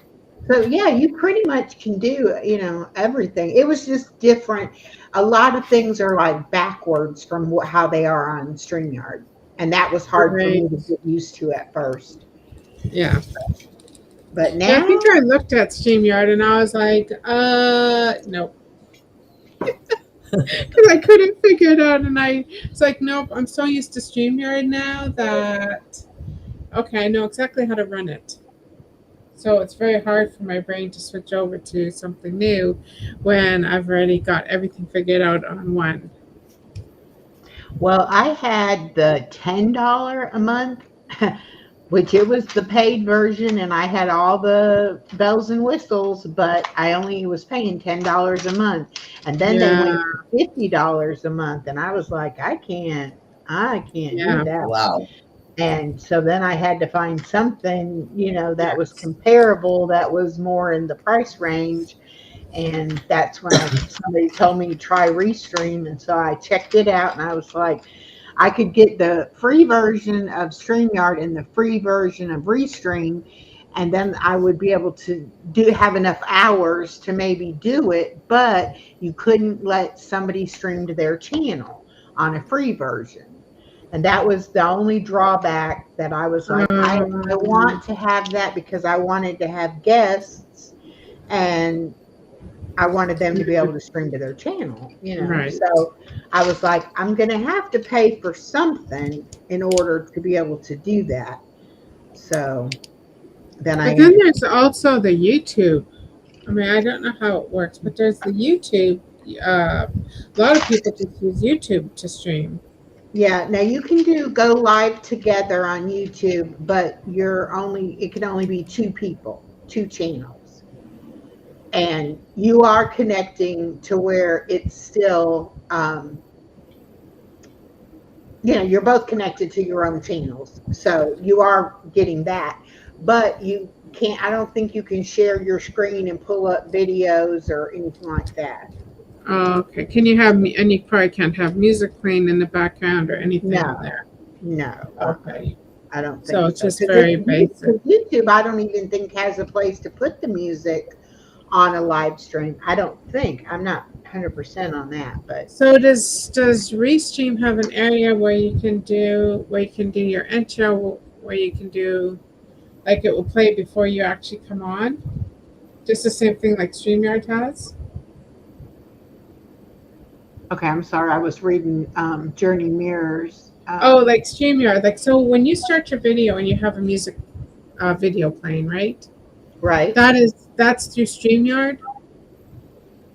so yeah, you pretty much can do, everything. It was just different. A lot of things are like backwards from how they are on StreamYard, and that was hard for Right. me to get used to at first. Yeah. But Yeah, I now, think I looked at StreamYard and I was like, nope. Because I couldn't figure it out. And it's like, nope, I'm so used to StreamYard now that, okay, I know exactly how to run it. So it's very hard for my brain to switch over to something new when I've already got everything figured out on one. well, I had the $10 a month, which it was the paid version, and I had all the bells and whistles, but I only was paying $10 a month. And then they Yeah, went to $50 a month, and I was like, I can't do yeah, that. Wow. And so then I had to find something, that was comparable, that was more in the price range. And that's when somebody told me to try Restream. And so I checked it out and I was like, I could get the free version of StreamYard and the free version of Restream. And then I would be able to have enough hours to maybe do it, but you couldn't let somebody stream to their channel on a free version. And that was the only drawback that I was like, I um, want to have that because I wanted to have guests and I wanted them to be able to stream to their channel. right. So I was like, I'm going to have to pay for something in order to be able to do that. So then I But then ended. there's also the YouTube. I mean, I don't know how it works, but there's the YouTube. A lot of people just use YouTube to stream. Yeah, now you can do go live together on YouTube, but it can only be two people, two channels. and you are connecting to where it's still, you're both connected to your own channels. So you are getting that. But you can't, I don't think you can share your screen and pull up videos or anything like that. Oh, okay. Can you have me? And you probably can't have music playing in the background or anything on No, there. no, Okay. I don't So think it's so. just Because very basic. YouTube, I don't even think has a place to put the music on a live stream. I don't think. I'm not 100% on that, but So does Restream have an area where you can do your intro, where you can do like it will play before you actually come on? Just the same thing like StreamYard has? okay, I'm sorry. I was reading Journey Mirrors. Oh, like StreamYard. Like so when you start your video and you have a music video playing, right? Right. That's through StreamYard.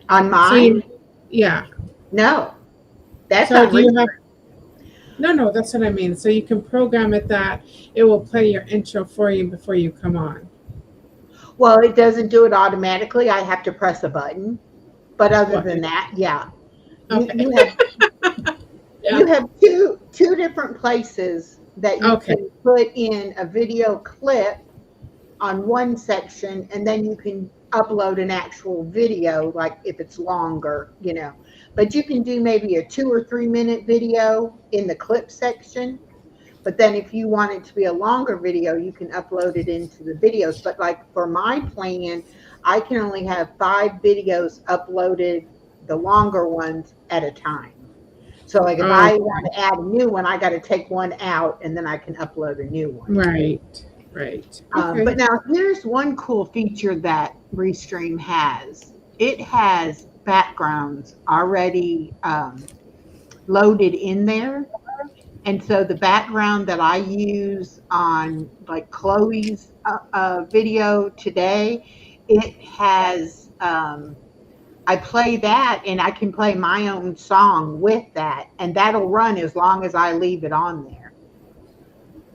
On So mine? you yeah. No, that's So on do you have Reaper. no, that's what I mean. So you can program it that it will play your intro for you before you come on. Well, it doesn't do it automatically. I have to press a button. But other What? than that, yeah. You Okay. you have Yeah. you have two different places that you Okay. can put in a video clip on one section, and then you can upload an actual video, like if it's longer. But you can do maybe a 2 or 3 minute video in the clip section. But then if you want it to be a longer video, you can upload it into the videos. But like for my plan, I can only have 5 videos uploaded, the longer ones at a time. So like if I Okay. want to add a new one, I got to take one out and then I can upload a new one. Right. Right. But Okay. now here's one cool feature that Restream has. It has backgrounds already loaded in there. And so the background that I use on like Chloe's video today, it has, I play that and I can play my own song with that, and that'll run as long as I leave it on there.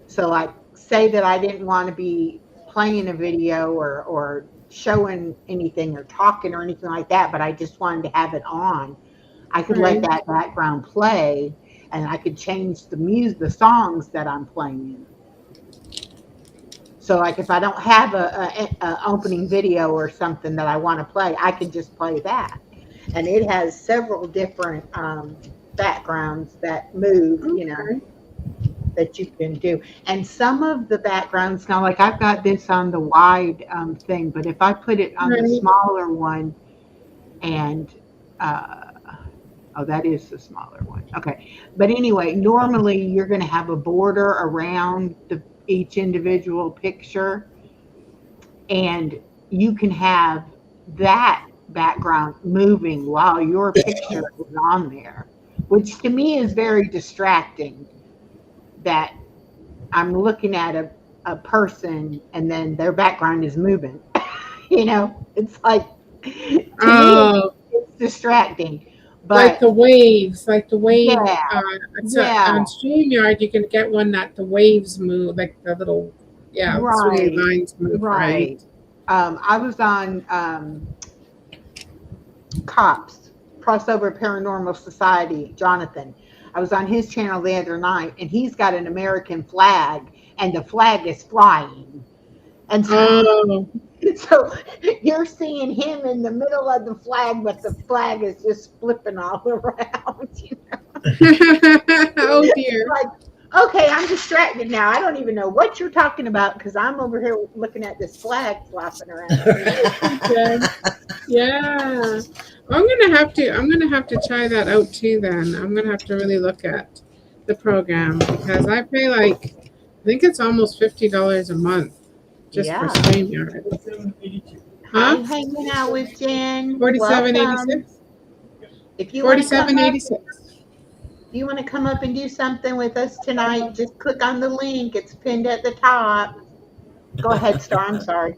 So like say that I didn't want to be playing a video or showing anything or talking or anything like that, but I just wanted to have it on. I could let Right. that background play and I could change the songs that I'm playing. So like if I don't have a opening video or something that I want to play, I can just play that. And it has several different backgrounds that move, Okay. that you can do. And some of the backgrounds now, like I've got this on the wide thing, but if I put it on the Right. smaller one and uh, oh, that is the smaller one. Okay. But anyway, normally you're going to have a border around each individual picture, and you can have that background moving while your picture is on there, which to me is very distracting. That I'm looking at a person and then their background is moving. It's like, to me, Oh, it's distracting. like But the waves, like the wave. yeah, It's yeah, on StreamYard. You can get one that the waves move, like the little, yeah, the swinging right, lines move. Right. right. I was on Cops, Crossover Paranormal Society, Jonathan. I was on his channel the other night, and he's got an American flag, and the flag is flying. And so, Oh. so you're seeing him in the middle of the flag, but the flag is just flipping all around. Oh It's dear. like, okay, I'm distracted now. I don't even know what you're talking about because I'm over here looking at this flag flopping around. Okay. Yeah. I'm gonna have to try that out too then. I'm gonna have to really look at the program because I pay like I think it's almost $50 a month just for Yeah. StreamYard. Hi, Huh? hanging out with Jen. 47.86. Welcome. If you want to come up, 47.86. if you want to come up and do something with us tonight, just click on the link. It's pinned at the top. Go ahead, Star. I'm sorry.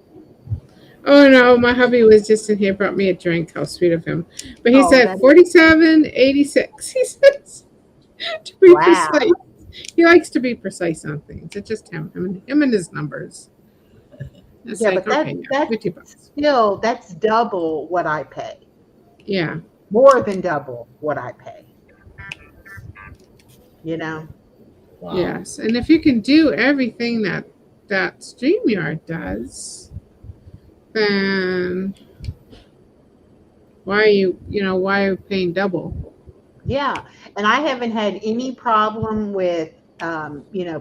Oh no, my hubby was just in here, brought me a drink. How sweet of him. But he Oh, said that is 47.86. He says to be wow. precise. He likes to be precise on things. It's just him and his numbers. It's Yeah, like, but okay, yeah, that's $50. still that's double what I pay. Yeah. More than double what I pay. You know? Wow. Yes. And if you can do everything that StreamYard does, then why are why are you paying double? Yeah. And I haven't had any problem with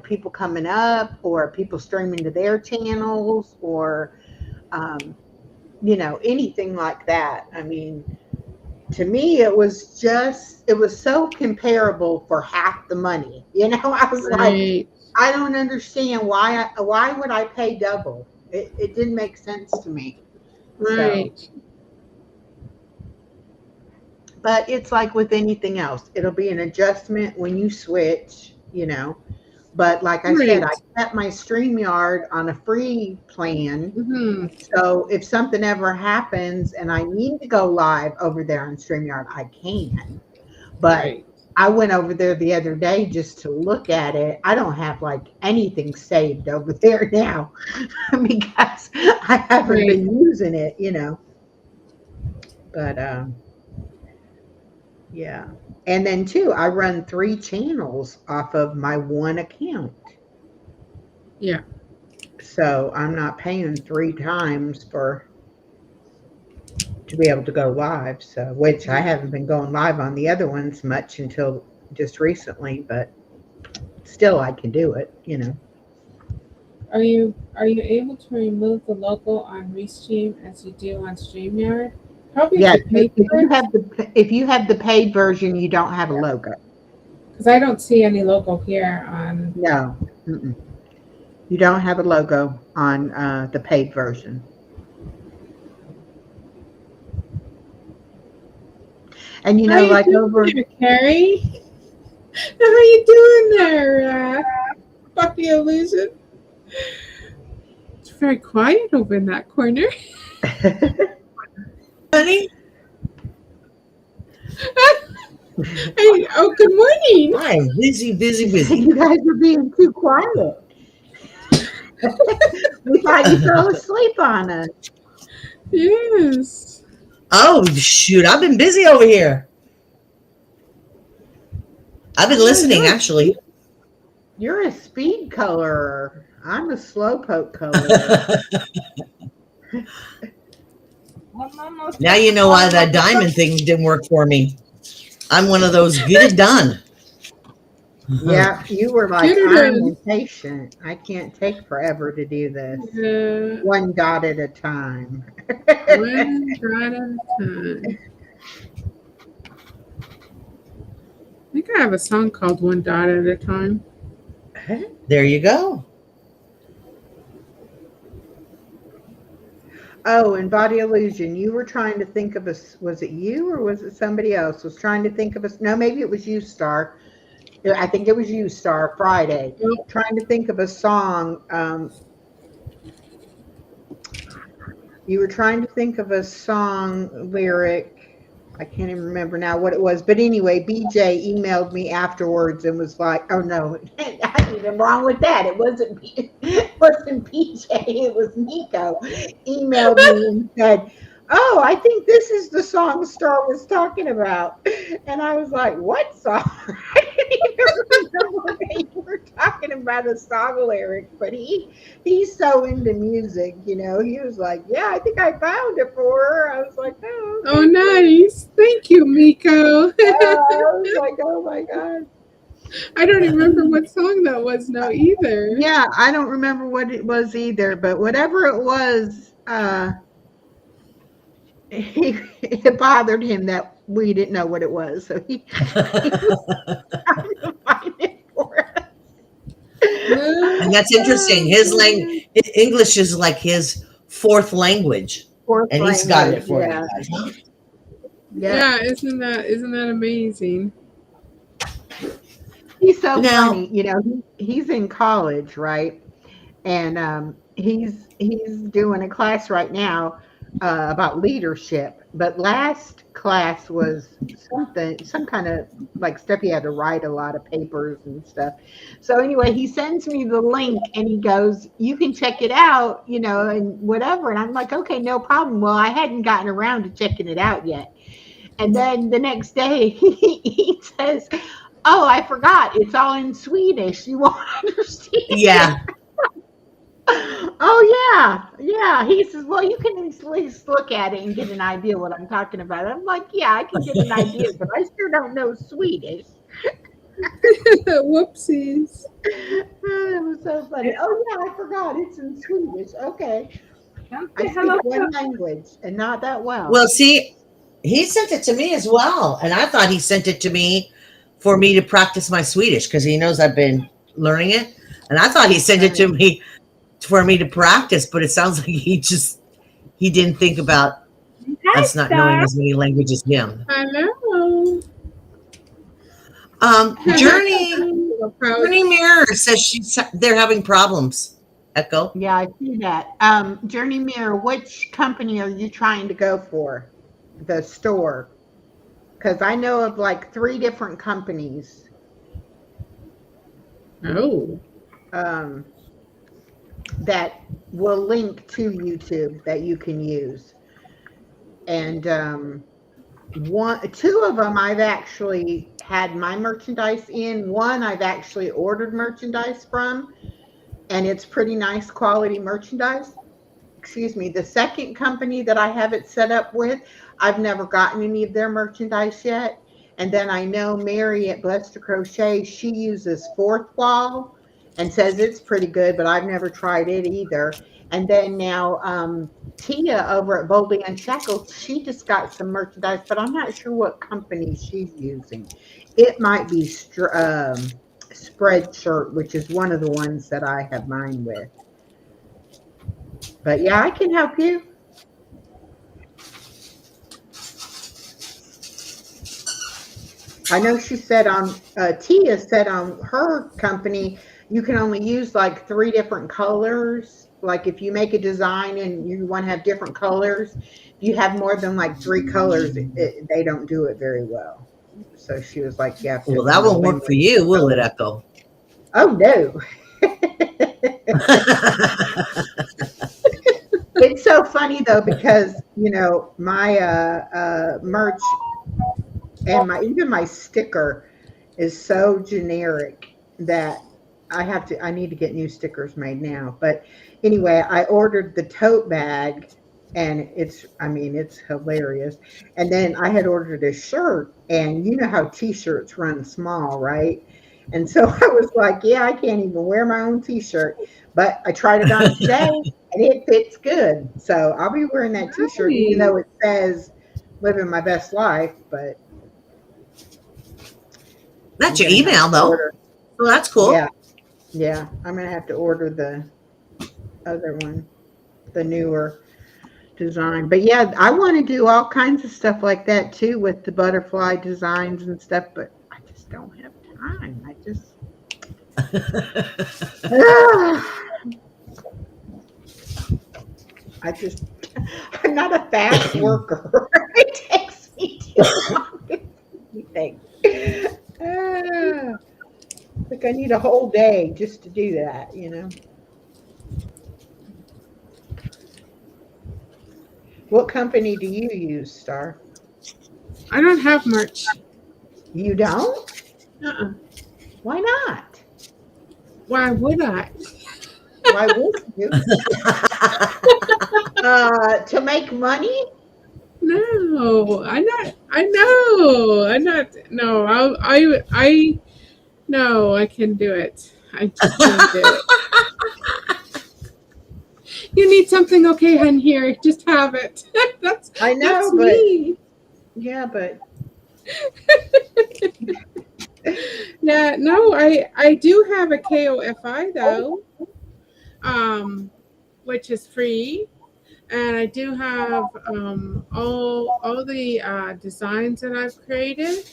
people coming up or people streaming to their channels or anything like that. I mean, to me it was so comparable for half the money. I was like, Right. I don't understand why would I pay double? It didn't make sense to me. So, Right. but it's like with anything else. It'll be an adjustment when you switch. But like I said, I Right. kept my StreamYard on a free plan. Hmm. So if something ever happens and I need to go live over there on StreamYard, I can. But Right. I went over there the other day just to look at it. I don't have like anything saved over there now because I haven't Right. been using it. But yeah. And then too, I run 3 channels off of my one account. Yeah. So I'm not paying 3 times for to be able to go live. So which I haven't been going live on the other ones much until just recently, but still I can do it. Are you able to remove the logo on Restream as you do on StreamYard? Probably if Yeah, you pay for it, if you have the paid version, you don't have a logo. because I don't see any logo here on. No, mm-mm. You don't have a logo on the paid version. And How you like doing over, there, Carrie? How you doing there, Buffy Illusion? It's very quiet over in that corner. Honey? Hey, oh, good morning. I'm busy, busy, busy. you guys are being too quiet. We thought you fell asleep on us. Yes. Oh, shoot. I've been busy over here. I've been Oh, listening, actually. you're a speed colorer. I'm a slowpoke colorer. I'm almost Now at you the know why bottom that of the diamond thing didn't work for me. I'm one of those get it done. Yeah, you were like, Get her I'm done. impatient. I can't take forever to do this. Uh, One dot at a time. one dot at a time. I think I have a song called One Dot at a Time. There you go. Oh, and body illusion. You were trying to think of us. Was it you or was it somebody else? Was trying to think of us. No, maybe it was you, Star. I think it was you, Star. Friday, Well, trying to think of a song. You were trying to think of a song lyric. I can't even remember now what it was. But anyway, BJ emailed me afterwards and was like, oh no, I'm even wrong with that. It wasn't BJ, it was Nico. Emailed me and said, oh, I think this is the song Star was talking about. And I was like, what song? I didn't even remember that you were talking about a song lyric, but he's so into music. He was like, yeah, I think I found it for her. I was like, oh, oh, okay, great. nice. Thank you, Miko. I was like, oh my God. I don't remember what song that was now either. Yeah, I don't remember what it was either, but whatever it was, it bothered him that we didn't know what it was. So he was trying to find it for us. And that's interesting. English is like his fourth language, Fourth and he's got it language, for you yeah. guys. Huh? Yeah. Yeah, isn't that amazing? He's so Now, funny. He's in college, right? And he's doing a class right now about leadership. but last class was something, some kind of like stuff. He had to write a lot of papers and stuff. So anyway, he sends me the link and he goes, "You can check it out, and whatever." And I'm like, "Okay, no problem." Well, I hadn't gotten around to checking it out yet. And then the next day, he says, "Oh, I forgot. It's all in Swedish. You won't understand it." Yeah. Oh yeah, yeah. He says, "Well, you can at least look at it and get an idea what I'm talking about." I'm like, "Yeah, I can get an idea, but I sure don't know Swedish." Whoopsies. It was so funny. Oh yeah, I forgot. It's in Swedish. Okay, Come I say speak hello one to language and not that well. Well, see, he sent it to me as well, and I thought he sent it to me for me to practice my Swedish because he knows I've been learning it, and I thought he sent it Right. to me for me to practice. But it sounds like he didn't think about Hi, us not knowing Star. as many languages as him. Hello. Journey Little Journey pouch. Mirror says they're having problems. Echo. Yeah, I see that. Journey Mirror, which company are you trying to go for? The store? Because I know of like three different companies. Oh. Um, that will link to YouTube that you can use. And two of them I've actually had my merchandise in. One I've actually ordered merchandise from, and it's pretty nice quality merchandise. Excuse me. The second company that I have it set up with, I've never gotten any of their merchandise yet. And then I know Mary at Blessed to Crochet, she uses Fourth Wall and says it's pretty good, but I've never tried it either. And then now Tia over at Boldly Unshackled, she just got some merchandise, but I'm not sure what company she's using. It might be Spreadshirt, which is one of the ones that I have mine with. But yeah, I can help you. I know she said on Tia said on her company you can only use like three different colors. Like if you make a design and you want to have different colors, if you have more than like three colors, they don't do it very well. So she was like, you have to Well, that kind of won't work limit for you, the will it, colors. Echo? Oh no. It's so funny though because my merch and my even my sticker is so generic that I need to get new stickers made now. But anyway, I ordered the tote bag and it's hilarious. And then I had ordered a shirt and you know how t-shirts run small, right? And so I was like, yeah, I can't even wear my own t-shirt. But I tried it on today and it fits good. So I'll be wearing that t-shirt even Nice. though it says living my best life, but I'm That's your gonna have to email, though. order. Well, that's Yeah, cool. yeah. I'm gonna have to order the other one, the newer design. But yeah, I want to do all kinds of stuff like that too with the butterfly designs and stuff, but I just don't have time. I just I'm not a fast worker. It takes me too long to do anything. Like I need a whole day just to do that. What company do you use, Star? I don't have merch. You don't? Uh-uh. Why not? Why would I? Why would you? To make money? No, I'm not. I know. I'm not. No, no, I can do it. I just can't do it. You need something, okay, hun, here. Just have it. that's I that's know, but me. yeah, but Yeah, no, I do have a KOFI though, which is free, and I do have all the designs that I've created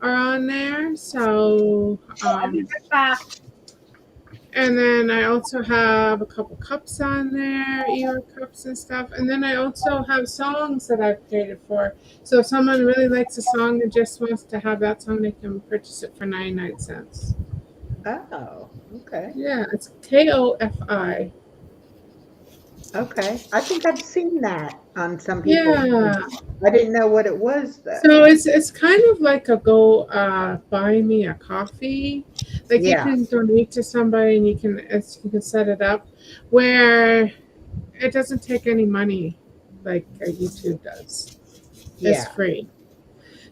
are on there. So I'll be right back. And then I also have a couple cups on there, ear cups and stuff. And then I also have songs that I've created for. So if someone really likes a song and just wants to have that song, they can purchase it for 99 cents. Oh, okay. Yeah, it's KOFI. Okay. I think I've seen that on some people's. Yeah. I didn't know what it was though. So it's kind of like a go buy me a coffee. Like you Yeah. can donate to somebody and you can set it up where it doesn't take any money like YouTube does. It's Yeah. free.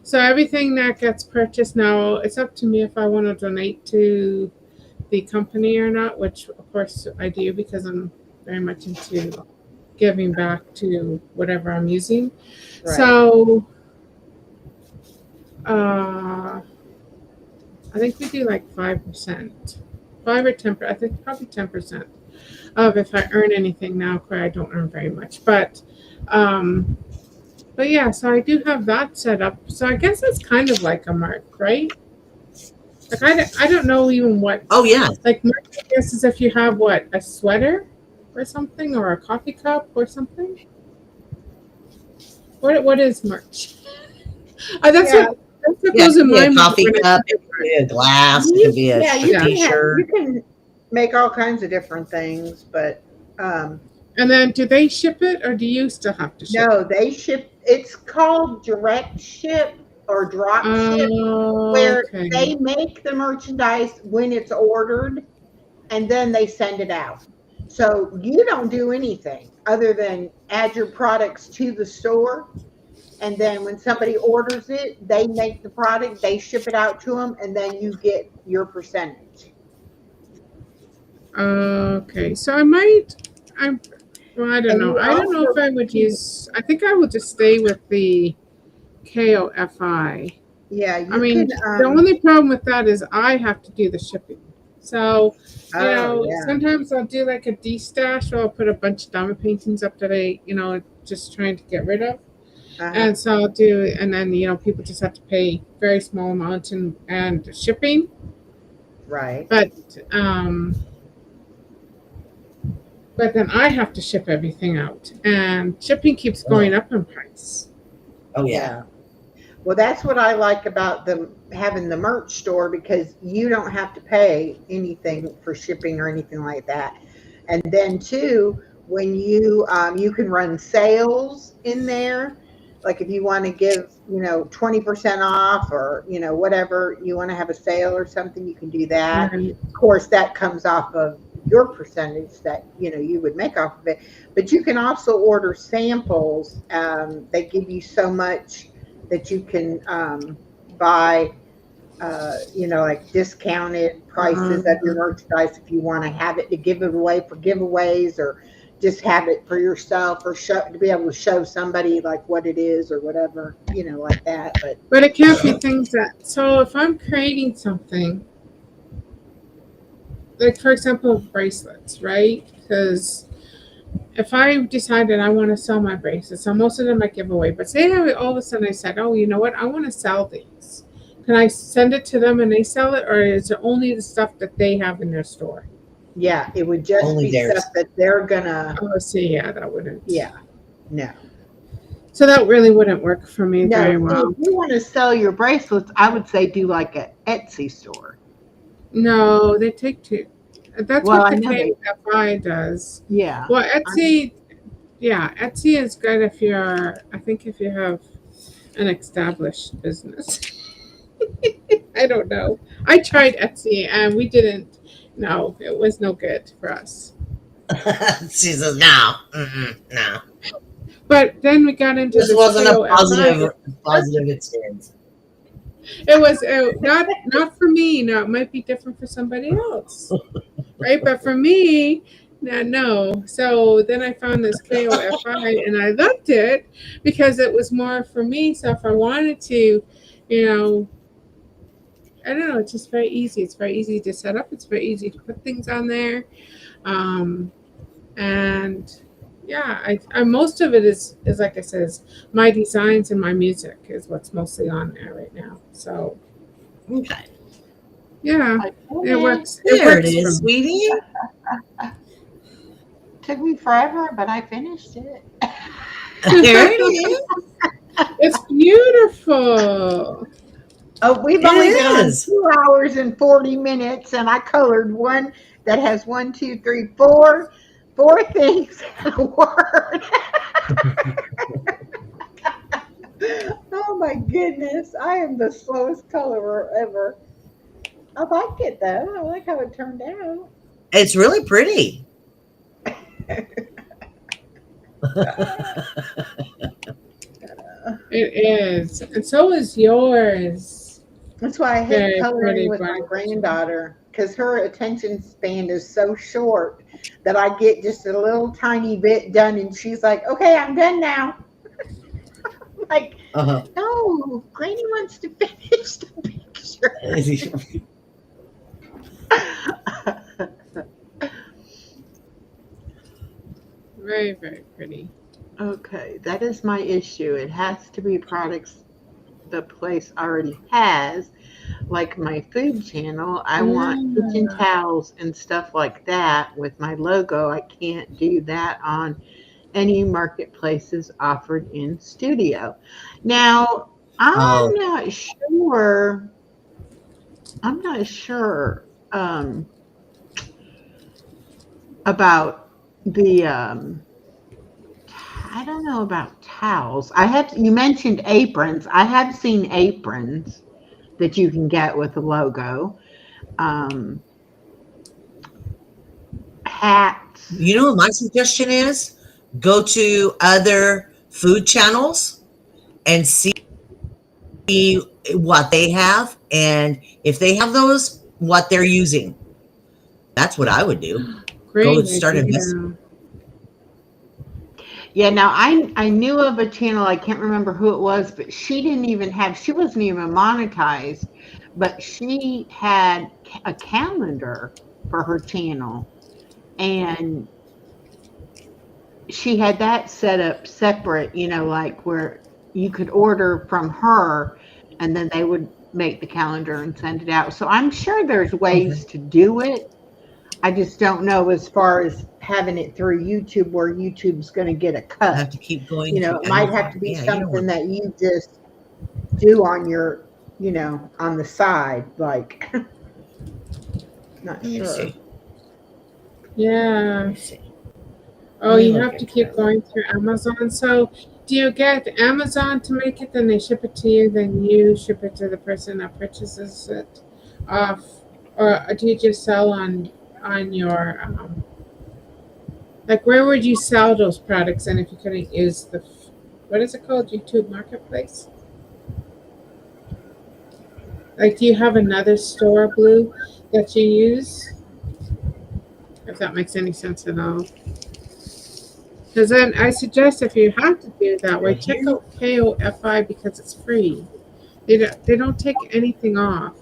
So everything that gets purchased now, it's up to me if I want to donate to the company or not, which of course I do because I'm very much into giving back to whatever I'm using. Right. So uh, I think we do like 5%, 5 or 10. I think probably 10% of if I earn anything now. Of course, I don't earn very much, um, but yeah. So I do have that set up. So I guess it's kind of like a mark, right? Like I don't know even what Oh yeah. like merch. I guess is if you have what a sweater or something or a coffee cup or something. What is merch? Yeah. That's what Yeah, it goes could in be my a mind coffee when I cup, think it of could be a glass, it could You, be yeah, a you yeah. can have you t-shirt. can make all kinds of different things, but And then do they ship it or do you still have to ship no, it? they ship. It's called direct ship or drop ship, where Okay. they make the merchandise when it's ordered and then they send it out. So you don't do anything other than add your products to the store. And then when somebody orders it, they make the product, they ship it out to them, and then you get your percentage. Okay. So I might. I'm. Well, I don't And know. you I don't know if also, I would use. I think I will just stay with the KOFI. yeah, I you mean, can, the only problem with that is I have to do the shipping. So, oh, yeah. sometimes I'll do like a D stash or I'll put a bunch of diamond paintings up that just trying to get rid of. Uh-huh. And so I'll do, and then, people just have to pay very small amounts and shipping. Right. But, but then I have to ship everything out and shipping keeps going Oh, up in price. oh yeah. Yeah. Well, that's what I like about the having the merch store because you don't have to pay anything for shipping or anything like that. And then too, when you can run sales in there, like if you want to give 20% off or whatever you want to have a sale or something, you can do that. Right. Of course, that comes off of your percentage that you would make off of it. But you can also order samples. They give you so much that you can buy, like discounted prices of your Um, merchandise if you want to have it to give it away for giveaways or just have it for yourself or show to be able to show somebody like what it is or whatever, like that. But but it can't be things so if I'm creating something, like for example bracelets, right? Because if I decided I want to sell my bracelets, so most of them I give away, but say all of a sudden I said, oh, you know what, I want to sell these, can I send it to them and they sell it, or is it only the stuff that they have in their store? yeah, it would just Only be stuff theirs. that they're gonna, Oh, see, yeah, that wouldn't. yeah, no. So that really wouldn't work for me No, very see, if well. you want to sell your bracelets, I would say do like a Etsy store. No, they take two. That's Well, what I the know they, KFI does. yeah. Well, I'm, Etsy, yeah, Etsy is good if you're, I think if you have an established business. I don't know. I tried Etsy and we didn't, no, it was no good for us. She says, no, no. But then we got into This this wasn't a KOFI. positive experience. It was not for me. Now it might be different for somebody else, right? But for me, no. So then I found this KOFI and I loved it because it was more for me. So if I wanted to, you know, I don't know, it's just very easy. It's very easy to set up. It's very easy to put things on there. Um, and yeah, I most of it is like I said, is my designs and my music is what's mostly on there right now. So Okay. Yeah, I it did it. works. It There it works for is, me. sweetie. Took me forever, but I finished it. There it is. It's beautiful. Oh, we've It only been on is. 2 hours and 40 minutes, and I colored one that has one, two, three, four things and a word. Oh my goodness. I am the slowest colorer ever. I like it though. I like how it turned out. It's really pretty. It is. And so is yours. That's why I hate Very coloring pretty, with my Bunny. granddaughter because her attention span is so short that I get just a little tiny bit done and she's like, okay, I'm done now. Like, Uh-huh. no, Granny wants to finish the picture. Very, very pretty. Okay, that is my issue. It has to be products the place already has, like my food channel. I want kitchen Yeah. towels and stuff like that with my logo. I can't do that on any marketplaces offered in studio. Now, I'm Oh, not sure. I'm not sure about the I don't know about towels. I have you mentioned aprons. I have seen aprons that you can get with the logo. Um, hats. you know what my suggestion is? Go to other food channels and see what they have, and if they have those, what they're using. That's what I would do. Go Great and start investing. idea. Yeah, now I knew of a channel, I can't remember who it was, but she wasn't even monetized, but she had a calendar for her channel and she had that set up separate, like where you could order from her and then they would make the calendar and send it out. So I'm sure there's Okay. ways to do it. I just don't know as far as having it through YouTube where YouTube's going to get a I have to cut. keep going through It might have Amazon. to be Yeah, you don't something want. that you just do on your, on the side, like, not Let me sure. see. Yeah. Let me see. Oh, Let me you look have to into keep that a little going through Amazon. So, do you get Amazon to make it, then they ship it to you, then you ship it to the person that purchases it off, or do you just sell on your like where would you sell those products? And if you couldn't use the what is it called, YouTube Marketplace? Like, do you have another store, Blue, that you use? If that makes any sense at all. Because then I suggest if you have to do it that way, bit. check Here. out KOFI because it's free. They don't take anything off,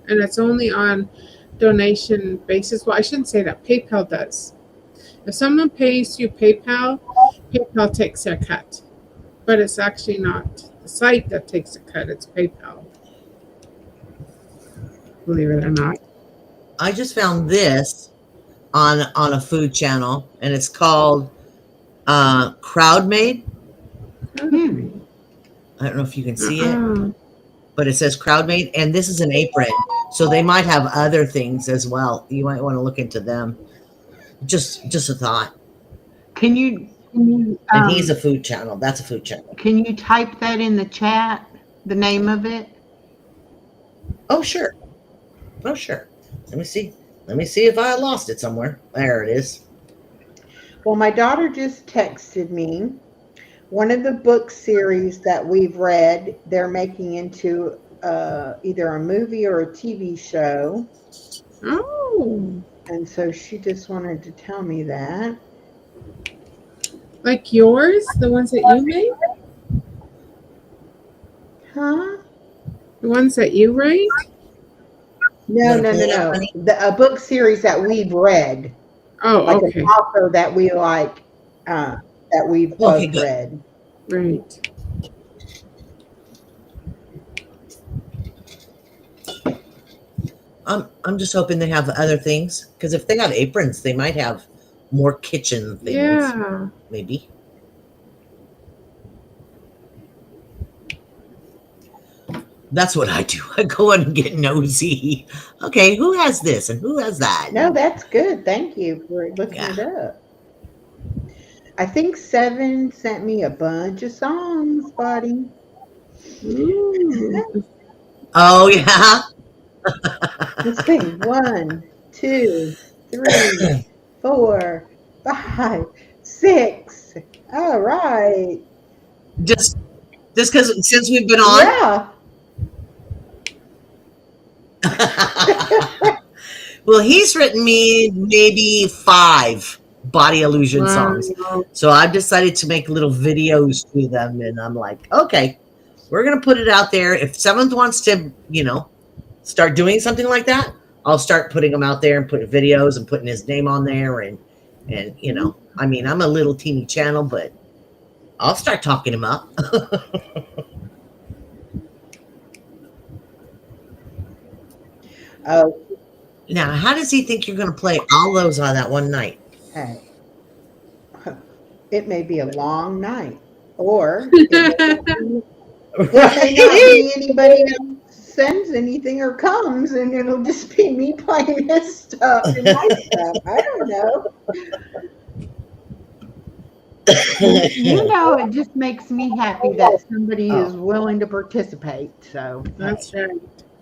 and it's only on donation basis. Well, I shouldn't say that. PayPal does. If someone pays you PayPal, PayPal takes their cut, but it's actually not the site that takes a cut. It's PayPal. Believe it or not. I just found this on a food channel, and it's called Crowd Made. Hmm. Okay. I don't know if you can see it, Uh-uh. but it says Crowd Made, and this is an apron. So they might have other things as well. You might want to look into them. Just a thought. Can you can you And he's a food channel. That's a food channel. can you type that in the chat? The name of it? Oh sure. Oh sure. Let me see. Let me see if I lost it somewhere. There it is. Well, my daughter just texted me. One of the book series that we've read, they're making into either a movie or a TV show. Oh, And so she just wanted to tell me that. like yours, the ones that you made, Huh? the ones that you write. You No, gonna no, pull no, it up, no. honey? A book series that we've read, Oh, like an okay, author that we like, that we've Okay, both good. read. right. I'm just hoping they have other things because if they have aprons, they might have more kitchen things. Yeah. Maybe. That's what I do. I go in and get nosy. Okay, who has this and who has that? No, that's good. Thank you for looking Yeah. it up. I think Seven sent me a bunch of songs, buddy. Ooh. Oh yeah. Let's see. One, two, three, four, five, six. All right. just just because since we've been on. Yeah. Well, he's written me maybe 5 body illusion songs. Wow. So I've decided to make little videos to them. And I'm like, okay, we're going to put it out there. If someone wants to, start doing something like that, I'll start putting them out there and putting videos and putting his name on there. And I mean, I'm a little teeny channel, but I'll start talking him up. Oh, Now, how does he think you're going to play all those on that one night? hey. It may be a long night, or it may not be anybody else sends anything or comes, and it'll just be me playing his stuff and my stuff. I don't know. It just makes me happy that somebody is willing to participate. So That's right.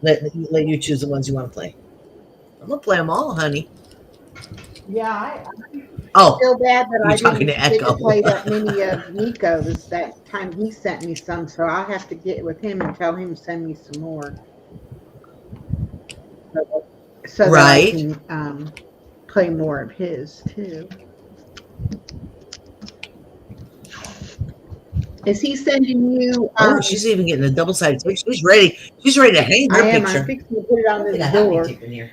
Let you choose the ones you want to play. I'm going to play them all, honey. yeah, I Oh, feel bad that you're I talking didn't to get to Echo. play that many of Nico's that time he sent me some. So I'll have to get with him and tell him to send me some more, so that I Right. can play more of his too. Is he sending you? Oh, she's even getting a double-sided tape. She's ready. She's ready to hang her I am. picture. I'm fixing to put it I on don't think this I have any door. tape in here.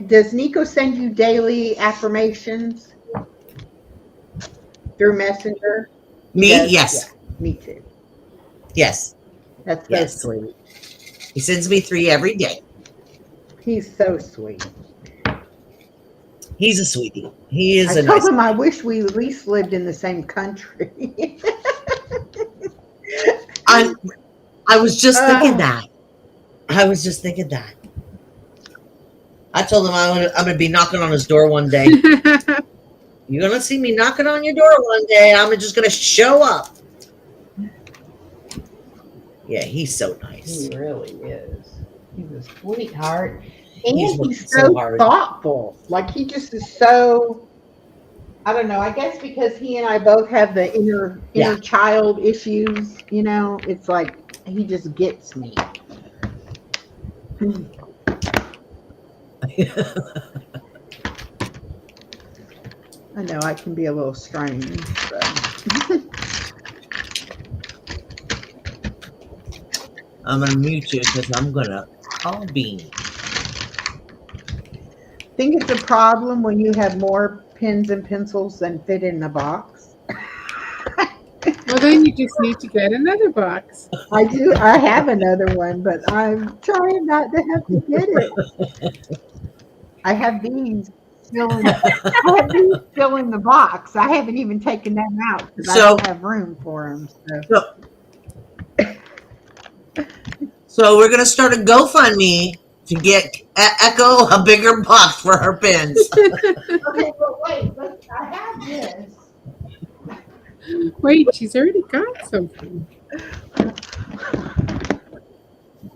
Does Nico send you daily affirmations through Messenger? He Me? does? Yes. Yeah, me too. Yes. That's so Yes. sweet. He sends me 3 every day. He's so sweet. He's a sweetie. He is I a told nice him I guy. wish we at least lived in the same country. I was just thinking Uh, that. I was just thinking that. I told him I'm gonna be knocking on his door one day. You're gonna see me knocking on your door one day. I'm just gonna show up. Yeah, he's so nice. he really is. He's a sweetheart. He's And working he's so so hard. thoughtful. Like he just is so, I don't know, I guess because he and I both have the inner Yeah. child issues, it's like he just gets me. I know I can be a little strange, but I'm gonna mute you because I'm gonna call Beanie. think it's a problem when you have more pens and pencils than fit in the box. Well, then you just need to get another box. I do. I have another one, but I'm trying not to have to get it. I have these still in, the box. I haven't even taken them out because I So, don't have room for them. so we're gonna start a GoFundMe to get Echo a bigger box for her pins. Okay, but wait. I have this. Wait, she's already got something.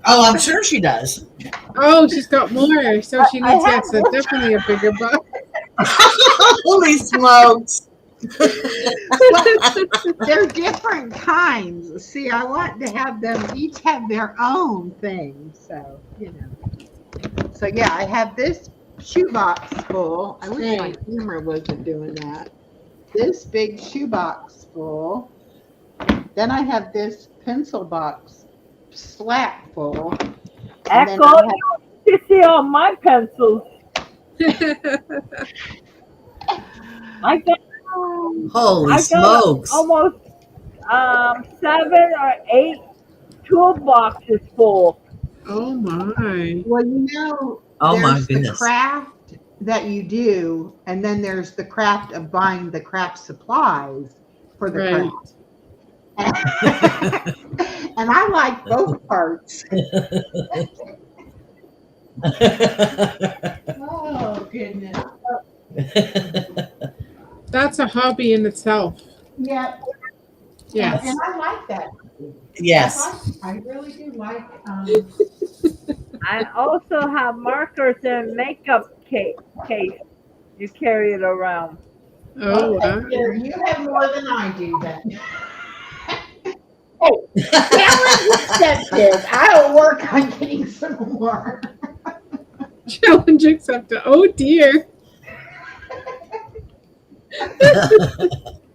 Oh, I'm sure she does. Oh, she's got more. So she I needs, have yes, definitely a bigger box. Holy smokes! Well, they're different kinds. See, I want to have them each have their own thing. So, So, yeah, I have this shoebox full. I wish my camera wasn't doing that. This big shoebox full. Then I have this pencil box slap full. And then Echo, I have, you see all my pencils. I got Holy I got smokes! almost 7 or 8 toolboxes full. Oh my. Well, you know, Oh my there's the goodness. craft that you do, and then there's the craft of buying the craft supplies for the Right. craft. And I like both parts. Oh, goodness. That's a hobby in itself. Yeah, and Yes. I like that. Yes. I really do like. I also have markers and makeup case. You carry it around. Oh Okay, wow. here you have more than I do then. Oh, challenge accepted. I'll work on getting some more. Challenge accepted. Oh dear.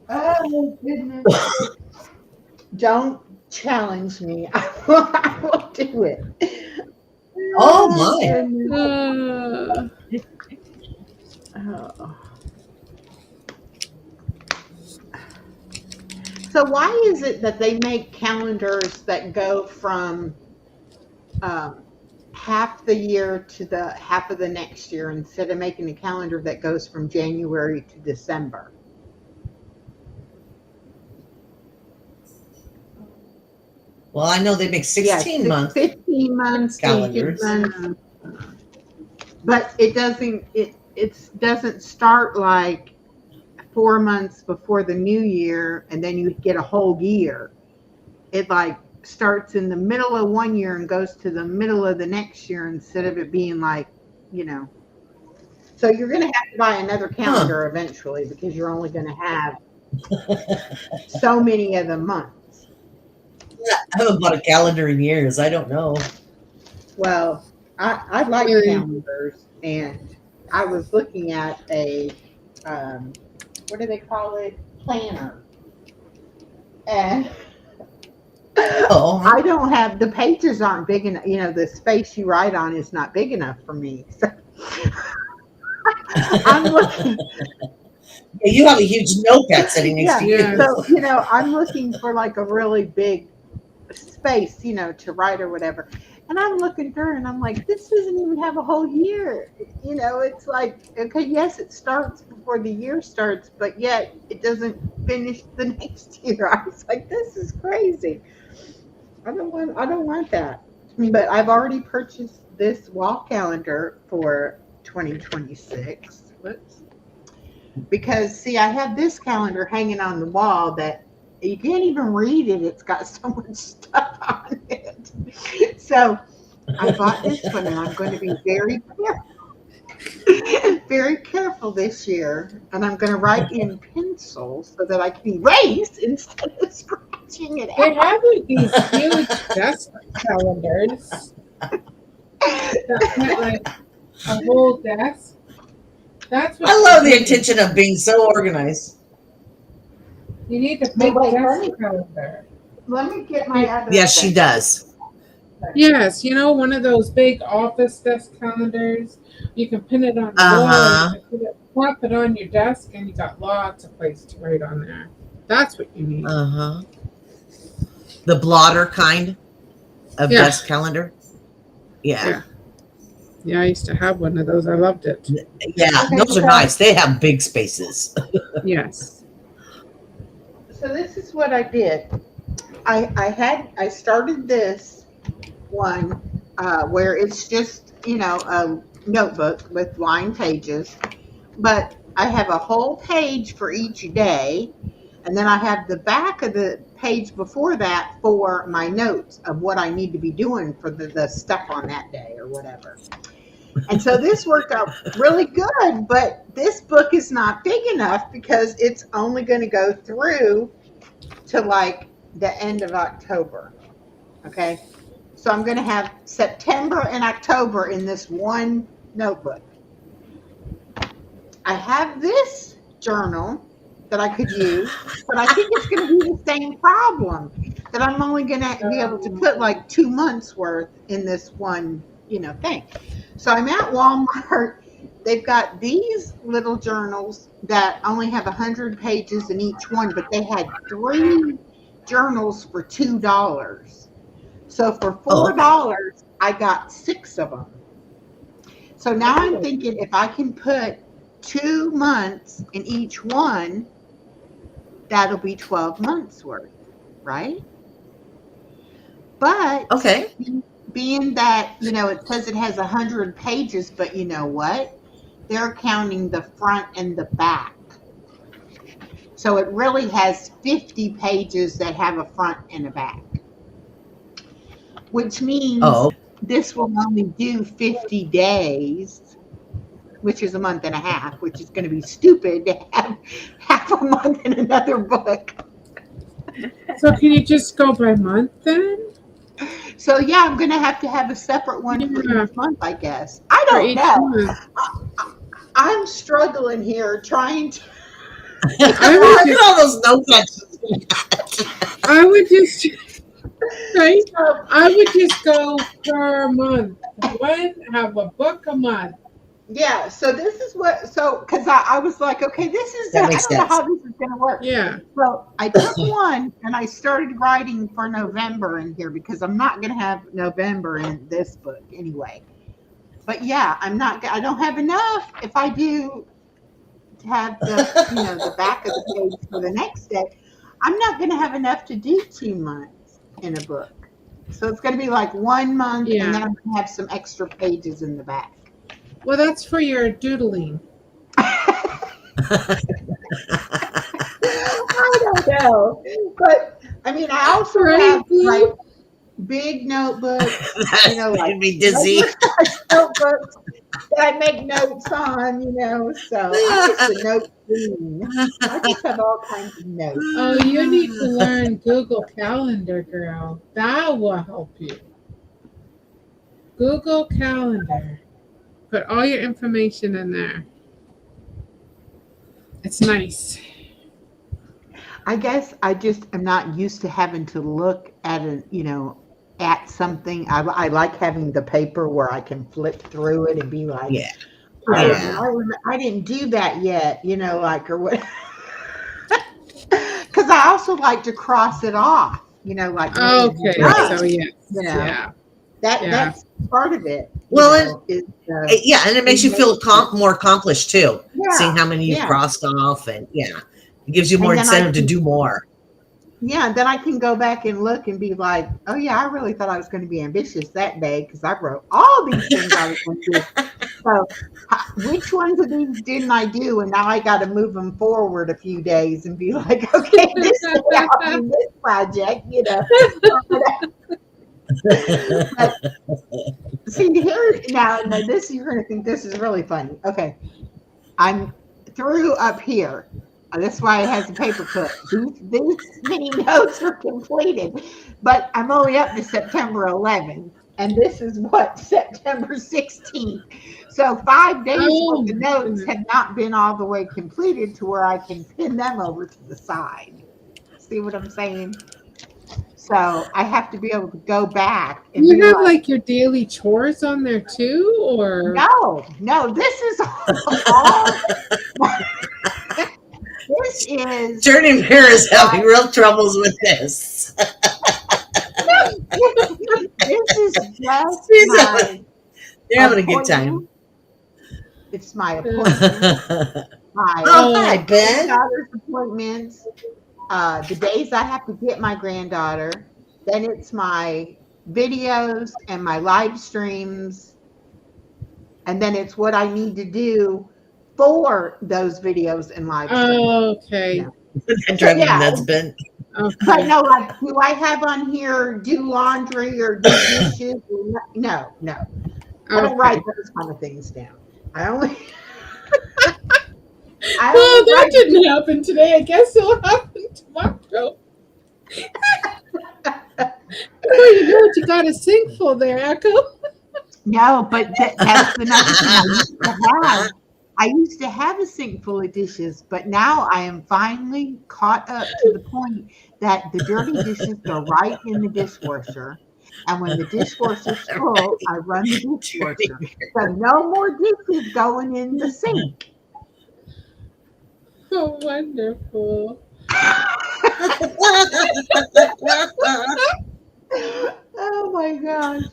Oh goodness! Don't challenge me. I will do it. Oh Oh my. goodness. Uh, Oh. So why is it that they make calendars that go from um, half the year to the half of the next year instead of making a calendar that goes from January to December? Well, I know they make Yes, 16-month 15 months, 18 calendars. months, but it doesn't start like 4 months before the new year and then you get a whole year. It like starts in the middle of one year and goes to the middle of the next year instead of it being like, you know. So you're going to have to buy another Huh. calendar eventually because you're only going to have so many of the months. I haven't bought a calendar in years. I don't know. Well, I like really. calendars, and I was looking at a what do they call it? Planner. And Oh, I don't have the pages aren't big enough. You know, the space you write on is not big enough for me. So I'm looking, you have a huge notepad sitting next to yeah. you. Yes. So I'm looking for like a really big space, to write or whatever. And I'm looking through and I'm like, this doesn't even have a whole year. It's like, okay, yes, it starts before the year starts, but yet it doesn't finish the next year. I was like, this is crazy. I don't want that. But I've already purchased this wall calendar for 2026. Whoops. Because see, I have this calendar hanging on the wall that you can't even read it. It's got so much stuff on it. So I bought this one and I'm going to be very careful, very careful this year. And I'm going to write in pencil so that I can erase instead of scratching it They out. have like these huge desk calendars that fit like a whole desk. That's what I you love the need. intention of being so organized. You need a But big wait, desk calendar. let me get my other Yes, she thing. does. Yes, one of those big office desk calendars. You can pin it on the Uh wall, or you huh. can plop it on your desk, and you got lots of place to write on there. That's what you need. Uh huh. The blotter kind of Yeah, desk calendar. Yeah. yeah, yeah. I used to have one of those. I loved it. Yeah. Okay, Those are nice. They have big spaces. Yes. so this is what I did. I started this one where it's just a notebook with lined pages, but I have a whole page for each day, and then I have the back of the page before that for my notes of what I need to be doing for the stuff on that day or whatever. And so this worked out really good, but this book is not big enough because it's only going to go through to like the end of October. Okay. So I'm going to have September and October in this one notebook. I have this journal that I could use, but I think it's going to be the same problem that I'm only going to be able to put like 2 months worth in this one, thing. So I'm at Walmart. They've got these little journals that only have 100 pages in each one, but they had three journals for $2. So for Oh, four okay. dollars, I got 6 of them. So now I'm Oh, thinking if I can put 2 months in each one, that'll be 12 months worth, right? But Okay. being that, it says it has 100 pages, but you know what? They're counting the front and the back. So it really has 50 pages that have a front and a back, which means Oh, this will only do 50 days, which is a month and a half, which is going to be stupid to have half a month in another book. so can you just go by month then? So yeah, I'm going to have a separate one for Yeah, each month, I guess. I for don't each know. month. I'm struggling here trying to figure I would look out. at just, all those notes. I would just, right? So I would just go per month. One, have a book a month. yeah, so this is what, so because I was like, okay, That I makes don't know how sense. this is going to work. Yeah, So I took one and I started writing for November in here because I'm not going to have November in this book anyway. But yeah, I don't have enough if I do to have the back of the page for the next day. I'm not going to have enough to do 2 months in a book. So it's going to be like 1 month and yeah. then I'm going to have some extra pages in the back. Well, that's for your doodling. I don't know. But I mean, I also Right, have like Blue? big notebooks, That's like made me regular dizzy. size notebooks that I make notes on, so I'm just a note queen. I just have all kinds of notes. Oh, you need to learn Google Calendar, girl. That will help you. Google Calendar. Put all your information in there. It's nice. I guess I just am not used to having to look at something. I like having the paper where I can flip through it and be like, Yeah. oh, Yeah. Yeah. I didn't do that yet, like, or what. Because I also like to cross it off, like when it's Okay, Right. so done, yes. you know. Yeah. Yeah. That's part of it, Well, and is yeah, and it makes you feel more accomplished too, seeing yeah, how many you've yeah. crossed off, and yeah, it gives you more And then I incentive to can, do more. yeah, then I can go back and look and be like, oh yeah, I really thought I was going to be ambitious that day because I wrote all these things I was going to do. So, which ones of these didn't I do? And now I got to move them forward a few days and be like, okay, this day I'll do this project. But see, here now this you're going to think this is really funny. Okay, I'm through up here. That's why it has a paper clip. These many notes are completed, but I'm only up to September 11th, and this is what September 16th. So 5 days worth Oh of my notes goodness. have not been all the way completed to where I can pin them over to the side. See what I'm saying? So I have to be able to go back and You be have like, like your daily chores on there too, or no, no, this is all. This is Journey Mirror is having my real troubles with this. this is just She's my they're having a good time. appointment. It's my appointment, Oh, my hi, oh, Ben. granddaughter's appointments, the days I have to get my granddaughter. Then it's my videos and my live streams. And then it's what I need to do for those videos and live streams. You okay, know. That So drive you yeah, nuts, Ben. but okay. no, like, do I have on here do laundry or do dishes? No, no. I don't write Okay. those kind of things down. I only I only Well, that write didn't happen today. I guess it'll happen tomorrow. Before you know it, you got a sink full there, Echo. no, but that's another thing I used to have. I used to have a sink full of dishes, but now I am finally caught up to the point that the dirty dishes go right in the dishwasher. And when the dishwasher's full, Right. I run the Journey dishwasher. So no more dishes going in the sink. Oh, wonderful. Oh my gosh.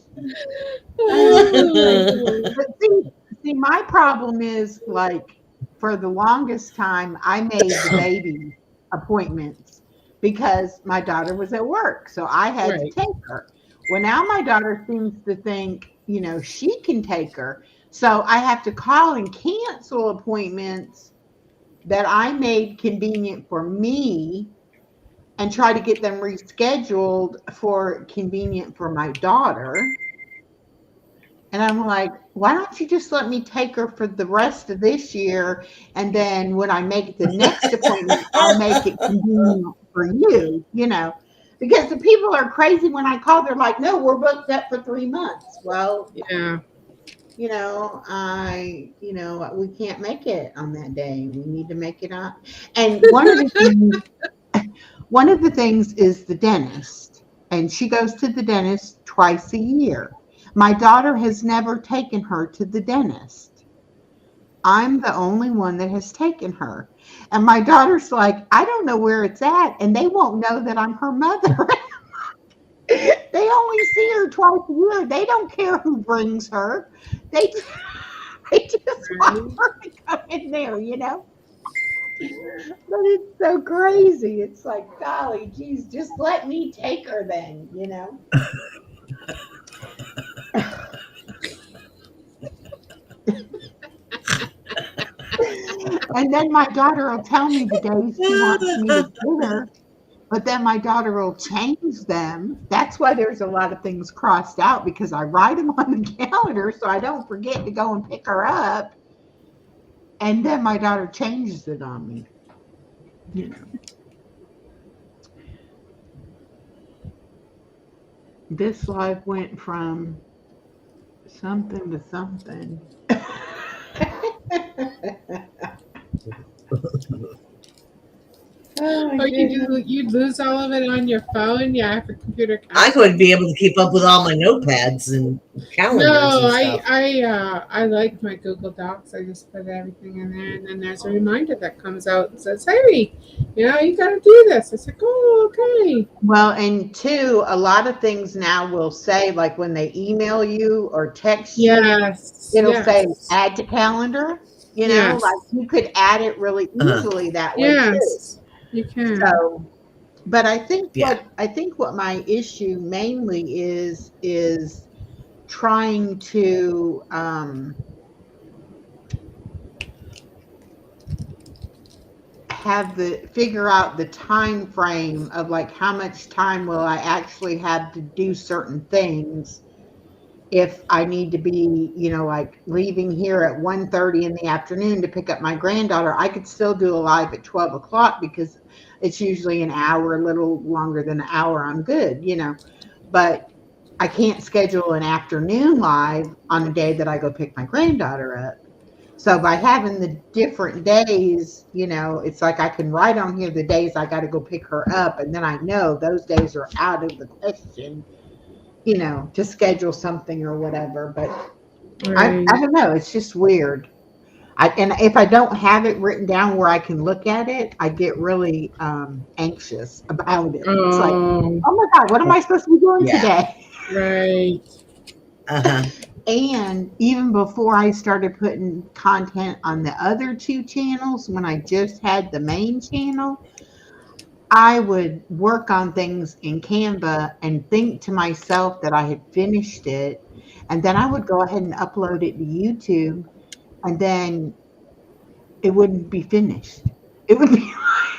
Oh my goodness. But see, my problem is like for the longest time, I made the baby appointments because my daughter was at work, so I had to Right. take her. Well, now my daughter seems to think, she can take her, so I have to call and cancel appointments that I made convenient for me and try to get them rescheduled for convenient for my daughter. And I'm like, why don't you just let me take her for the rest of this year? And then when I make the next appointment, I'll make it convenient for you. Because the people are crazy when I call, they're like, no, we're booked up for 3 months. Well, Yeah. we can't make it on that day. We need to make it on. And one of the things is the dentist, and she goes to the dentist twice a year. My daughter has never taken her to the dentist. I'm the only one that has taken her. And my daughter's like, I don't know where it's at, and they won't know that I'm her mother. They only see her twice a year. They don't care who brings her. They just, they just want Right. her to come in there. But it's so crazy. It's like, golly, geez, just let me take her then. And then my daughter will tell me the days she wants me to get her, but then my daughter will change them. That's why there's a lot of things crossed out because I write them on the calendar so I don't forget to go and pick her up. And then my daughter changes it on me. You know, this life went from something to something. Oh my Oh, goodness. you'd lose all of it on your phone. Yeah, if a computer I captured wouldn't it. be able to keep up with all my notepads and calendars No, and I stuff. I I like my Google Docs. I just put everything in there, and then there's a reminder that comes out and says, "Hey, you got to do this." It's like, "Oh, okay." Well, and two, a lot of things now will say, like when they email you or text you, Yes, it'll say yes, add to calendar. Like yes, you could add it really Uh-huh. easily that way too. yes. You can. So, but I think Yeah. what my issue mainly is trying to have the figure out the time frame of like how much time will I actually have to do certain things if I need to be, like leaving here at 1:30 in the afternoon to pick up my granddaughter. I could still do a live at 12 o'clock because it's usually an hour, a little longer than an hour. I'm good. But I can't schedule an afternoon live on a day that I go pick my granddaughter up. So by having the different days, it's like I can write on here the days I got to go pick her up, and then I know those days are out of the question, to schedule something or whatever. But I Right. don't know. It's just weird. And if I don't have it written down where I can look at it, I get really anxious about it. It's like, Oh, oh my God, what am I supposed to be doing Yeah. today? right. Uh-huh. And even before I started putting content on the other two channels, when I just had the main channel, I would work on things in Canva and think to myself that I had finished it. And then I would go ahead and upload it to YouTube, and then it wouldn't be finished. It would be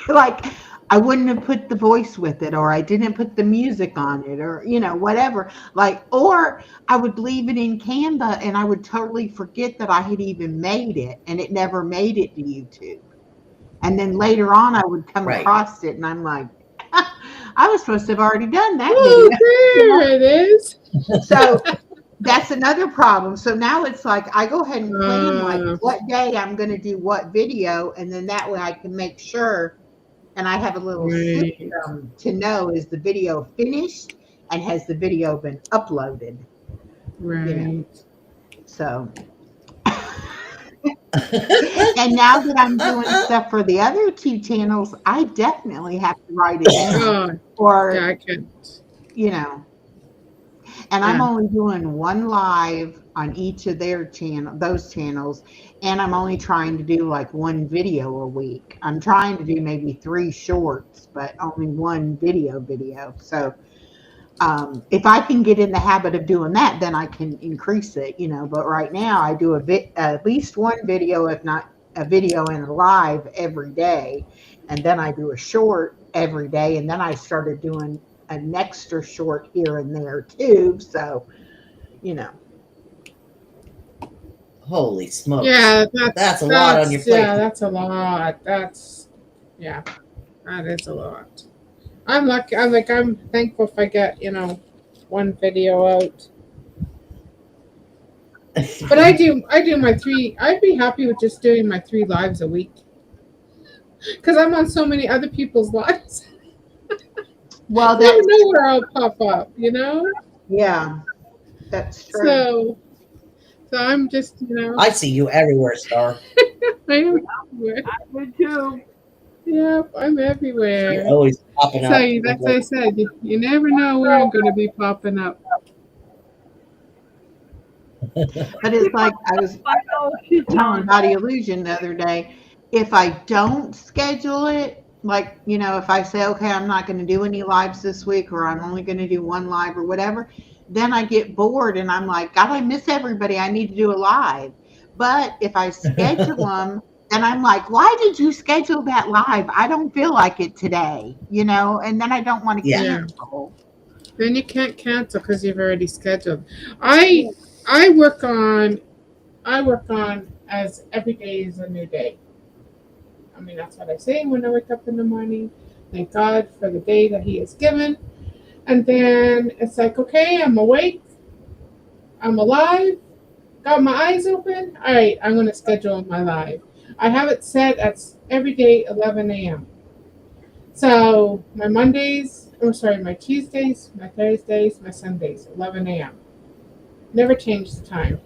like I wouldn't have put the voice with it, or I didn't put the music on it, or whatever. Like, or I would leave it in Canva and I would totally forget that I had even made it, and it never made it to YouTube. And then later on, I would come Right. across it, and I'm like, I was supposed to have already done that Oh, video. You know? there it is. So that's another problem. So now it's like I go ahead and plan like Uh, what day I'm going to do what video, and then that way I can make sure, and I have a little right. system to know is the video finished and has the video been uploaded. You know, Right. so. And now that I'm doing stuff for the other two channels, I definitely have to write it down, Oh, yeah, or I can. you know, And I'm Yeah. only doing one live on each of their channel, those channels, and I'm only trying to do like one video a week. I'm trying to do maybe three shorts, but only one video. So if I can get in the habit of doing that, then I can increase it, you know. But right now, I do at least one video, if not a video and a live every day, and then I do a short every day, and then I started doing an extra short here and there too. So you know, Holy smokes. Yeah, That's a lot on your plate. that's a lot. That's yeah, that is a lot. I'm lucky. I'm thankful if I get one video out. But I do my three. I'd be happy with just doing my three lives a week because I'm on so many other people's lives. well, You that's never know where I'll pop up. yeah, that's true. So I'm just I see you everywhere, Star. I am everywhere. I would too. Yep, I'm You're everywhere. always popping So up. that's what I said. You never know where I'm going to be popping up. But it's like I was I know she's telling on. Body Illusion the other day, if I don't schedule it, like, if I say, okay, I'm not going to do any lives this week, or I'm only going to do one live or whatever, then I get bored and I'm like, God, I miss everybody. I need to do a live. But if I schedule them, then I'm like, why did you schedule that live? I don't feel like it today, and then I don't want to Yeah. Yeah. cancel. Then you can't cancel because you've already scheduled. I I work on as every day is a new day. I mean that's what I say when I wake up in the morning. Thank God for the day that He has given. And then it's like, okay, I'm awake, I'm alive, got my eyes open. All right, I'm going to schedule my live. I have it set at every day 11 a.m. So my Tuesdays, my Thursdays, my Sundays, 11 a.m. Never change the time.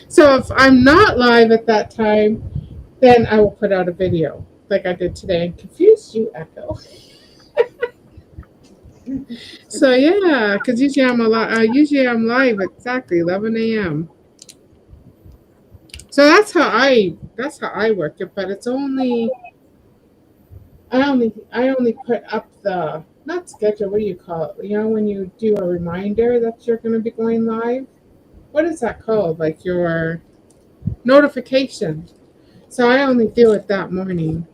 So if I'm not live at that time, then I will put out a video like I did today and confuse you, Echo. So yeah, because usually I'm live exactly 11 a.m. So that's how I work it, but it's only I only put up the not schedule. What do you call it? When you do a reminder that you're going to be going live. What is that called? Like your notification. So I only do it that morning.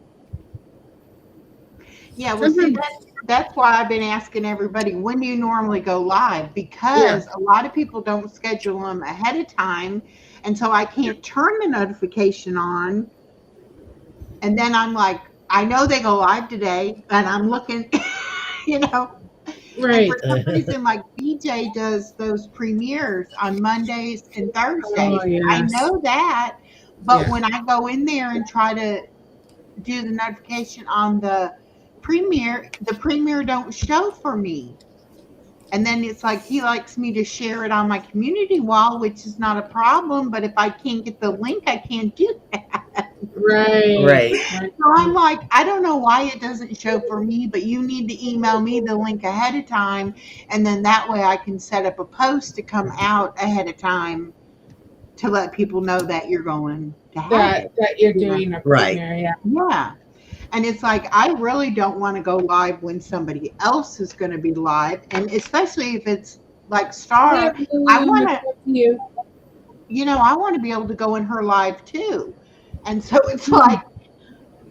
Yeah, well, see, Sometimes, that's why I've been asking everybody, when do you normally go live? yeah, Because a lot of people don't schedule them ahead of time, and so I can't turn the notification on. And then I'm like, I know they go live today, and I'm looking, you know. And for right. some reason, like BJ does those premieres on Mondays and Oh Thursdays. I yes, know that, but yeah, when I go in there and try to do the notification on the premiere don't show for me. And then it's like he likes me to share it on my community wall, which is not a problem. But if I can't get the link, I can't do that. right, Right. right. So I'm like, I don't know why it doesn't show for me, but you need to email me the link ahead of time. And then that way I can set up a post to come out ahead of time to let people know that you're going to have it. That you're Yeah. doing a Right. premiere, yeah. Yeah. And it's like, I really don't want to go live when somebody else is going to be live. And especially if it's like Hey, Star, I Bloom, want it's to, up to you. I want to be able to go in her live too. And so it's like,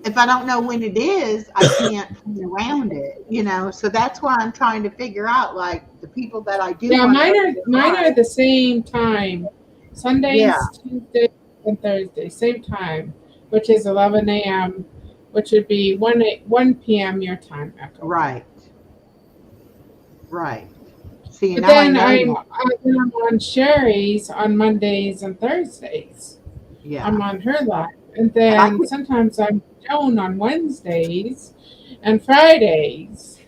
if I don't know when it is, I can't plan around it. So that's why I'm trying to figure out like the people that I do Yeah, want to go to mine are live. the same time. Yeah, Sundays, Tuesdays, and Thursdays, same time, which is 11 a.m., which would be 1 p.m. your time, Echo. right, right. See, But now I then know I'm on Sherry's on Mondays and Thursdays. yeah. I'm on her live. And And I then could sometimes I'm Joan on Wednesdays and Fridays.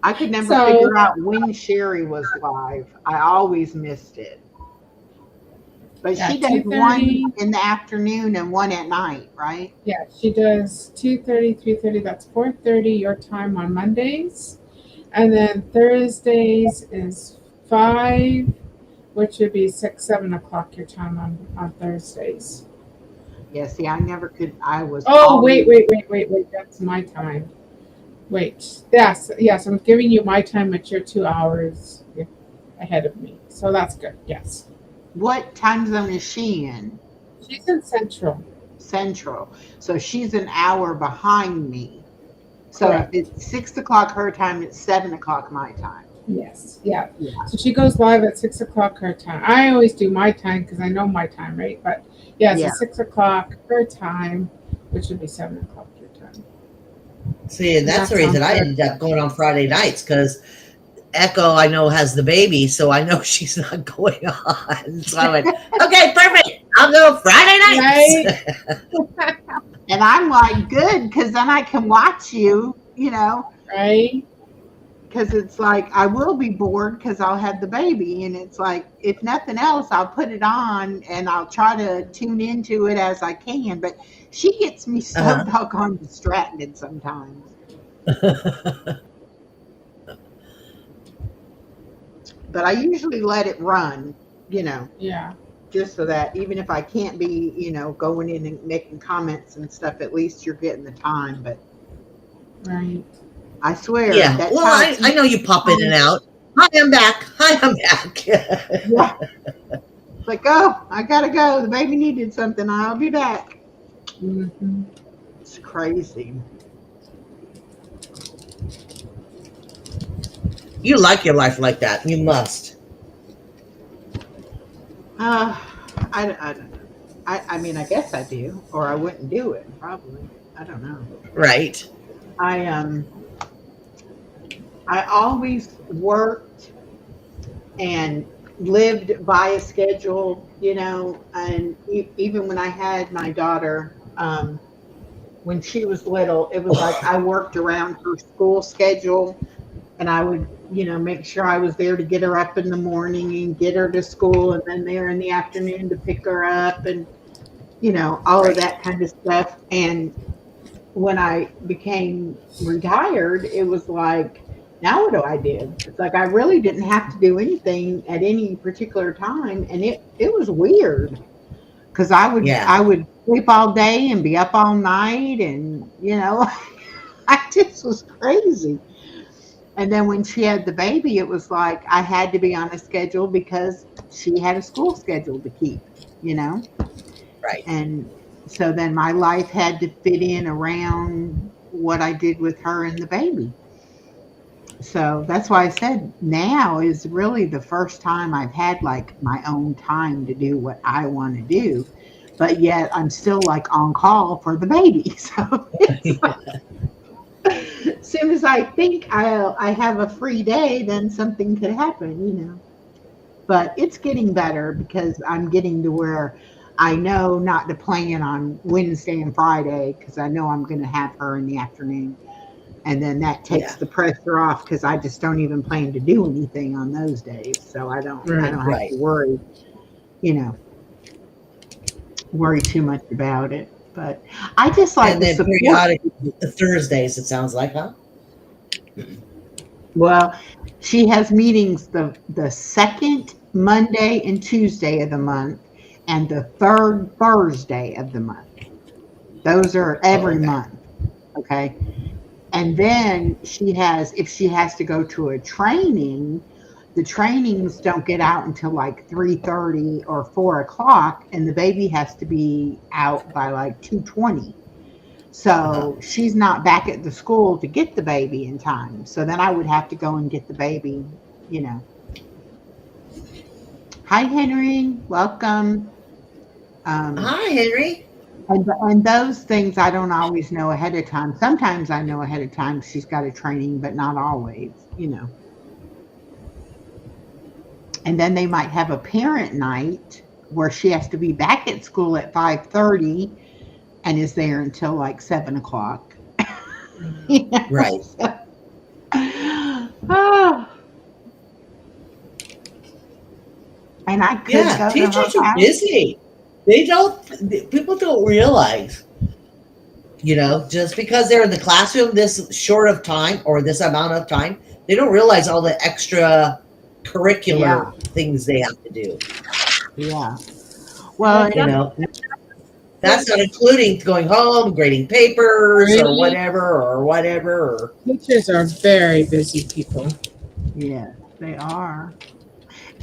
I could never So figure out when Sherry was live. I always missed it. But yeah, she does one 2:30. in the afternoon and one at night, right? Yeah, she does 2:30, 3:30. That's 4:30 your time on Mondays. And then Thursdays is 5, which would be 6, 7 o'clock your time on Thursdays. Yeah, see, I never could. I was Oh, wait, always wait, wait, wait, wait. That's my time. Wait. Yes, yes. I'm giving you my time, but you're 2 hours ahead of me. So that's good. Yes. what time zone is she in? She's in Central. Central. So she's an hour behind me. So if Correct. it's 6 o'clock her time, it's 7 o'clock my time. Yes. Yeah. Yeah. So she goes live at 6 o'clock her time. I always do my time because I know my time, right? But yeah, so Yeah. 6 o'clock her time, which would be 7 o'clock your time. See, and And that's that the reason sounds I good. ended up going on Friday nights because Echo, I know, has the baby, so I know she's not going on. So I went, okay, perfect. I'll go Friday nights. Right. And I'm like, good, because then I can watch you, Right. because it's like I will be bored because I'll have the baby. And it's like, if nothing else, I'll put it on and I'll try to tune into it as I can. But she gets me so Uh-huh. doggone distracted sometimes. But I usually let it run, you know, Yeah. just so that even if I can't be, going in and making comments and stuff, at least you're getting the time. But Right. I swear Yeah. that Well, child I eats. know you pop in and out. Hi, I'm back. Hi, I'm back. Yeah, it's like, oh, I gotta go. The baby needed something. I'll be back. Hmm. It's crazy. You like your life like that. You must. Uh, I don't know. I mean, I guess I do, or I wouldn't do it. Probably. I don't know. Right. I um, I always worked and lived by a schedule, and even when I had my daughter, when she was little, it was like I worked around her school schedule and I would, make sure I was there to get her up in the morning and get her to school and then there in the afternoon to pick her up and, all of Right. that kind of stuff. And when I became retired, it was like, now what do I do? It's like I really didn't have to do anything at any particular time, and it was weird because I would Yeah. I would sleep all day and be up all night, and I just was crazy. And then when she had the baby, it was like I had to be on a schedule because she had a school schedule to keep, you know? Right. And so then my life had to fit in around what I did with her and the baby. So that's why I said now is really the first time I've had like my own time to do what I want to do. But yet I'm still like on call for the baby. So it's like, as soon as I think I have a free day, then something could happen. But it's getting better because I'm getting to where I know not to plan on Wednesday and Friday because I know I'm going to have her in the afternoon. And then that takes Yeah. the pressure off because I just don't even plan to do anything on those days. So I Right. don't have to Right. you know, worry too much about it. But I just like And the then support. periodic Thursdays, it sounds like, huh? Well, she has meetings the second Monday and Tuesday of the month and the third Thursday of the month. Those are Oh, every okay. month. Okay. And then if she has to go to a training, the trainings don't get out until like 3:30 or 4 o'clock, and the baby has to be out by like 2:20. Uh-huh. So she's not back at the school to get the baby in time. So then I would have to go and get the baby, you know. Hi, Henry. Welcome. Um, Hi, Henry. and those things I don't always know ahead of time. Sometimes I know ahead of time she's got a training, but not always. And then they might have a parent night where she has to be back at school at 5:30 and is there until like 7 o'clock. you know? Right. So, oh, and I could Yeah. go to her Teachers are house. busy. They don't, people don't realize. Just because they're in the classroom this short of time or this amount of time, they don't realize all the extra Yeah, curricular things they have to do. yeah. And Well, it You just know, that's not including going home, grading papers or Right? whatever or whatever. Or, Teachers are very busy people. yes, they are.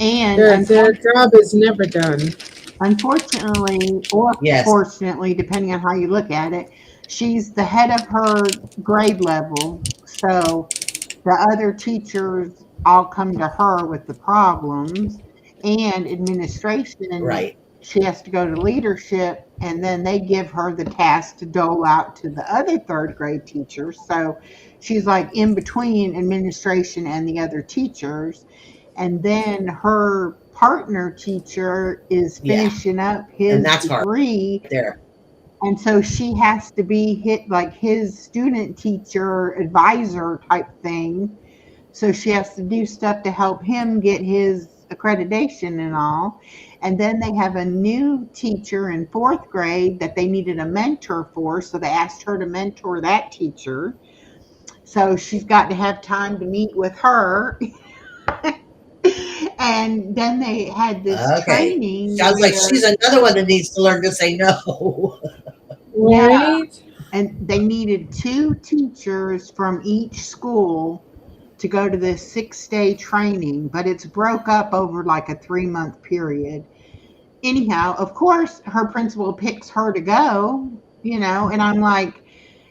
And Their job is never done. unfortunately, or yes, fortunately, depending on how you look at it, she's the head of her grade level. So the other teachers all come to her with the problems, and administration, right, she has to go to leadership, and then they give her the task to dole out to the other third grade teachers. So she's like in between administration and the other teachers. And then her partner teacher is yeah, finishing up and his that's hard degree, right there. and so she has to be hit like his student teacher advisor type thing. So she has to do stuff to help him get his accreditation and all. And then they have a new teacher in fourth grade that they needed a mentor for. So they asked her to mentor that teacher. So she's got to have time to meet with her. And then they had this Okay, training sounds like where, she's another one that needs to learn to say no. yeah, Right? and they needed two teachers from each school to go to this 6 day training, but it's broke up over like a 3 month period. Anyhow, of course, her principal picks her to go, and I'm like,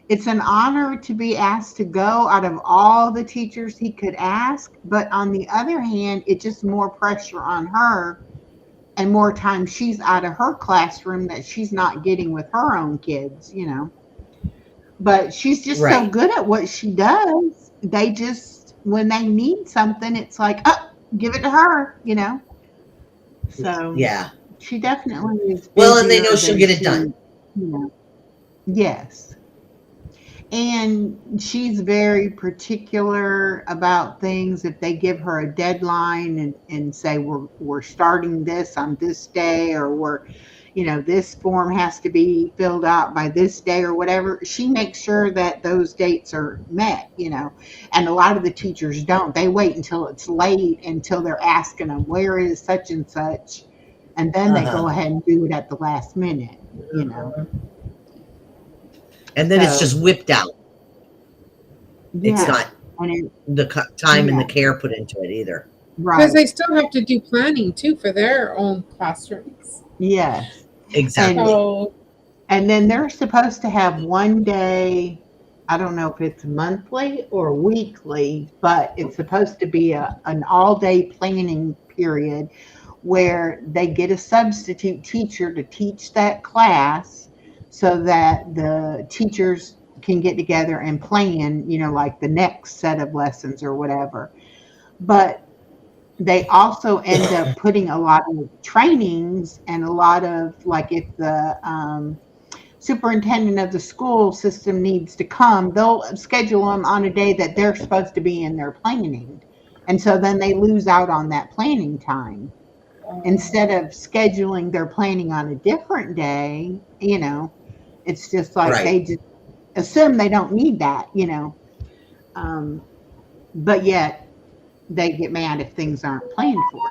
it's an honor to be asked to go out of all the teachers he could ask. But on the other hand, it's just more pressure on her and more time she's out of her classroom that she's not getting with her own kids. But she's just so Right, good at what she does. They just, when they need something, it's like, oh, give it to her. So yeah. she definitely is Well, and they know busier she'll than get it she, done. yes. And she's very particular about things. If they give her a deadline and say we're starting this on this day, or this form has to be filled out by this day or whatever, she makes sure that those dates are met. And a lot of the teachers don't. They wait until it's late, until they're asking them, where is such and such? And then Uh they huh. go ahead and do it at the last minute. And then it's So, just whipped out. It's yeah. not And it, the time and yeah, the care put into it either. Because right. they still have to do planning too for their own classrooms. Yes. And Exactly. So, and then they're supposed to have one day, I don't know if it's monthly or weekly, but it's supposed to be an all-day planning period where they get a substitute teacher to teach that class so that the teachers can get together and plan, like the next set of lessons or whatever. But they also end up putting a lot of trainings and a lot of, like, if the superintendent of the school system needs to come, they'll schedule them on a day that they're supposed to be in their planning. And so then they lose out on that planning time. Instead of scheduling their planning on a different day, it's just like Right. they just assume they don't need that. Um, but yet they get mad if things aren't planned for.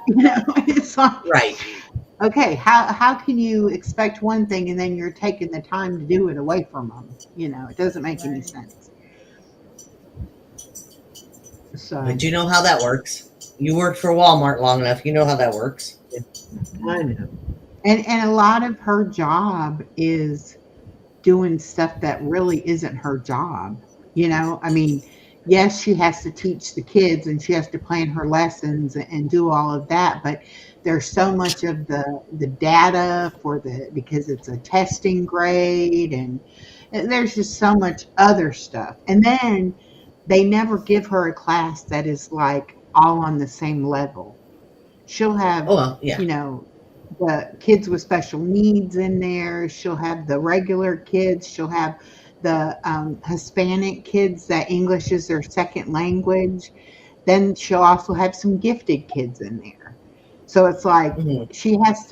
It's like, Right. okay, how can you expect one thing and then you're taking the time to do it away from them? It doesn't make any sense. So But you know how that works. You worked for Walmart long enough. You know how that works. I know. And a lot of her job is doing stuff that really isn't her job. I mean, yes, she has to teach the kids and she has to plan her lessons and do all of that, but there's so much of the data for the because it's a testing grade, and there's just so much other stuff. And then they never give her a class that is like all on the same level. She'll have, Oh well, yeah. you know, the kids with special needs in there. She'll have the regular kids. She'll have the Hispanic kids that English is their second language. Then she'll also have some gifted kids in there. So it's like Hmm.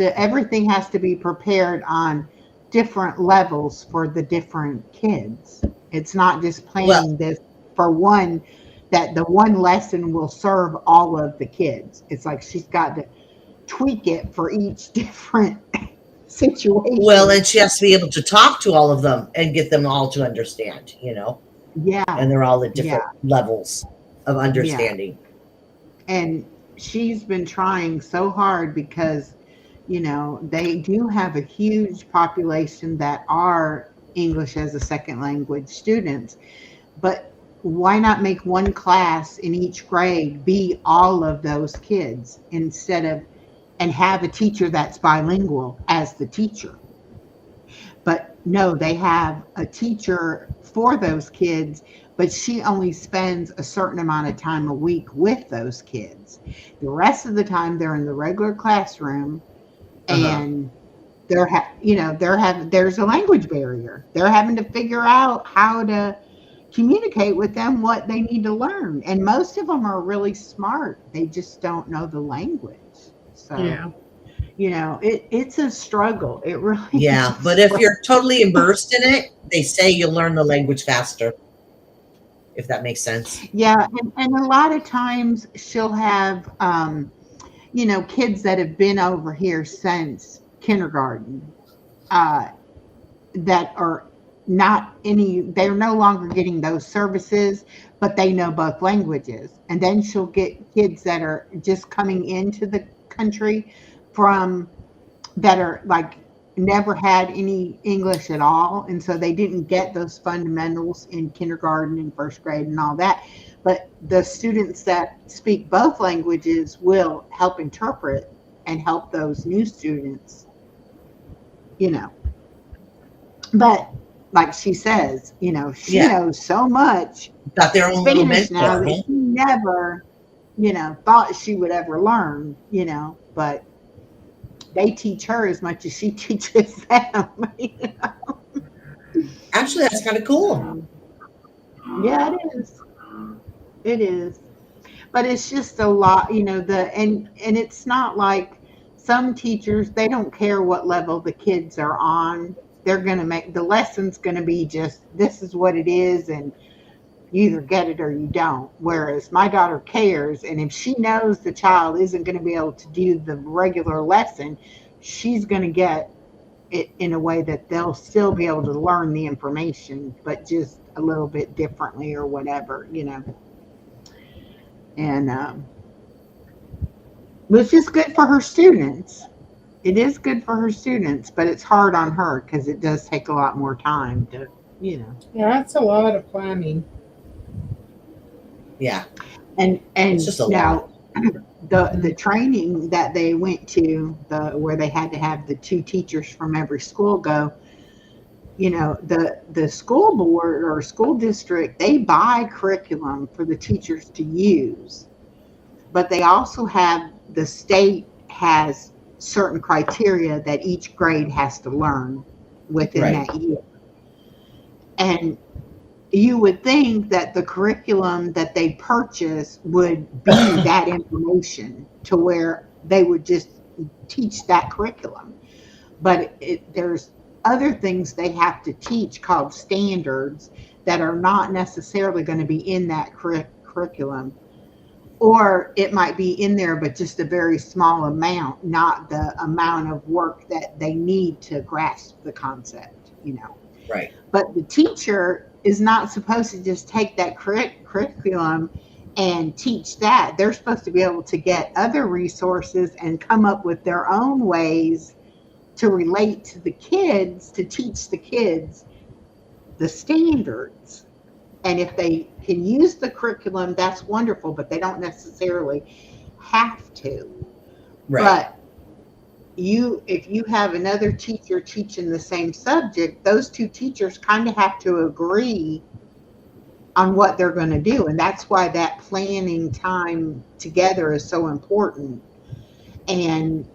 everything has to be prepared on different levels for the different kids. It's not just Well, planning this for one, that the one lesson will serve all of the kids. It's like she's got to tweak it for each different well, situation. and she has to be able to talk to all of them and get them all to understand, Yeah, and they're all at yeah, different levels of yeah. understanding. And she's been trying so hard because, they do have a huge population that are English as a second language students. But why not make one class in each grade be all of those kids instead of, and have a teacher that's bilingual as the teacher? But no, they have a teacher for those kids, but she only spends a certain amount of time a week with those kids. The rest of the time they're in the regular classroom, Uh huh. and there's a language barrier. They're having to figure out how to communicate with them what they need to learn. And most of them are really smart. They just don't know the language. So, Yeah. it's a struggle. It really is Yeah, a but if struggle. you're totally immersed in it, they say you'll learn the language faster, if that makes sense. Yeah, and a lot of times she'll have kids that have been over here since kindergarten, uh, that are not any they're no longer getting those services, but they know both languages. And then she'll get kids that are just coming into the country from that are like never had any English at all. And so they didn't get those fundamentals in kindergarten and first grade and all that. But the students that speak both languages will help interpret and help those new students, you know. But like she says, she Yeah, knows so much got their own little Spanish now mentor, that huh? she never, thought she would ever learn, but they teach her as much as she teaches them. Actually, that's kind of cool. So, yeah, it is. It is. But it's just a lot, and it's not like some teachers, they don't care what level the kids are on. They're going to make the lessons going to be just this is what it is, and you either get it or you don't. Whereas my daughter cares, and if she knows the child isn't going to be able to do the regular lesson, she's going to get it in a way that they'll still be able to learn the information, but just a little bit differently or whatever. And which is good for her students. It is good for her students, but it's hard on her because it does take a lot more time to, you know. Yeah, that's a lot of planning. Yeah, And it's and just a lot. now the training that they went to, the where they had to have the two teachers from every school go, the school board or school district, they buy curriculum for the teachers to use, but they also have the state has certain criteria that each grade has to learn within Right. that year. And you would think that the curriculum that they purchase would be that information to where they would just teach that curriculum. But there's other things they have to teach called standards that are not necessarily going to be in that curriculum, or it might be in there but just a very small amount, not the amount of work that they need to grasp the concept. Right. But the teacher is not supposed to just take that curriculum and teach that. They're supposed to be able to get other resources and come up with their own ways to relate to the kids, to teach the kids the standards. And if they can use the curriculum, that's wonderful, but they don't necessarily have to. Right. But if you have another teacher teaching the same subject, those two teachers kind of have to agree on what they're going to do. And that's why that planning time together is so important. And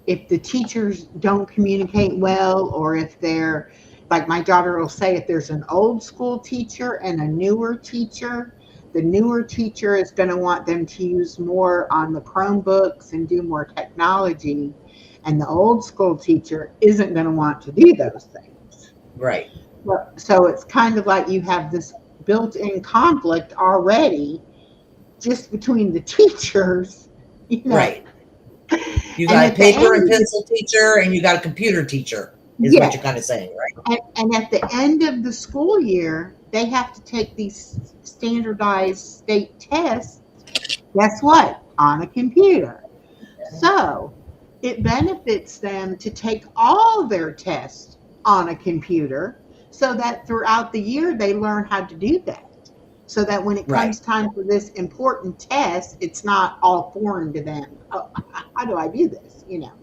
if the teachers don't communicate well, or if they're like my daughter will say, if there's an old school teacher and a newer teacher, the newer teacher is going to want them to use more on the Chromebooks and do more technology. and the old school teacher isn't going to want to do those things. Right. So it's kind of like you have this built-in conflict already just between the teachers, you know. Right. You And got a at the paper end and of the, pencil teacher, and you got a computer teacher, is what you're kind of yes, saying, right? and at the end of the school year, they have to take these standardized state tests. Guess what? On a computer. So it benefits them to take all their tests on a computer so that throughout the year they learn how to do that. So that when it Right. comes time for this important test, it's not all foreign to them. Oh, how do I do this? You know.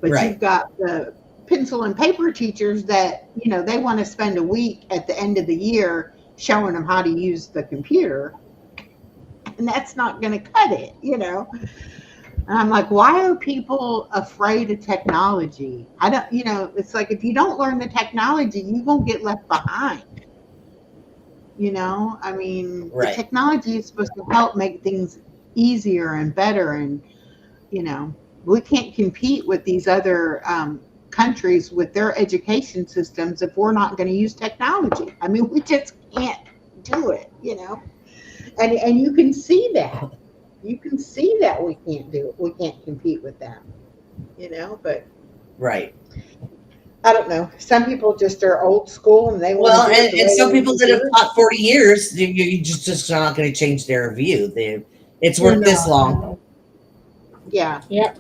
But Right. you've got the pencil and paper teachers that, you know, they want to spend a week at the end of the year showing them how to use the computer. And that's not going to cut it, you know. And I'm like, why are people afraid of technology? I don't, you know, it's like if you don't learn the technology, you won't get left behind. You know, I mean, the Right. technology is supposed to help make things easier and better. And, you know, we can't compete with these other countries with their education systems if we're not going to use technology. I mean, we just can't do it, you know. And you can see that. You can see that we can't do it. We can't compete with them, you know. But Right. I don't know. Some people just are old school and they want to Well, do it the and way they some want people to that have do it. taught 40 years, you just not going to change their view. It's You're worked this not. long. No. Yeah. Yep.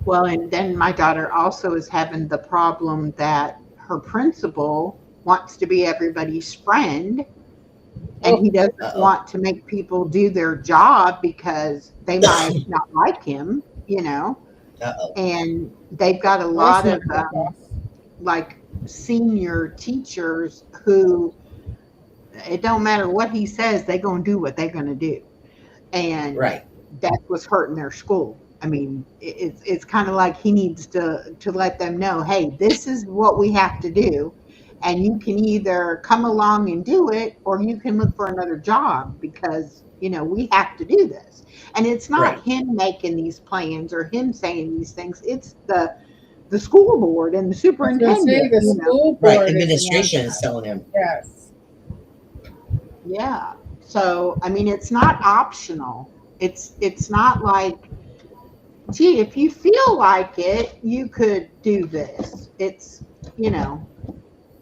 Well, and then my daughter also is having the problem that her principal wants to be everybody's friend and Oh, he doesn't Uh-oh. want to make people do their job because they might not like him, you know. Uh-oh. And they've got a that's lot not of good, boss. like senior teachers who it don't matter what he says, they're going to do what they're going to do. And Right. that's what's hurting their school. I mean, it's kind of like he needs to let them know, hey, this is what we have to do, and you can either come along and do it, or you can look for another job because you know we have to do this. And it's not Right. him making these plans or him saying these things. It's the school board and the I was going to say superintendent. the You know, school Right. board is the one Administration is that, telling him. yes. yeah. So I mean, it's not optional. It's not like gee, if you feel like it, you could do this. It's, you know,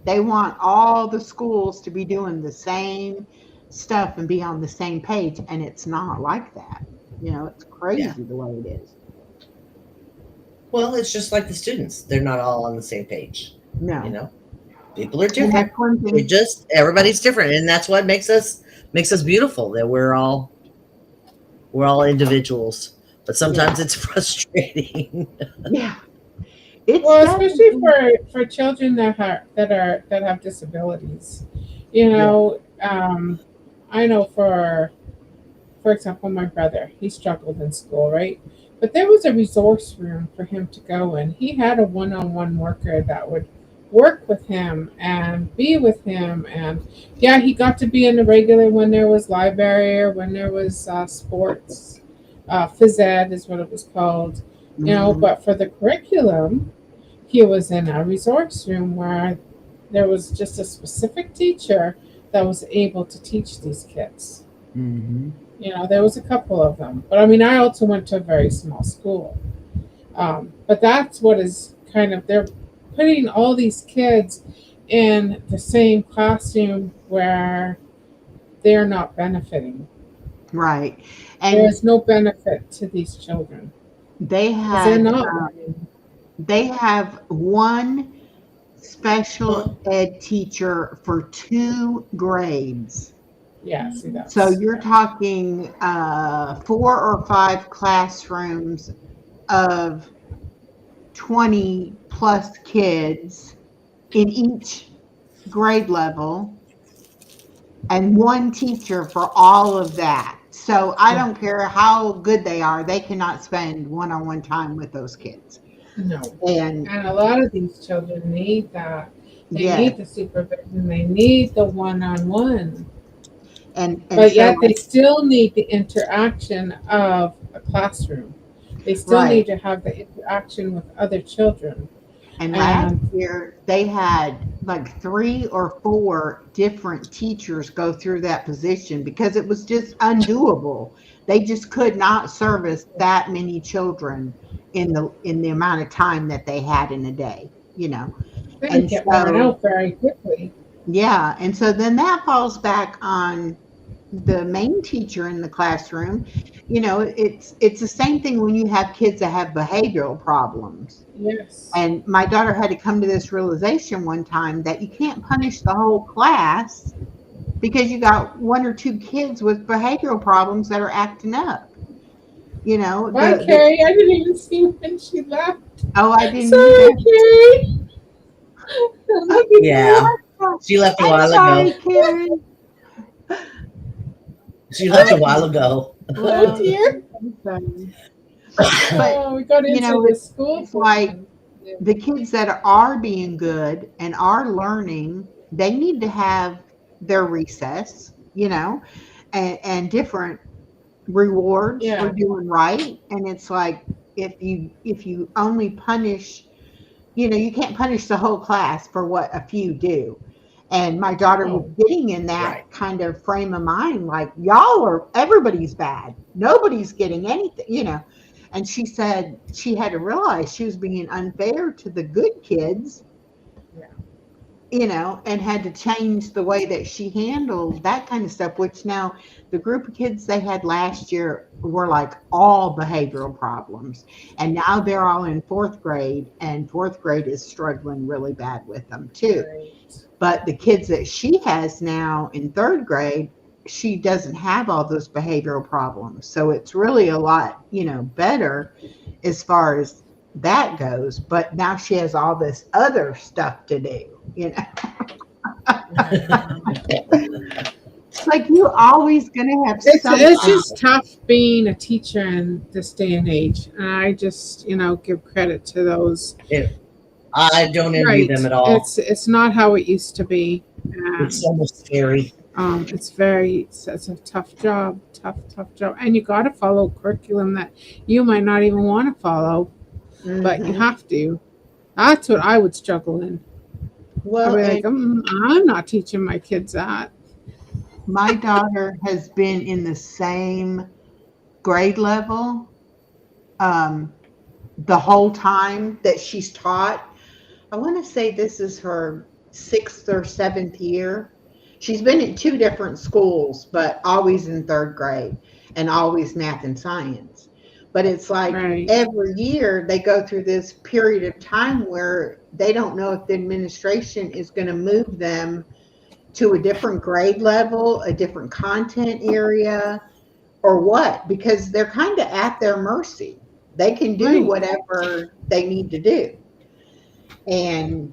they want all the schools to be doing the same stuff and be on the same page, and it's not like that. You know, it's Yeah. crazy the way it is. Well, it's just like the students. They're not all on the same page. You No. know, people are And different. that's one It thing. just everybody's different, and that's what makes us beautiful. That we're all individuals, but Yeah. sometimes it's frustrating. Yeah. It's Well, especially definitely, for children that have disabilities, you yeah. know, I know for example, my brother, he struggled in school, right? But there was a resource room for him to go in. He had a one-on-one worker that would work with him and be with him, and yeah, he got to be in the regular when there was library or when there was sports. Phys ed is what it was called, you know. Hmm. But for the curriculum, he was in a resource room where there was just a specific teacher that was able to teach these kids. Hmm. You know, there was a couple of them, but I mean, I also went to a very small school. But that's what is kind of they're putting all these kids in the same classroom where they're not benefiting. Right. There And is no benefit to these children they because they're had, not learning. they have one special Well, ed teacher for 2 grades. Yeah, see, So that's you're yeah. talking 4 or 5 classrooms of 20 plus kids in each grade level and one teacher for all of that. So I don't care how good they are, they cannot spend one on one time with those kids. No. And And a lot of these children need that. They yes, need the supervision. They need the one-on-one. and But so yet they still need the interaction of a classroom. They still need Right. to have the interaction with other children. And last And year, they had like 3 or 4 different teachers go through that position because it was just undoable. They just could not service that many children in the amount of time that they had in a day, you know. they And get worn so, out very quickly. yeah, and so then that falls back on the main teacher in the classroom. You know, it's the same thing when you have kids that have behavioral problems. Yes. And my daughter had to come to this realization one time that you can't punish the whole class because you got 1 or 2 kids with behavioral problems that are acting up. You know, Bye, the Carrie. I didn't even see when she left. oh, I didn't either. Sorry, Carrie. I'm Oh, looking Yeah. for. I'm She left a I'm while sorry, ago. Karen. She left a while Okay. ago. Oh Well, dear. I'm sorry. But Oh, we got you into know, the school it's like thing. Yeah. the kids that are being good and are learning, they need to have their recess, you know, and different rewards for Yeah. doing right. And it's like if you only punish, you know, you can't punish the whole class for what a few do. And my daughter was Oh, getting in that Right. kind of frame of mind, like, y'all are, everybody's bad. Nobody's getting anything, you know. And she said she had to realize she was being unfair to the good kids, yeah. you know, and had to change the way that she handled that kind of stuff. Which now the group of kids they had last year were like all behavioral problems. And now they're all in fourth grade, and fourth grade is struggling really bad with them too. Right. But the kids that she has now in third grade, she doesn't have all those behavioral problems. So it's really a lot, you know, better as far as that goes. But now she has all this other stuff to do, you know. It's like you always gonna have It's something. just tough being a teacher in this day and age. And I just, give credit to those. It, I don't envy them Right. at all. It's not how it used to be. It's And almost scary. it's a tough job, tough job. And you got to follow curriculum that you might not even want to follow, but you Mhm. have to. That's what I would struggle in. I'd Well, be like, and I'm not teaching my kids that. my daughter has been in the same grade level um, the whole time that she's taught. I want to say this is her 6th or 7th year. She's been in 2 different schools, but always in third grade and always math and science. But it's like Right. every year they go through this period of time where they don't know if the administration is going to move them to a different grade level, a different content area, or what, because they're kind of at their mercy. They can do Right. whatever they need to do. And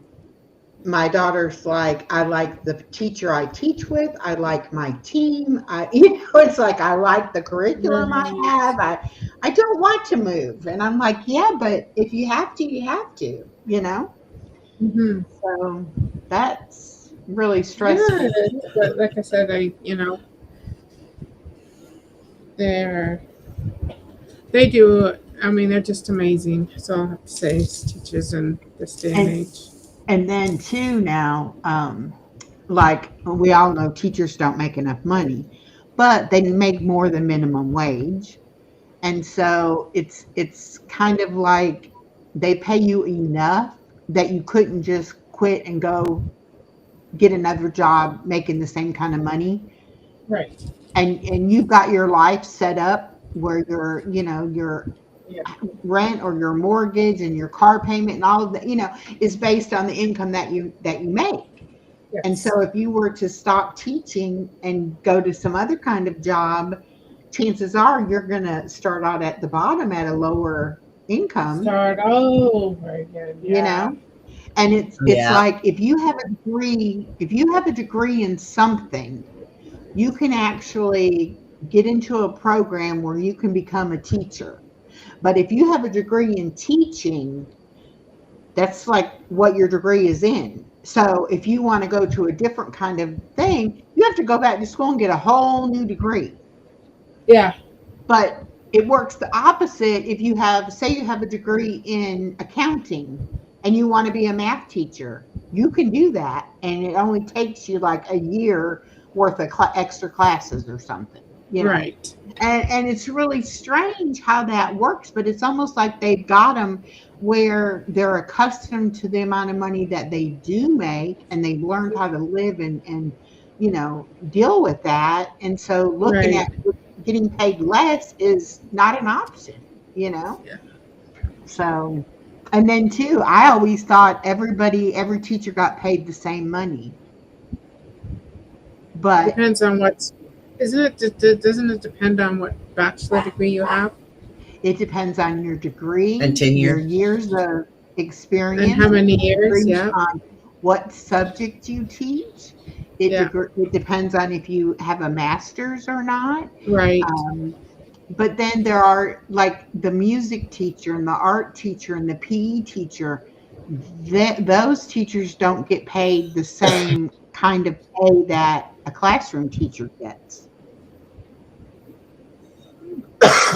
my daughter's like, I like the teacher I teach with. I like my team. It's like I like the curriculum I Right. have. I don't want to move. And I'm like, yeah, but if you have to, you have to, you know? Hmm. So that's really Yeah, stressful. but like I said, they're they do. I mean, they're just amazing. So I have to say, as teachers in this day and And age. and then too now, like we all know teachers don't make enough money, but they make more than minimum wage. And so it's kind of like they pay you enough that you couldn't just quit and go get another job making the same kind of money. Right. And you've got your life set up where your, you know, your Yeah. rent or your mortgage and your car payment and all of that, you know, is based on the income that you make. And Yes. so if you were to stop teaching and go to some other kind of job, chances are you're going to start out at the bottom at a lower income, Start all over again. you Yeah. know? And it's Yeah. like if you have a degree in something, you can actually get into a program where you can become a teacher. But if you have a degree in teaching, that's like what your degree is in. So if you want to go to a different kind of thing, you have to go back to school and get a whole new degree. Yeah. But It works the opposite if you have, say, you have a degree in accounting and you want to be a math teacher. You can do that, and it only takes you like a year worth of extra classes or something, you know. Right. And it's really strange how that works, but it's almost like they've got them where they're accustomed to the amount of money that they do make, and they've learned how to live and deal with that. And so looking Right. at getting paid less is not an option, you know. Yeah. So, and then too, I always thought every teacher got paid the same money, but Depends on what's. Isn't it? Doesn't it depend on what bachelor degree you have it depends on your And degree, your tenure. years of and how experience. many It years? depends Yeah. on what subject you teach. Yeah. It depends on if you have a master's or not. Right. Um, but then there are like the music teacher and the art teacher and the PE teacher. Those teachers don't get paid the same kind of pay that a classroom teacher gets.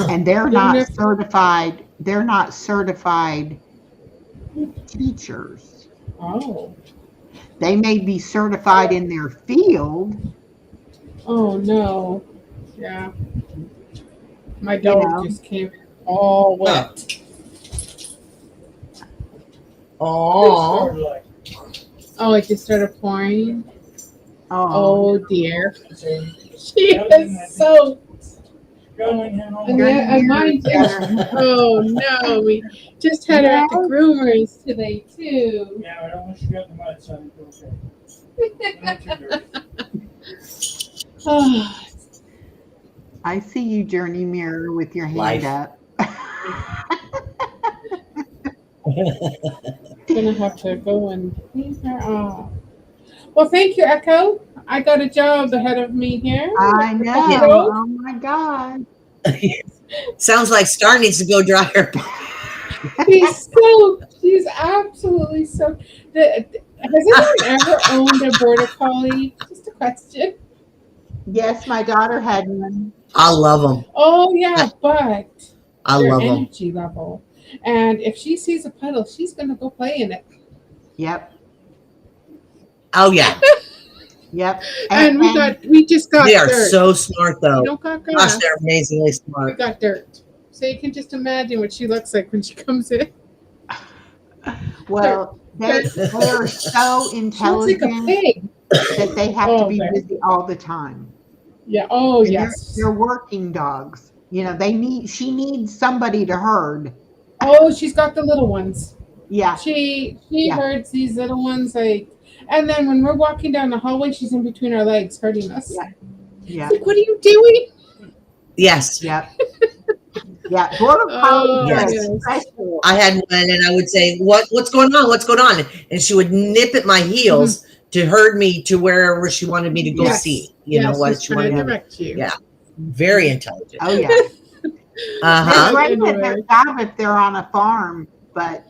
And they're Even not if. certified. They're not certified teachers. Oh. They may be certified in their field, Oh no. Yeah. My you dog know. just came in all Oh. wet. Oh. Oh, it just started pouring. Oh, Oh dear. She is so. And you're yeah, and near mine. better. Oh no, we just had her at the Yes. groomers today too. Yeah, I don't want you to get in the mud, son. It's okay. Not too dirty. Oh, I see you, Journey Mirror, with your hand Life. up. gonna have to go and clean her off. Well, thank you, Echo. I got a job ahead of me here I with the Yeah. know. stove. Oh my God. Sounds like Star needs to go dry her. She's absolutely so. Has anyone ever owned a border collie? Just a question. Yes, my daughter had one. I love them. Oh yeah, but I their love them. energy level, and if she sees a puddle, she's gonna go play in it. Yep. Oh yeah, Yep. And And we just got they are dirt. so smart We though. don't got Gosh, they're grass. amazingly We smart. got dirt. So you can just imagine what she looks like when she comes in. Dirt, well, dirt. they are so She looks like a intelligent pig. that they have to Oh, be there. busy all the time. Yeah. Oh, And they're yes. working dogs. She needs somebody to herd. Oh, she's got the little ones. Yeah. She Yeah. herds these little ones like, and then when we're walking down the hallway, she's in between our legs herding us. Yeah. It's Yeah. like, what are you doing? Yes, Yeah. Yeah. Border collies Oh are yes. yes. special. I had one, and I would say, "What's going on? What's going on?" And she would nip at my Mhm. heels to herd me to wherever she wanted me to go Yes. see. You know Yes. what She's she trying wanted to me. direct you. Yeah, very intelligent. Oh yeah. Uh They're huh. great at their Anyway. job if they're on a farm, but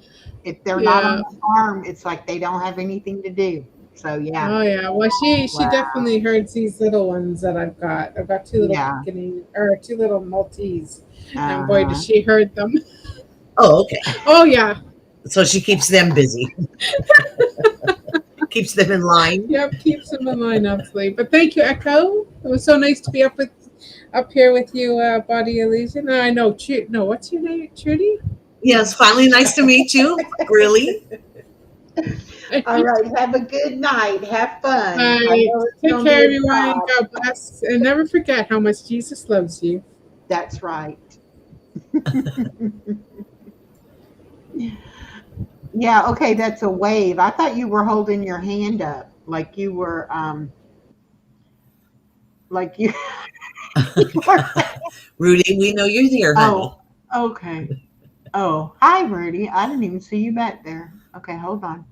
if they're not on Yeah. the farm, it's like they don't have anything to do. So yeah. Oh yeah. Well, she Wow. definitely herds these little ones that I've got. I've got two little Yeah. two little Maltese, and boy, does Uh-huh. she herd them. Oh, okay. Oh yeah. So she keeps them busy, keeps them in line. Yep. Keeps them in line, absolutely. But thank you, Echo. It was so nice to be up here with you, Body Elysian. I know. No, what's your name? Trudy. Yes, finally, nice to meet you. Really? All right. Have a good night. Have fun. I Bye. know it's Take gonna be care, a everyone. job. God bless, and never forget how much Jesus loves you. That's right. Yeah, okay, that's a wave. I thought you were holding your hand up like you were like you, you were Rudy, we know you're here, honey. oh, okay. Oh, hi Rudy. I didn't even see you back there. Okay, hold on.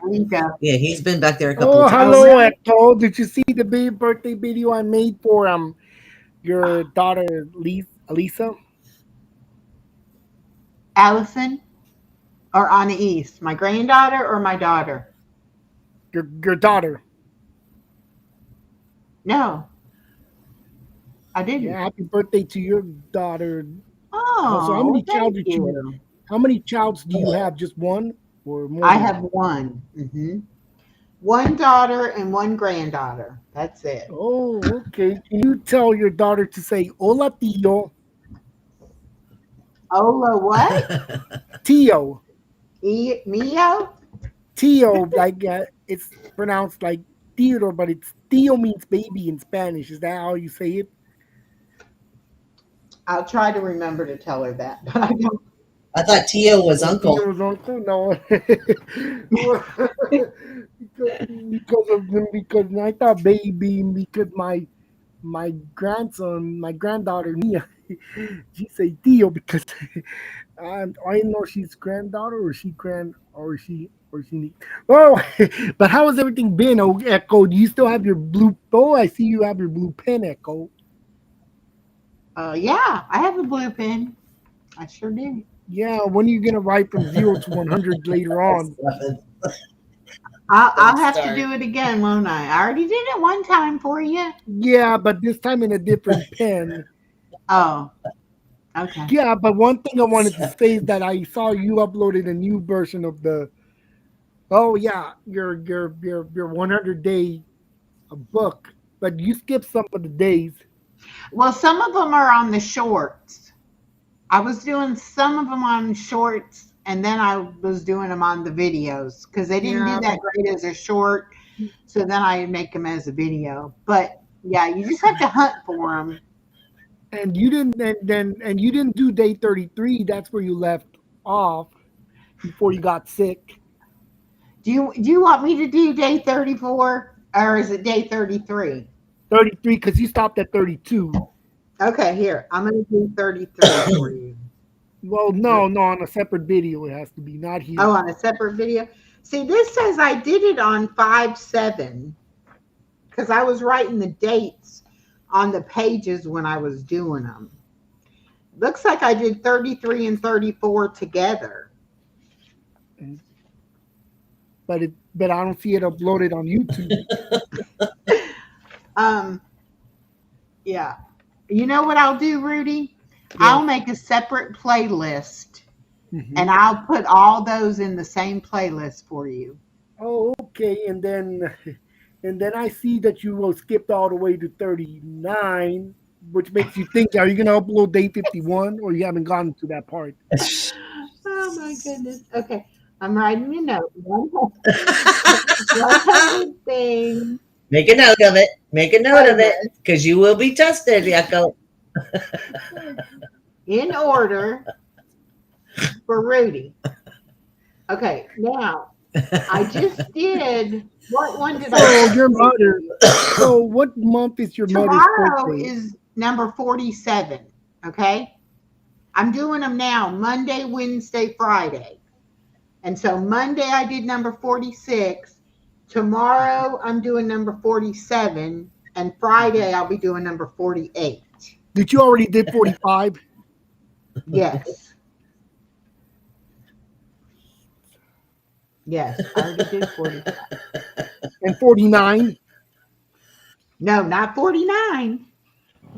There you go. Yeah, he's been back there a couple Oh, of Oh times. hello, really? Echo. Did you see the big birthday video I made for your daughter, Lisa? Allison or Anais? My granddaughter or my daughter? Your daughter. No. I Yeah, didn't. happy birthday to your daughter. So how Oh, many well, thank child did you? you. How many childs do you Oh, have? Just one or more I than have one? one. One daughter and one granddaughter. That's it. Oh, okay. Can you tell your daughter to say "Hola, tío"? Ola, what? Tío, Mio? tío. Like it's pronounced like Theodore, but it's tío means baby in Spanish. Is that how you say it? I'll try to remember to tell her that, but I don't. I thought Tio was Oh, uncle. tío's uncle? No. Well, because I thought baby because my grandson, my granddaughter Nia, she say Tio because I know she's granddaughter or she grand or she need. Oh, but how has everything been? Oh, Echo, do you still have your blue? Oh, I see you have your blue pen, Echo. Yeah, I have a blue pen. I sure do. Yeah, when are you gonna write from 0 to 100 later on? I'll Don't have to start. do it again, won't I? I already did it one time for you. Yeah, but this time in a different pen. Oh, okay. Yeah, but one thing I wanted to say is that I saw you uploaded a new version of the. Oh yeah, your 100 day book, but you skipped some of the days. Well, some of them are on the shorts. I was doing some of them on shorts, and then I was doing them on the videos because they didn't do Yeah, that great as a short. So then I make them as a video. But yeah, you just have to hunt for them. and you didn't and you didn't do day 33. That's where you left off before you got sick. Do you want me to do day 34 or is it day 33? 33 because you stopped at 32. Okay, here. I'm going to do 33 for you. Well, no, no, on a separate video it has to be, not Oh, here. on a separate video. See, this says I did it on 5/7 because I was writing the dates on the pages when I was doing them. Looks like I did 33 and 34 together. But I don't see it uploaded on YouTube. Um, yeah. You know what I'll do, Rudy? I'll What? make a separate playlist and Hmm. I'll put all those in the same playlist for you. Oh, okay, and then I see that you skipped all the way to 39, which makes you think: Are you gonna upload day 51, or you haven't gotten to that part? Oh my goodness. Okay. I'm writing a note. 100 things Make a note of it. Make a note of it playlist because you will be tested, Echo. in order for Rudy. Okay. Now, I just did, what one did I So just your do for mother. you? So what month is your mother's Tomorrow birthday? is number 47. Okay. I'm doing them now Monday, Wednesday, Friday. And so Monday I did number 46. Tomorrow I'm doing number 47. And Friday I'll be doing number 48. Did you already did 45 Yes. Yes. I already did 45. and 49? No, not 49.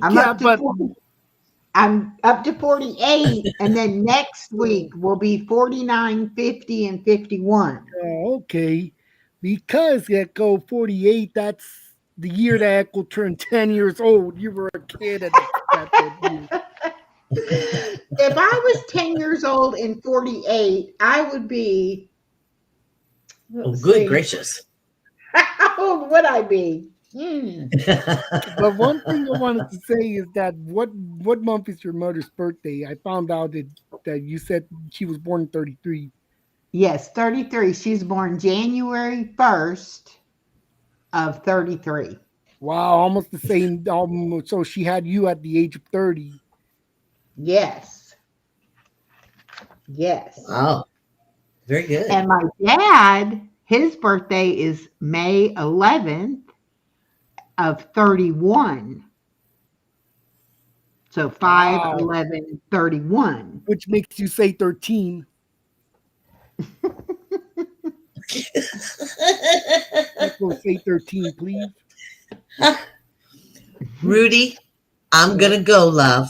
I'm Yeah, up to but 40. I'm up to 48. And then next week will be 49, 50, and 51. okay, because Echo 48. That's the year that Echo turned 10 years old. You were a kid at that year. If I was 10 years old and 48, I would be, Oh, let's good see, gracious. how old would I be? Hmm. But one thing I wanted to say is that what month is your mother's birthday? I found out that you said she was born in 33. Yes, 33. She's born January 1st of 33. Wow, almost the same. So she had you at the age of 30. Yes, yes. Wow. Very good. And my dad, his birthday is May 11th of 31. So 5, Wow, 11, 31. which makes you say 13. Echo, say 13, please. Rudy, I'm So gonna go, love.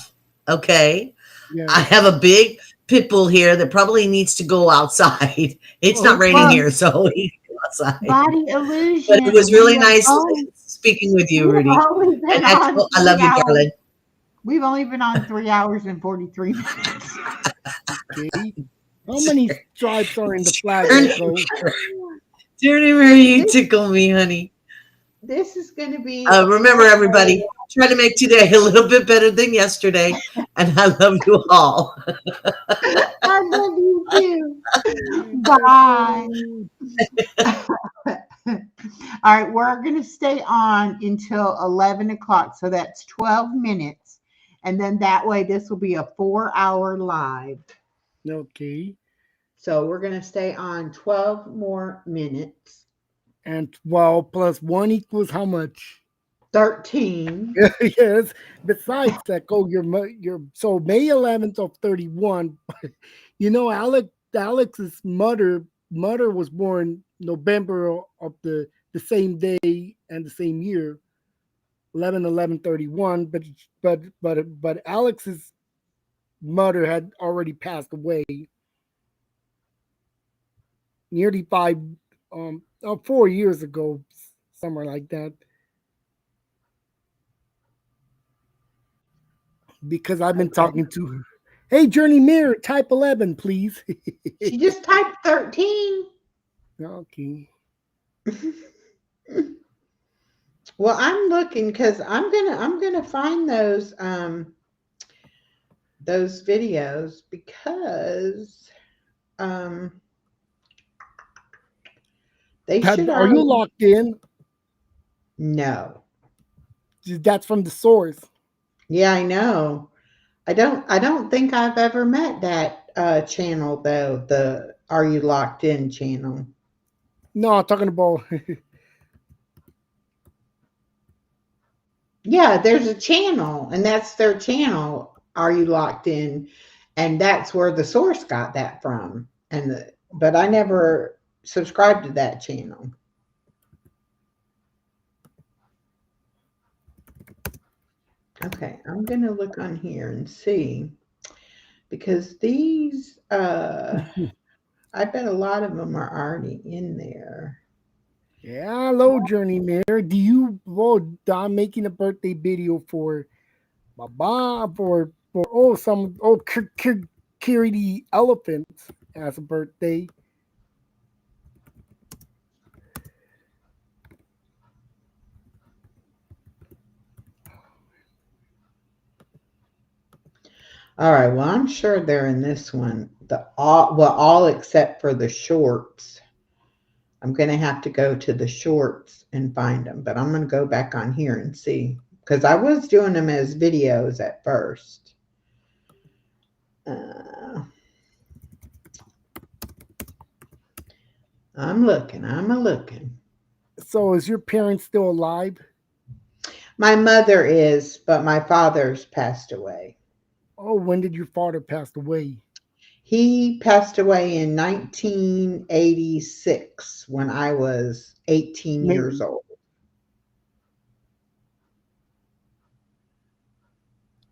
Okay. I yes. have a big pit bull here that probably needs to go outside. It's not raining Well, here, so he can go outside. body But it illusion. was really nice speaking with you, We've Rudy. only And been on Echo, I love you, 3 hours. darling. We've only been on 3 hours and 43 minutes. Okay. How many stripes are in the flag, Journey, Echo? Journey, where you This tickle me, honey. this is going to be Remember, one everybody, try to make today a little bit better than yesterday. And I love you all. I love you too. Bye. Echo. All right, we're going to stay on until 11 o'clock. So that's 12 minutes. And then that way, this will be a 4 hour live. Okay. So we're going to stay on 12 more minutes. And 12 plus 1 equals how much? 13. Yes. Besides that, go your so May 11th of 31. You know, Alex's mother was born November of the same day and the same year, 11/11/31. But Alex's mother had already passed away nearly 4 years ago, somewhere like that. Because I've been Okay. talking to her. Hey, Journey Mirror, type 11, please. She just typed 13. Okay. Well, I'm looking because I'm gonna find those videos because um they should Are you already locked in? know. That's from the source. Yeah, I know. I don't think I've ever met that channel though, the Are You Locked In channel. No, I'm talking about. Yeah, there's a channel and that's their channel, Are You Locked In? And that's where the source got that from. But I never subscribed to that channel. Okay, I'm gonna look on here and see because these I bet a lot of them are already in there. Yeah, hello, Journey Mirror. I'm making a birthday video for my mom Kiri the elephant as a birthday. All right, well, I'm sure they're in this one. All except for the shorts. I'm gonna have to go to the shorts and find them, but I'm gonna go back on here and see because I was doing them as videos at first. Uh, I'm looking. I'm a looking. So, is your parents still alive? My mother is, but my father's passed away. Oh, when did your father pass away? He passed away in 1986 when I was 18 years Maybe. old.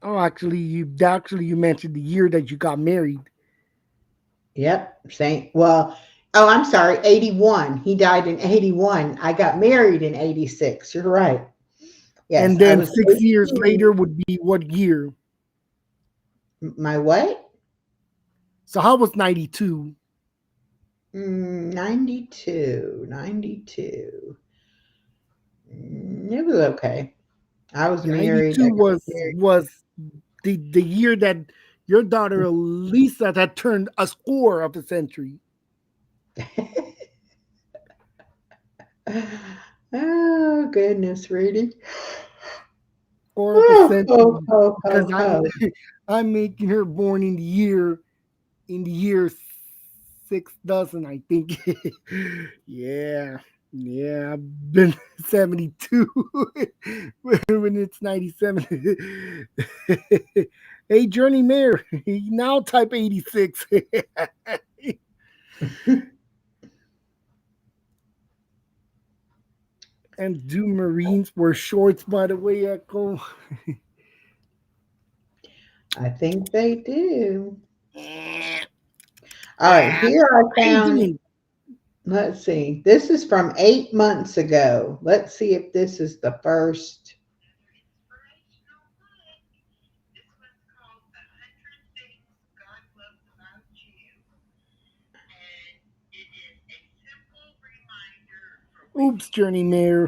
Oh, actually you mentioned the year that you got married, Yep. Oh, I'm sorry, 81. He died in 81. I got married in 86. You're right. Yes, and I then was 6 years 18. later would be what year? My what? So how was 92? 92. 92. It was okay. I was married. I 92 got was the year that your daughter Lisa had turned a score of a century. married. Oh, goodness, Rudy. Score of a Oh, oh, century oh, because oh, I'm oh. I'm making her born in the year 6 dozen, I think. Yeah. Yeah, I've been 72 when it's 97. Hey, Journey Mayor, now type 86. And do Marines wear shorts, by the way, Echo? I think they do. Eh, All right, here I how you found, doing? let's see, this is from 8 months ago. Let's see if this is the first. Oops, Journey Mayor.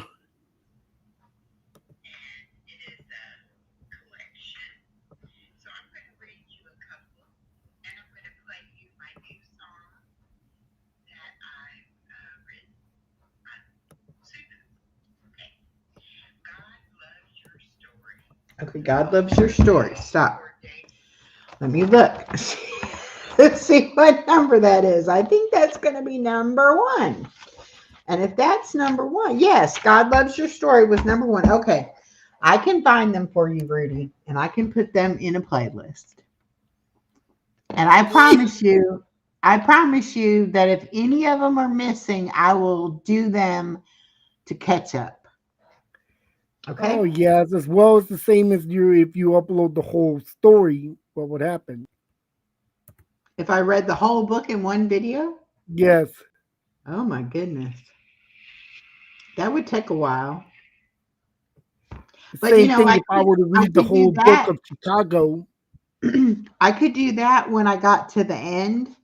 Okay, God loves your story. Stop. Let me look. Let's see what number that is. I think that's going to be number one. And if that's number one, yes, God loves your story was number one. Okay, I can find them for you, Rudy, and I can put them in a playlist. And I promise you that if any of them are missing, I will do them to catch up. Oh Okay? yes, as well as the same as you if you upload the whole story, what would happen? If I read the whole book in one video, Yes. oh my goodness, that would take a while. But Same thing if I were to I read the could do whole book that. of Chicago. I could do that when I got to the end.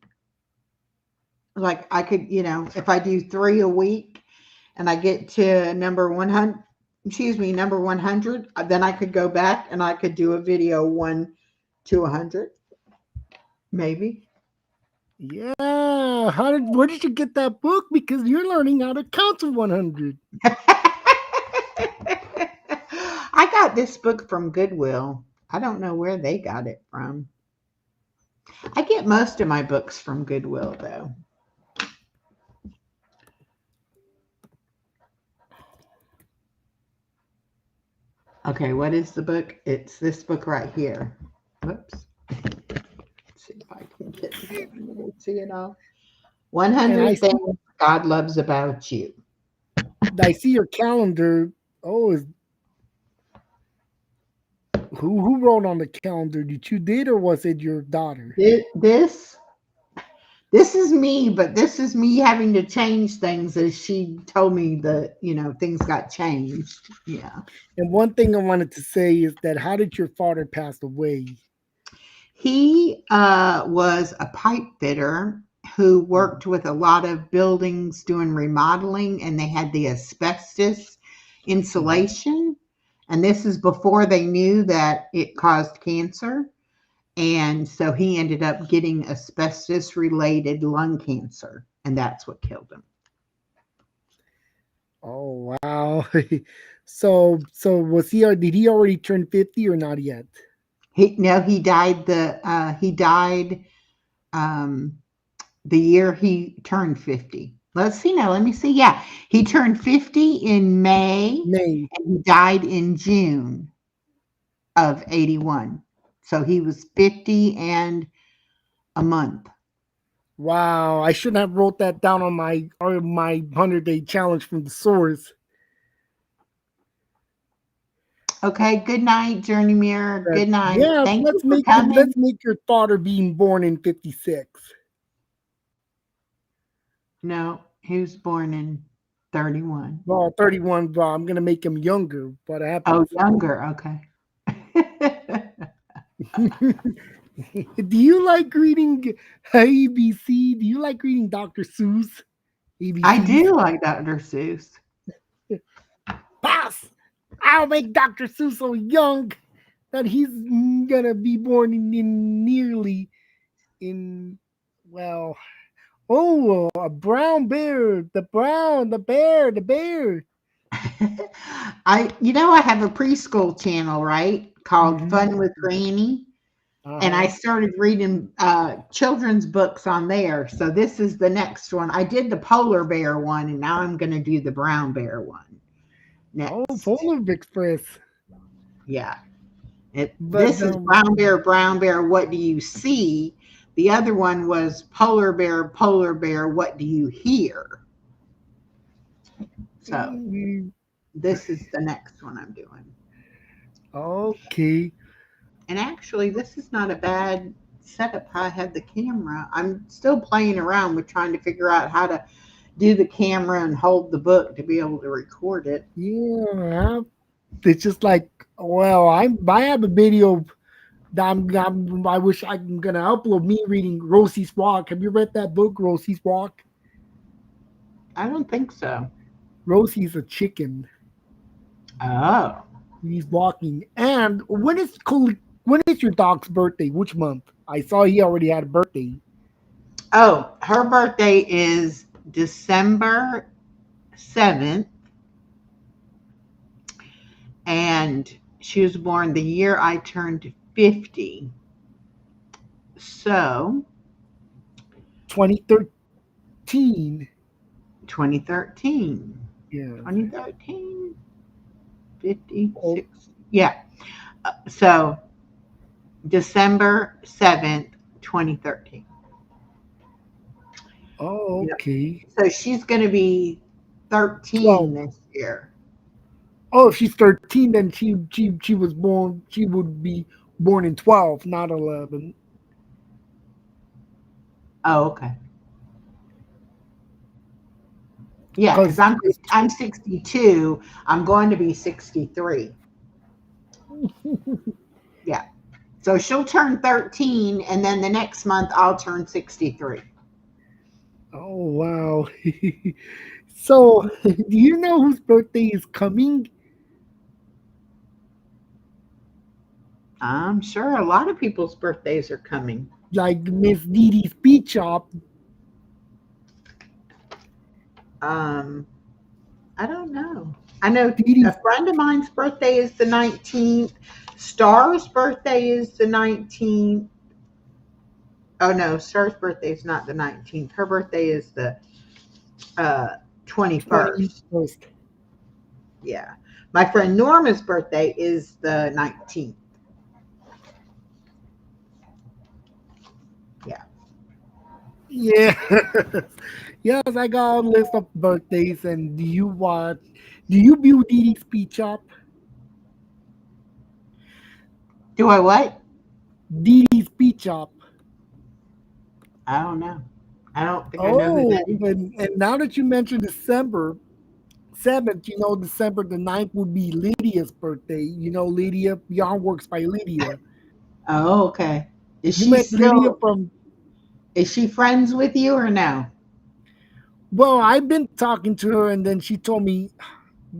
Like I could, if I do three a week and I get to number 100, excuse me, number 100, then I could go back and I could do a video 1 to 100, maybe. Yeah. Where did you get that book? Because you're learning how to count to 100. I got this book from Goodwill. I don't know where they got it from. I get most of my books from Goodwill, though. Okay, what is the book? It's this book right here. Whoops. Let's see if I can get to see it all. And 100 Things God Loves About You. I see your calendar. Oh, who wrote on the calendar? Did you did or was it your daughter? This this is me, but this is me having to change things as she told me that, things got changed. Yeah. And one thing I wanted to say is that how did your father pass away? He was a pipe fitter who Mhm. worked with a lot of buildings doing remodeling, and they had the asbestos Mhm. insulation. And this is before they knew that it caused cancer. And so he ended up getting asbestos related lung cancer, and that's what killed him. Oh wow. So was he did he already turn 50 or not yet? He no, he died um the year he turned 50. Let's see now, let me see. Yeah, he turned 50 in May May. and he died in June of 81. So he was 50 and a month. Wow, I should have wrote that down on my 100-day challenge from the source. Okay, good night, Journey Mirror. That Good night. yeah, Thank you let's for make it. coming. Let's make your daughter being born in 56. No, he was born in 31. Well, 31. Well, I'm gonna make him younger. What Oh, happens? younger. Okay. Do you like reading ABC? Do you like reading Dr. Seuss I ABCs? do like Dr. Seuss. Pass. I'll make Dr. Seuss so young that he's gonna be born in nearly in well. Oh, a brown bear. The bear. I have a preschool channel, right? Called Mm-hmm. Fun with Granny. Uh And I huh. started reading children's books on there. So this is the next one. I did the polar bear one, and now I'm going to do the brown bear one Oh, next. Polar Express. Yeah. But This is brown bear, what do you see? The other one was polar bear, what do you hear? So mm, this is the next one I'm doing. okay. And actually, this is not a bad setup. How I have the camera. I'm still playing around with trying to figure out how to do the camera and hold the book to be able to record it. Yeah, it's just like, well, I have a video that I wish I'm gonna upload me reading Rosie's Walk. Have you read that book, Rosie's Walk? I don't think so. Rosie's a chicken. Oh. He's walking. And when is your dog's birthday? Which month? I saw he already had a birthday. Oh, her birthday is December 7th, and she was born the year I turned 50. So, 2013. 2013. Yeah. 2013, Oh, 56. Yeah. So, December 7th, 2013. oh, Yep. okay. So, she's going to be 13 12. this year. Oh, if she's 13, then she was born. She would be born in 12, not 11. Oh, okay. Yeah, because Because I'm 62. I'm going to be 63. Yeah. So she'll turn 13, and then the next month I'll turn 63. oh wow. So, do you know whose birthday is coming? I'm sure a lot of people's birthdays are coming. Like Miss Dee Dee's Speed Shop. Um, I don't know. I know Dee a Dee's friend of mine's birthday is the 19th. Star's birthday is the 19th. Oh no, Star's birthday is not the 19th. Her birthday is the uh, 21st. 21st. Yeah. My friend Norma's birthday is the 19th. Yeah. Yeah. Yes, I got a list of birthdays. And do you view Dee Dee's Speed Shop? Do I what? Dee Dee's Speed Shop. I don't know. I don't think I know who Oh, that is. and now that you mentioned December 7th, December the 9th would be Lydia's birthday. Lydia, Yarn Works by Lydia. Oh, okay. Is You she met Lydia still from, is she friends with you or no? well, I've been talking to her and then she told me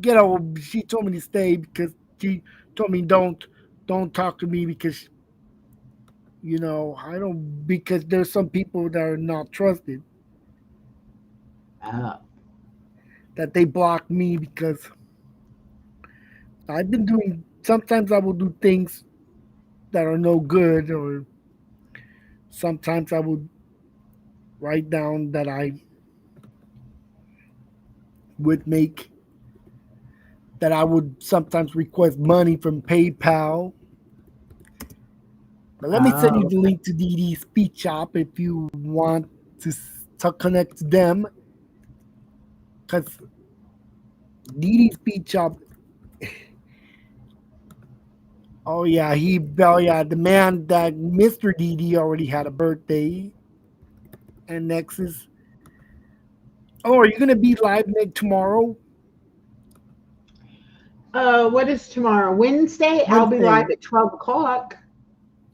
to stay because she told me don't talk to me because, I don't, because there's some people that are not trusted Oh. that they block me because sometimes I will do things that are no good, or sometimes I would write down that I would make that I would sometimes request money from PayPal. But let me send you Oh, the okay. link to Dee Dee's Speech Shop if you want to connect to them. Because Dee Dee's Speech Shop, the man that Mr. Dee Dee already had a birthday. And next is, oh, are you going to be live Nick tomorrow? What is tomorrow? Wednesday? I'll be live Wednesday. at 12 o'clock.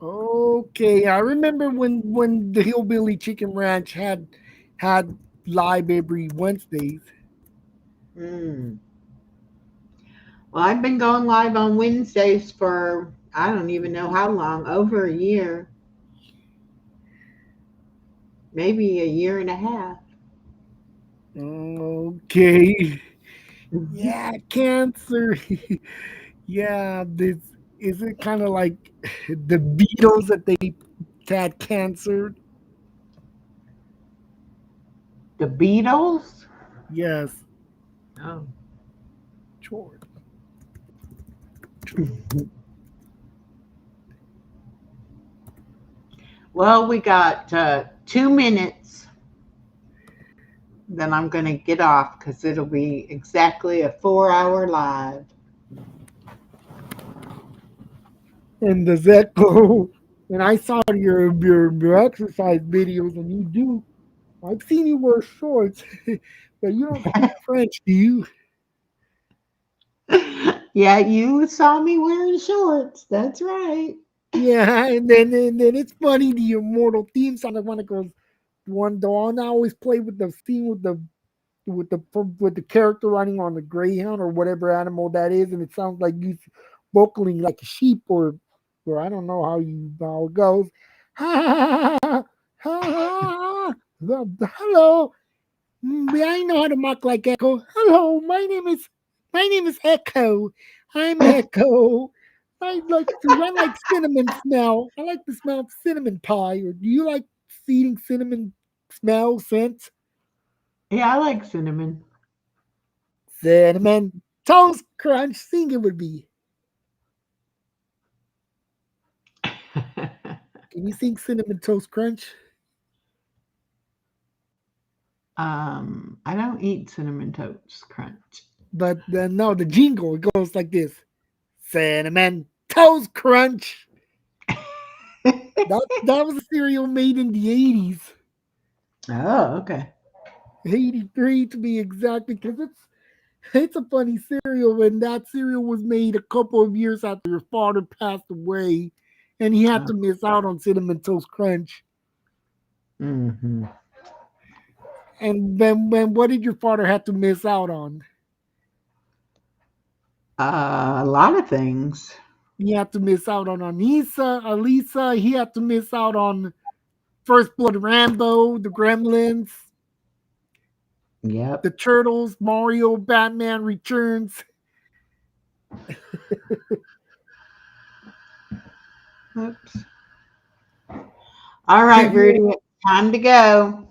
Okay, I remember when the Hillbilly Chicken Ranch had live every Wednesdays. Mm. Well, I've been going live on Wednesdays for I don't even know how long, over a year, maybe a year and a half. Okay, yeah, cancer. Yeah, this is it kind of like the Beatles that they had cancer. The Beatles? Yes, Oh. sure. Well, we got 2 minutes. Then I'm going to get off because it'll be exactly a 4-hour live. and the Zecco. And I saw your exercise videos, and you do. I've seen you wear shorts, but you don't speak French, do you? Yeah, you saw me wearing shorts. That's right. Yeah, and then it's funny the immortal theme song. The one that goes the one I always play with the scene with the character running on the greyhound or whatever animal that is, and it sounds like you vocaling like a sheep or I don't know how it goes. Ha ha ha! Hello, I know how to mock like Echo. Hello, my name is Echo. I'm Echo. I like cinnamon smell. I like the smell of cinnamon pie. Or do you like eating cinnamon smell scent? Yeah, I like cinnamon. Cinnamon toast crunch. Sing it would be. Can you sing cinnamon toast crunch? I don't eat cinnamon toast crunch. But no, the jingle it goes like this: cinnamon toast crunch. That was a cereal made in the 80s. Oh, okay. 83 to be exact, because it's a funny cereal when that cereal was made a couple of years after your father passed away, and he had Oh, to miss out on cinnamon toast crunch. hmm. And then what did your father have to miss out on? A lot of things. He had to miss out on Anissa, Alisa. He had to miss out on First Blood Rambo, the Gremlins, Yep. the Turtles, Mario, Batman Returns. Oops. All right, Rudy, it's time to go.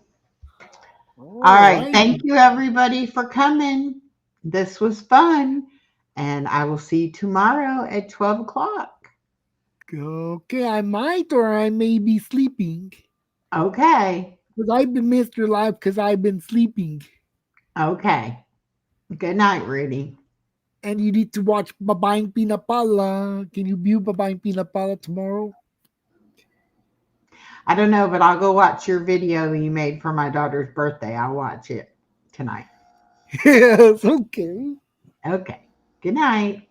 All All right. right. Thank you, everybody, for coming. This was fun. And I will see you tomorrow at 12 o'clock. Okay, I might or I may be sleeping. Okay. Because I've been missed your life because I've been sleeping. Okay. Good night, Rudy. And you need to watch Babaeng Pinapala. Can you view Babaeng Pinapala tomorrow? I don't know, but I'll go watch your video you made for my daughter's birthday. I'll watch it tonight. Yes, okay. Okay. Good night.